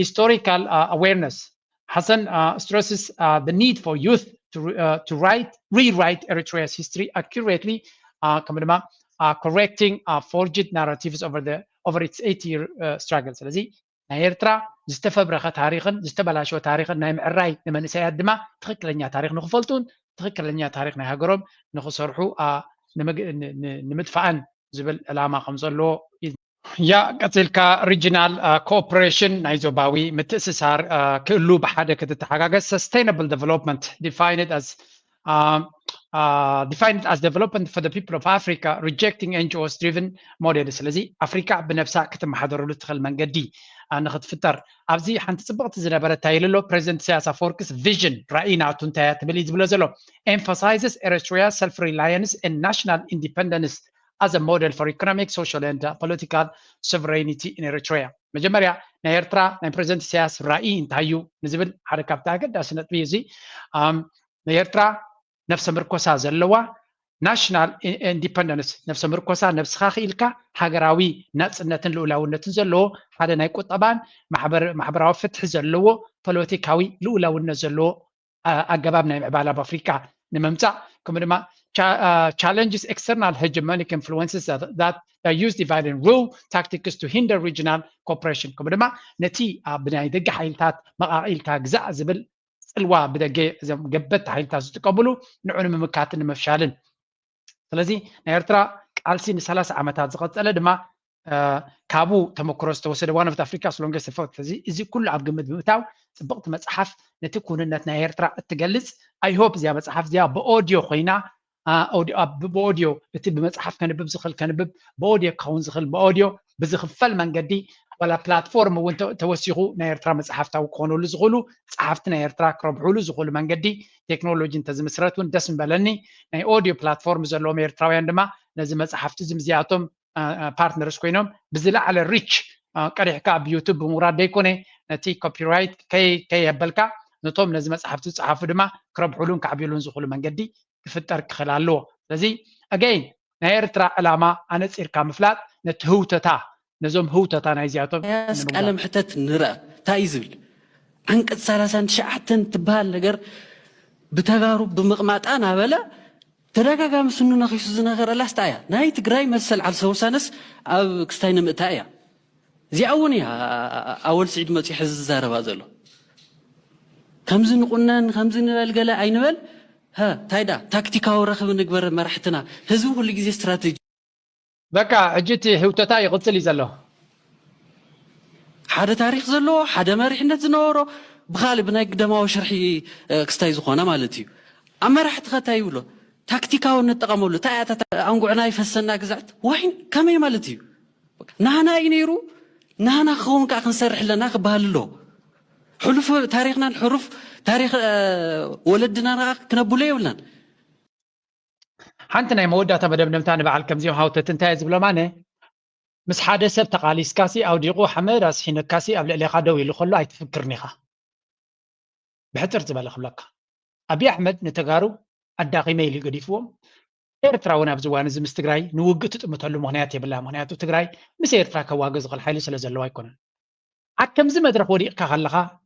historical awareness Hassan stresses the need for youth to rewrite Eritrea's history accurately, correcting forged narratives over its 8-year struggle. ስለዚ ናይ ኤርትራ ዝተፈብረኸ ታሪኽን ዝተበላሸወ ታሪኽን ናይ ምዕራይ ንመንእሰያት ድማ ትክክለኛ ታሪኽ ንኽፈልጡን ትክክለኛ ታሪኽ ናይ ሃገሮም ንኽሰርሑ ንምድፋእን ዝብል ዕላማ ከም ዘለዎ ያ ቀፂልካ ሪጂናል ኮኦፐሬሽን ናይ ዞባዊ ምትእስሳር ክህሉ ብሓደ ክትተሓጋገዝ sustainable development defined as development for the people of Africa rejecting NGOs driven model ስለዚ ኣፍሪካ ብነፍሳ ክትመሓደረሉ ትኽእል መንገዲ ንኽትፍጠር ኣብዚ ሓንቲ ፅብቕቲ ዝነበረት ታይልሎ ፕሬዚደንት ኢሳያስ ኣፈወርቂስ ቪዥን ራእይ ናቱ እንታይ እያ ትብል ዝብሎ ዘሎ emphasizes Eritrea's self-reliance and national independence as a model for economic, social, and political sovereignty in Eritrea. መጀመርያ ናይ ኤርትራ ናይ ፕሬዚደንት ኢሳያስ ራእይ እንታይ እዩ ንዝብል ሓደ ካብቲ ኣገዳሲ ነጥቢ እዚ ናይ ኤርትራ ነፍሰ ምርኮሳ ዘለዋ ናሽናል ኢንዲፐንደንስ ነፍሰ ምርኮሳ ነብስኻ ክኢልካ ሃገራዊ ናፅነትን ልኡላውነትን ዘለዎ ሓደ ናይ ቁጠባን ማሕበራዊ ፍትሒ ዘለዎ ፖለቲካዊ ልኡላውነት ዘለዎ ኣገባብ ናይ ምዕባል ኣብ ኣፍሪካ ንምምፃእ ከምኡ ድማ challenges external hegemonic influences that use divide and rule tactics to hinder regional cooperation. ከምኡ ድማ ነቲ ብናይ ደገ ሓይልታት መቃቂልካ ግዛእ ዝብል ፅልዋ ብደገ ገበት ሓይልታት ዝጥቀምሉ ንዑ ንምምካትን ንምፍሻልን ስለዚ ናይ ኤርትራ ቃልሲ ን30 ዓመታት ዝቐፀለ ድማ ካብኡ ተመክሮ ዝተወሰደ one of the Africa's longest effort እዚ ኩሉ ኣብ ግምት ብምእታው ፅብቕቲ መፅሓፍ ነቲ ኩንነት ናይ ኤርትራ እትገልፅ I hope እዚኣ መፅሓፍ እዚኣ ብኦዲዮ ኮይና بأوديو بتب بمصحف كنبب زخل كنبب بأوديو كون زخل بأوديو بزخفل من قدي ولا بلاتفورم وانت توسيخو نيرترا مصحف تاو كونو لزغلو صحفتنا نيرترا كربعولو زغلو من قدي تكنولوجي انت زمسراتون دسم بلني ناي اوديو بلاتفورم زلو نيرتراويان دما لازم مصحف تزم زياتهم بارتنرز كوينهم بزلا على الريتش قريحكا بيوتيوب بمراد ديكوني نتي كوبي رايت كي يبلكا نتوم لازم مصحف تصحفو دما كربعولون كعبيلون زغلو من قدي يفتر كخلالو لذي again ናይ ኤርትራ ዕላማ ኣነፂርካ ምፍላጥ ነቲ ህውተታ ነዞም ህውተታ ናይ ዚያቶም ቀለም ሕተት ንርአ እንታይ ዝብል አንቀጽ 39 ትበሃል ነገር ብተጋሩ ብምቕማጣ ናበለ ተደጋጋሚ ስኑ ነኺሱ ዝነገረላ ስታያ ናይ ትግራይ መሰል ዓልሰ ወሳነስ ኣብ ክስታይ ንምእታ እያ زياوني أول سعيد ما تحز زاربا زلو كمزن قنان كمزن الجلا عينبل ها تايدا تكتيكا ورخب نكبر مرحتنا هزو كل جزء استراتيجي بكا عجتي حوتتا يغتل زلو حدا تاريخ زلو حدا مرحنة زنورو بخالي بنا قدما وشرحي كستاي زخونا مالتي أما راح تغتايولو تكتيكا ونتقامولو تا أنقعنا يفسنا قزعت وين كمي مالتي نهانا ينيرو نهانا خوون كاخن سرح لنا قباللو حلف تاريخنا الحروف تاريخ ولدنا راك كنبولي ولا حنتنا مودة تبدأ بنمتان بعد كم زيو هاو تنتهز بلا معنى مس حادث تقاليس كاسي أو ديقو حمد أسحين كاسي قبل اللي قادوي اللي خلوا يتفكرني خا بحتر تبالغ لك أبي أحمد نتجارو الداقي ميلي قديفهم إيرترا ونابزوان زم استقراي نوجت تمثلوا مهنيات بالله مهنيات تقراي مس إيرترا كواجز غل حيل سلزلوا يكون عكم زم أدرك ودي كخلقها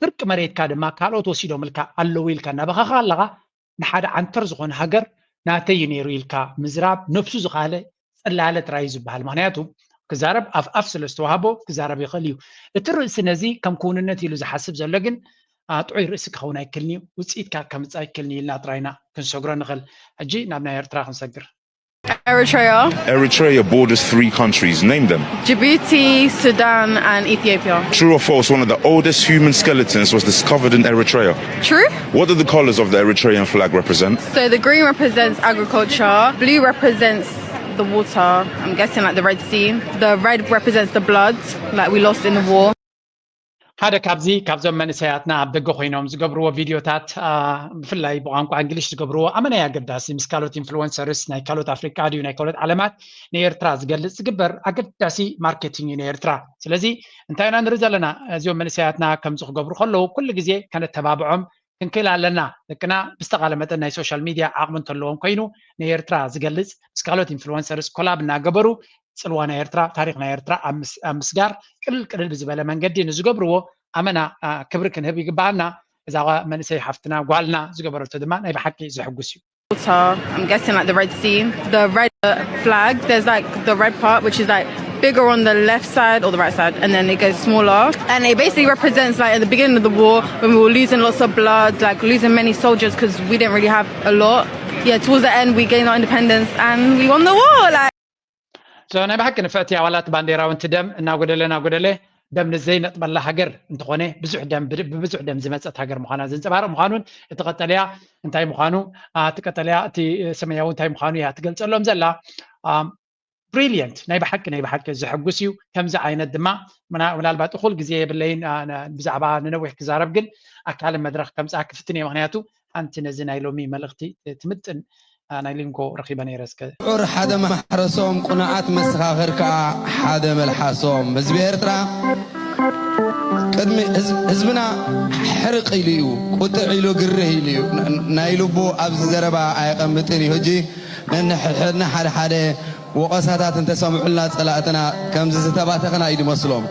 فرق مريت كادما كالو توسيدو ملكا اللويل كنا بخخلقها نحد عن ترزقون هجر ناتي ريلكا مزراب نفسه زغاله صلاله رايز بحال مهنياتو كزارب اف سلستوهابو كزارب يخليو الترس نزي كم كوننتي لو زحسب زلغن طعي راسك خونا يكلني وصيتكا كمصا يكلني لا طراينا كنسغرا نخل اجي نابنا يرترا خنسغر Eritrea borders 3 countries. Name them. Djibouti, Sudan, and Ethiopia. True or false, one of the oldest human skeletons was discovered in Eritrea. True. What do the colors of the Eritrean flag represent? So the green represents agriculture, blue represents the water, I'm guessing like the Red Sea. The red represents the blood, like we lost in the war. هذا كابزو من سياتنا بدقو خوينهم زقبروا فيديوهات بفلاي بقانكو انجليش زقبروا امنا يا قداسي مسكالوت انفلونسرز ناي كالوت افريكا ديو ناي كالوت علامات نيرترا زقلص زقبر اقداسي ماركتينج نيرترا سلازي انتاينا نرزلنا زيوم من سياتنا كم زقبروا خلو كل غزي كانت تبابعهم كنكيل لنا لكنا بستغلمت ناي سوشيال ميديا عقمن تلوهم كاينو نيرترا زقلص مسكالوت انفلونسرز كولاب ناغبروا صلوانا يرترا تاريخنا يرترا امسغار قلل بزباله منقدي نزغبرو امنا كبركن هبي يقبعنا اذا منسي حفتنا قالنا زغبرتو دما ناي بحقي زحقسيو I'm guessing like the Red Sea. The red flag, there's like the red part which is like bigger on the left side or the right side, and then it gets smaller, and it basically represents like at the beginning of the war when we were losing lots of blood, like losing many soldiers because we didn't really have a lot. Yeah, towards the end we gained our independence and we won the war. Like so انا بحكي نفاتي عوالات بانديرا وانت دم انا غدله دم نزي نطبل حجر انت خونه بزح دم بزح دم زمصت حجر مخانا زنصبار مخانون تقتليا انتي مخانو تقتليا تي سمياو انتي مخانو يا تقلصلهم زلا بريليانت ناي بحق زحقسيو كمز عينت دما منالبات اخول غزي بلين بزعبا ننوح كزارب جن اكال مدرخ كمز اكفتني مخنياتو انت نزناي لومي ملختي تمتن أنا لينكو رقيبا نيرسك. عور حدا محرسهم قناعات مسخاخرك حدا ملحاسهم بس بيرترا قدمي حزبنا حرق إليو قطع إلو قره إليو نايلو بو أبز زربا أيقمتني هجي نحن حدا وقصاتات انت سمعوا لنا صلاتنا كم زتباتنا ايدي مسلوم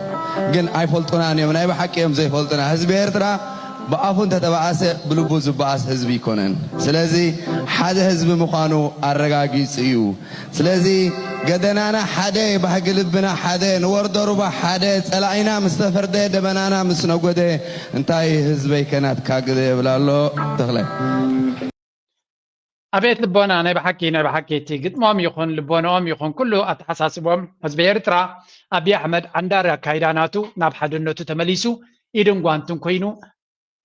جن اي فولتنا ني من اي بحقهم زي فولتنا حزب إرترا بأفون تتبعاس بلبو زباس حزبي كونن سلازي حدا حزب مخانو الرقاقي سيو سلازي قدنانا حدا بحق لبنا حدا نور ضربا حدا سلعينا مستفر دي دبنانا مسنقو دي انتاي حزبي كانت كاقدي بلالو تغلي أبيت لبونا أنا بحكي تيجت مام يخون لبونا أم يخون كله أتحساسبهم حزب إرترا أبي أحمد عندار كايداناتو ناب حدنوتو تمليسو إيدن قوانتم كوينو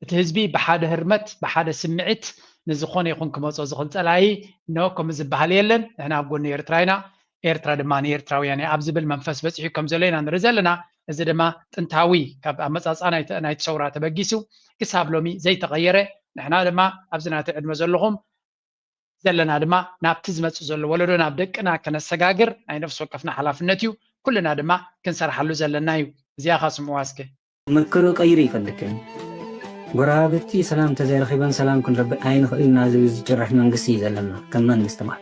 تهزبي بحاد هرمت بحاد سمعت نزخون يخون كموصو زخون تلاهي نو كمزبهال يلن هنا أقولني إرتراينا إرترا دماني إرتراوي يعني أبزب المنفس بس يحكم زلينا نرزلنا إذا دما تنتاوي كاب أمساس أنا يتشورا تبقيسو كساب لومي زي تغيره نحنا دما أبزنا تعد مزلهم زلنا دما نابتزمت زل ولدو نابدقنا كنسغاغر اي نفس وقفنا حلافنتيو كلنا دما كنسرحلو زلنايو زيا خاصم واسكه مكرو قيري فلكن غرابتي سلام تزيرخيبن سلام كن رب عين خلنا زوج جرح منغسي زلنا كمان نستمع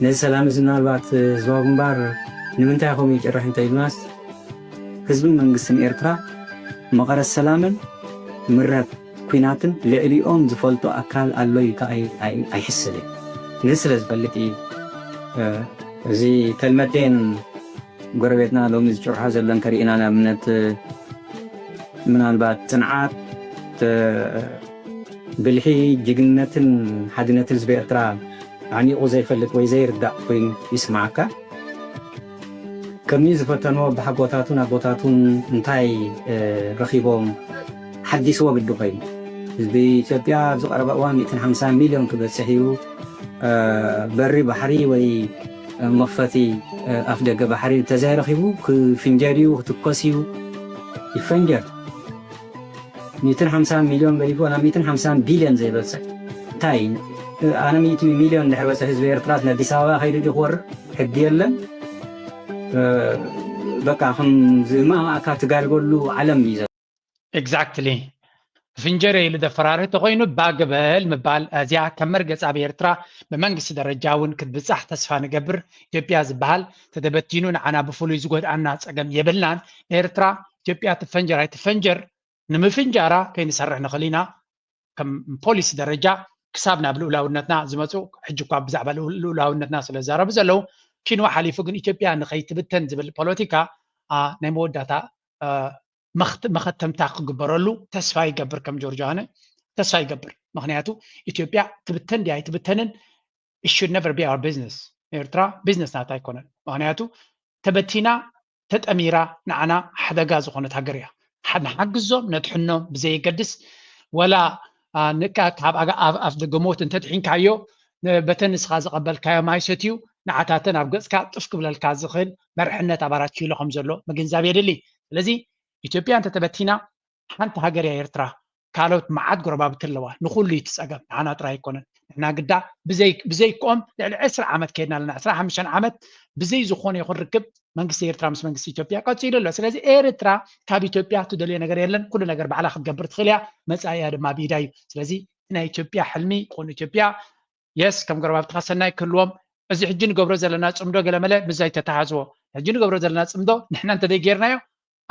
نز سلام زنالبات زوغمبار نمنتا خومي جرح انت الناس حزب منغسن إرترا مقر السلامن مرات كويناتن لأليهم زفلتو أكال اللوي كأي حسلي نسرز بلتي زي كلمتين ጎረቤትና ሎሚ ዝጭርሖ ዘለን ከሪእና ንኣብነት ምናልባት ጽንዓት ብልሒ ጅግንነትን ሓድነትን ህዝቢ ኤርትራ ዓኒቑ ዘይፈልጥ ወይ ዘይርዳእ ኮይኑ ይስማዓካ ከምኒ ዝፈተንዎ ብሓጎታቱን ኣቦታቱን እንታይ ረኺቦም ሓዲስዎ ግዲ ኮይኑ ህዝቢ ኢትዮጵያ ዝቐረበ እዋን 150 ሚልዮን ክበፅሕ እዩ በሪ ባሕሪ ወይ መኽፈቲ ኣፍ ደገ ባሕሪ ተዘይረኺቡ ክፍንጀር እዩ ክትኮስ እዩ ይፈንጀር 150 ሚልዮን በሊፎ ናብ 150 ቢልዮን ዘይበፅሕ እንታይ ኣነ 100 ሚልዮን ድሕር በፅሕ ህዝቢ ኤርትራ ንኣዲስ ኣበባ ከይዱ ድኽወር ሕጊ የለን በቃ ከምዝማእካ ትጋልገሉ ዓለም እዩ ኤግዛክትሊ ፍንጀር ኢሉ ደፈራርህ ተኮይኑ ባግበል ምባል እዚያ ከም መርገፅ ኣብ ኤርትራ ብመንግስቲ ደረጃ እውን ክትብፃሕ ተስፋ ንገብር ኢትዮጵያ ዝበሃል ተደበቲኑ ንዓና ብፍሉይ ዝጎድኣና ፀገም የብልናን ኤርትራ ኢትዮጵያ ትፈንጀር ኣይትፈንጀር ንምፍንጃራ ከይንሰርሕ ንኽእል ኢና ከም ፖሊሲ ደረጃ ክሳብ ናብ ልኡላውነትና ዝመፁ ሕጂ እኳ ብዛዕባ ልኡላውነትና ስለ ዛረቡ ዘለው ኪንዋ ሓሊፉ ግን ኢትዮጵያ ንኸይትብተን ዝብል ፖለቲካ ናይ መወዳእታ መኸተምታ ክግበረሉ ተስፋ ይገብር ከም ጆርጅ ኣነ ተስፋ ይገብር ምክንያቱ ኢትዮጵያ ትብተን ዲ ኣይትብተንን it should never be our business ኤርትራ ቢዝነስ ናታ ኣይኮነን ምክንያቱ ተበቲና ተጠሚራ ንዓና ሓደጋ ዝኾነት ሃገር እያ ንሓግዞም ነጥሕኖም ብዘይገድስ ወላ ካብ ኣፍ ደገሞት እንተጥሒንካዮ በተን ንስኻ ዝቐበልካዮ ማይሰትዩ ንዓታተን ኣብ ገፅካ ጥፍ ክብለልካ ዝኽእል መርሕነት ኣባራት ኪሎ ከም ዘሎ ምግንዛብ የድሊ ስለዚ ኢትዮጵያ እንተተበቲና ሓንቲ ሃገር እያ ኤርትራ ካልኦት መዓት ጎረባብቲ ኣለዋ ንኩሉ ይትፀገም ንዓና ጥራይ ኣይኮነን ንሕና ግዳ ብዘይክኦም ልዕሊ 10 ዓመት ከይድና ኣለና 15 ዓመት ብዘይ ዝኾነ ይኹን ርክብ መንግስቲ ኤርትራ ምስ መንግስቲ ኢትዮጵያ ቀፂሉ ኣሎ ስለዚ ኤርትራ ካብ ኢትዮጵያ ትደልዮ ነገር የለን ኩሉ ነገር ባዕላ ክትገብር ትኽእል እያ መፃኢያ ድማ ብኢዳ እዩ ስለዚ ናይ ኢትዮጵያ ሕልሚ ይኹን ኢትዮጵያ የስ ከም ጎረባብትካ ሰናይ ክህልዎም እዚ ሕጂ ንገብሮ ዘለና ፅምዶ ገለመለ ብዛይ ተተሓዝዎ ሕጂ ንገብሮ ዘለና ፅምዶ ንሕና እንተደይ ጌርናዮ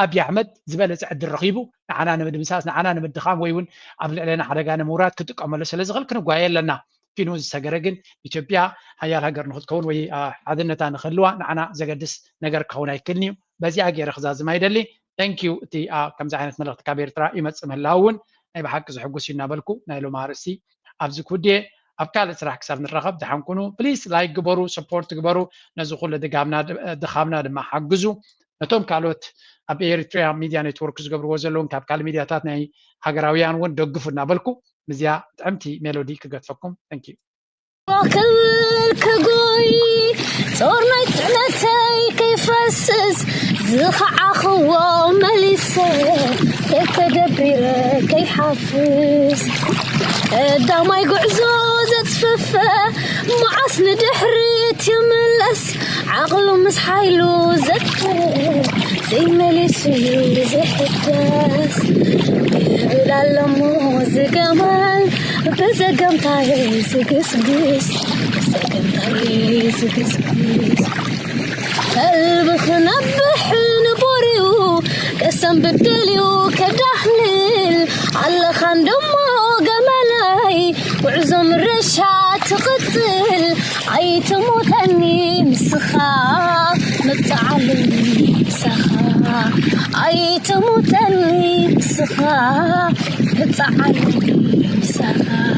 ኣብይ ኣሕመድ ዝበለፀ ዕድል ረኺቡ ንዓና ንምድምሳስ ንዓና ንምድኻም ወይ እውን ኣብ ልዕለና ሓደጋ ንምውራድ ክጥቀመሉ ስለ ዝኽእል ክንጓየ ኣለና ፊኑ ዝሰገረ ግን ኢትዮጵያ ሃያል ሃገር ንክትከውን ወይ ሓድነታ ንክህልዋ ንዓና ዘገድስ ነገር ክኸውን ኣይክእልን እዩ በዚኣ ገይረ ክዛዝማ ይደሊ ታንኪዩ እቲ ከምዚ ዓይነት መልእኽቲ ካብ ኤርትራ ይመፅእ ምህላው እውን ናይ ብሓቂ ዝሕጉስ እዩ እናበልኩ ናይ ሎማ ርእሲ ኣብዚ ክውድየ ኣብ ካልእ ስራሕ ክሳብ ንረኸብ ድሓን ኩኑ ፕሊዝ ላይክ ግበሩ ሰፖርት ግበሩ ነዚ ኩሉ ድኻምና ድማ ሓግዙ ነቶም ካልኦት ኣብ ኤሪትሪያ ሚድያ ኔትወርክ ዝገብርዎ ዘለውን ካብ ካልእ ሚድያታት ናይ ሃገራውያን እውን ደግፉ እናበልኩ ምዝያ ጥዕምቲ ሜሎዲ ክገድፈኩም ታንኪዩ ክብል ክጎይ ጦርናይ ፅዕነተይ ከይፈስስ ዝኸዓኽዎ መሊሰ ከይተደቢረ ከይሓፍስ ቀዳማይ ጉዕዞ ዘፅፍፈ መዓስ ንድሕሪት ይምለስ ዓቕሉ ምስ ሓይሉ ዘክር ዘይመሊስ እዩ ዘይሕደስ ይብል ኣለሞ ዝገመል ብዘገምታይ ዝግስግስ ቀልቢ ክነብሕ ንቦርዩ ቀሰም ብደልዩ ከዳሕልል ኣለኻ ደሞ ገመላይ ጉዕዞ ምረሻ ትቕፅል ኣይትሞተኒ ምስኻ መፅዓልኒ ምስኻ ኣይትሞተኒ ምስኻ መፅዓልኒ ምስኻ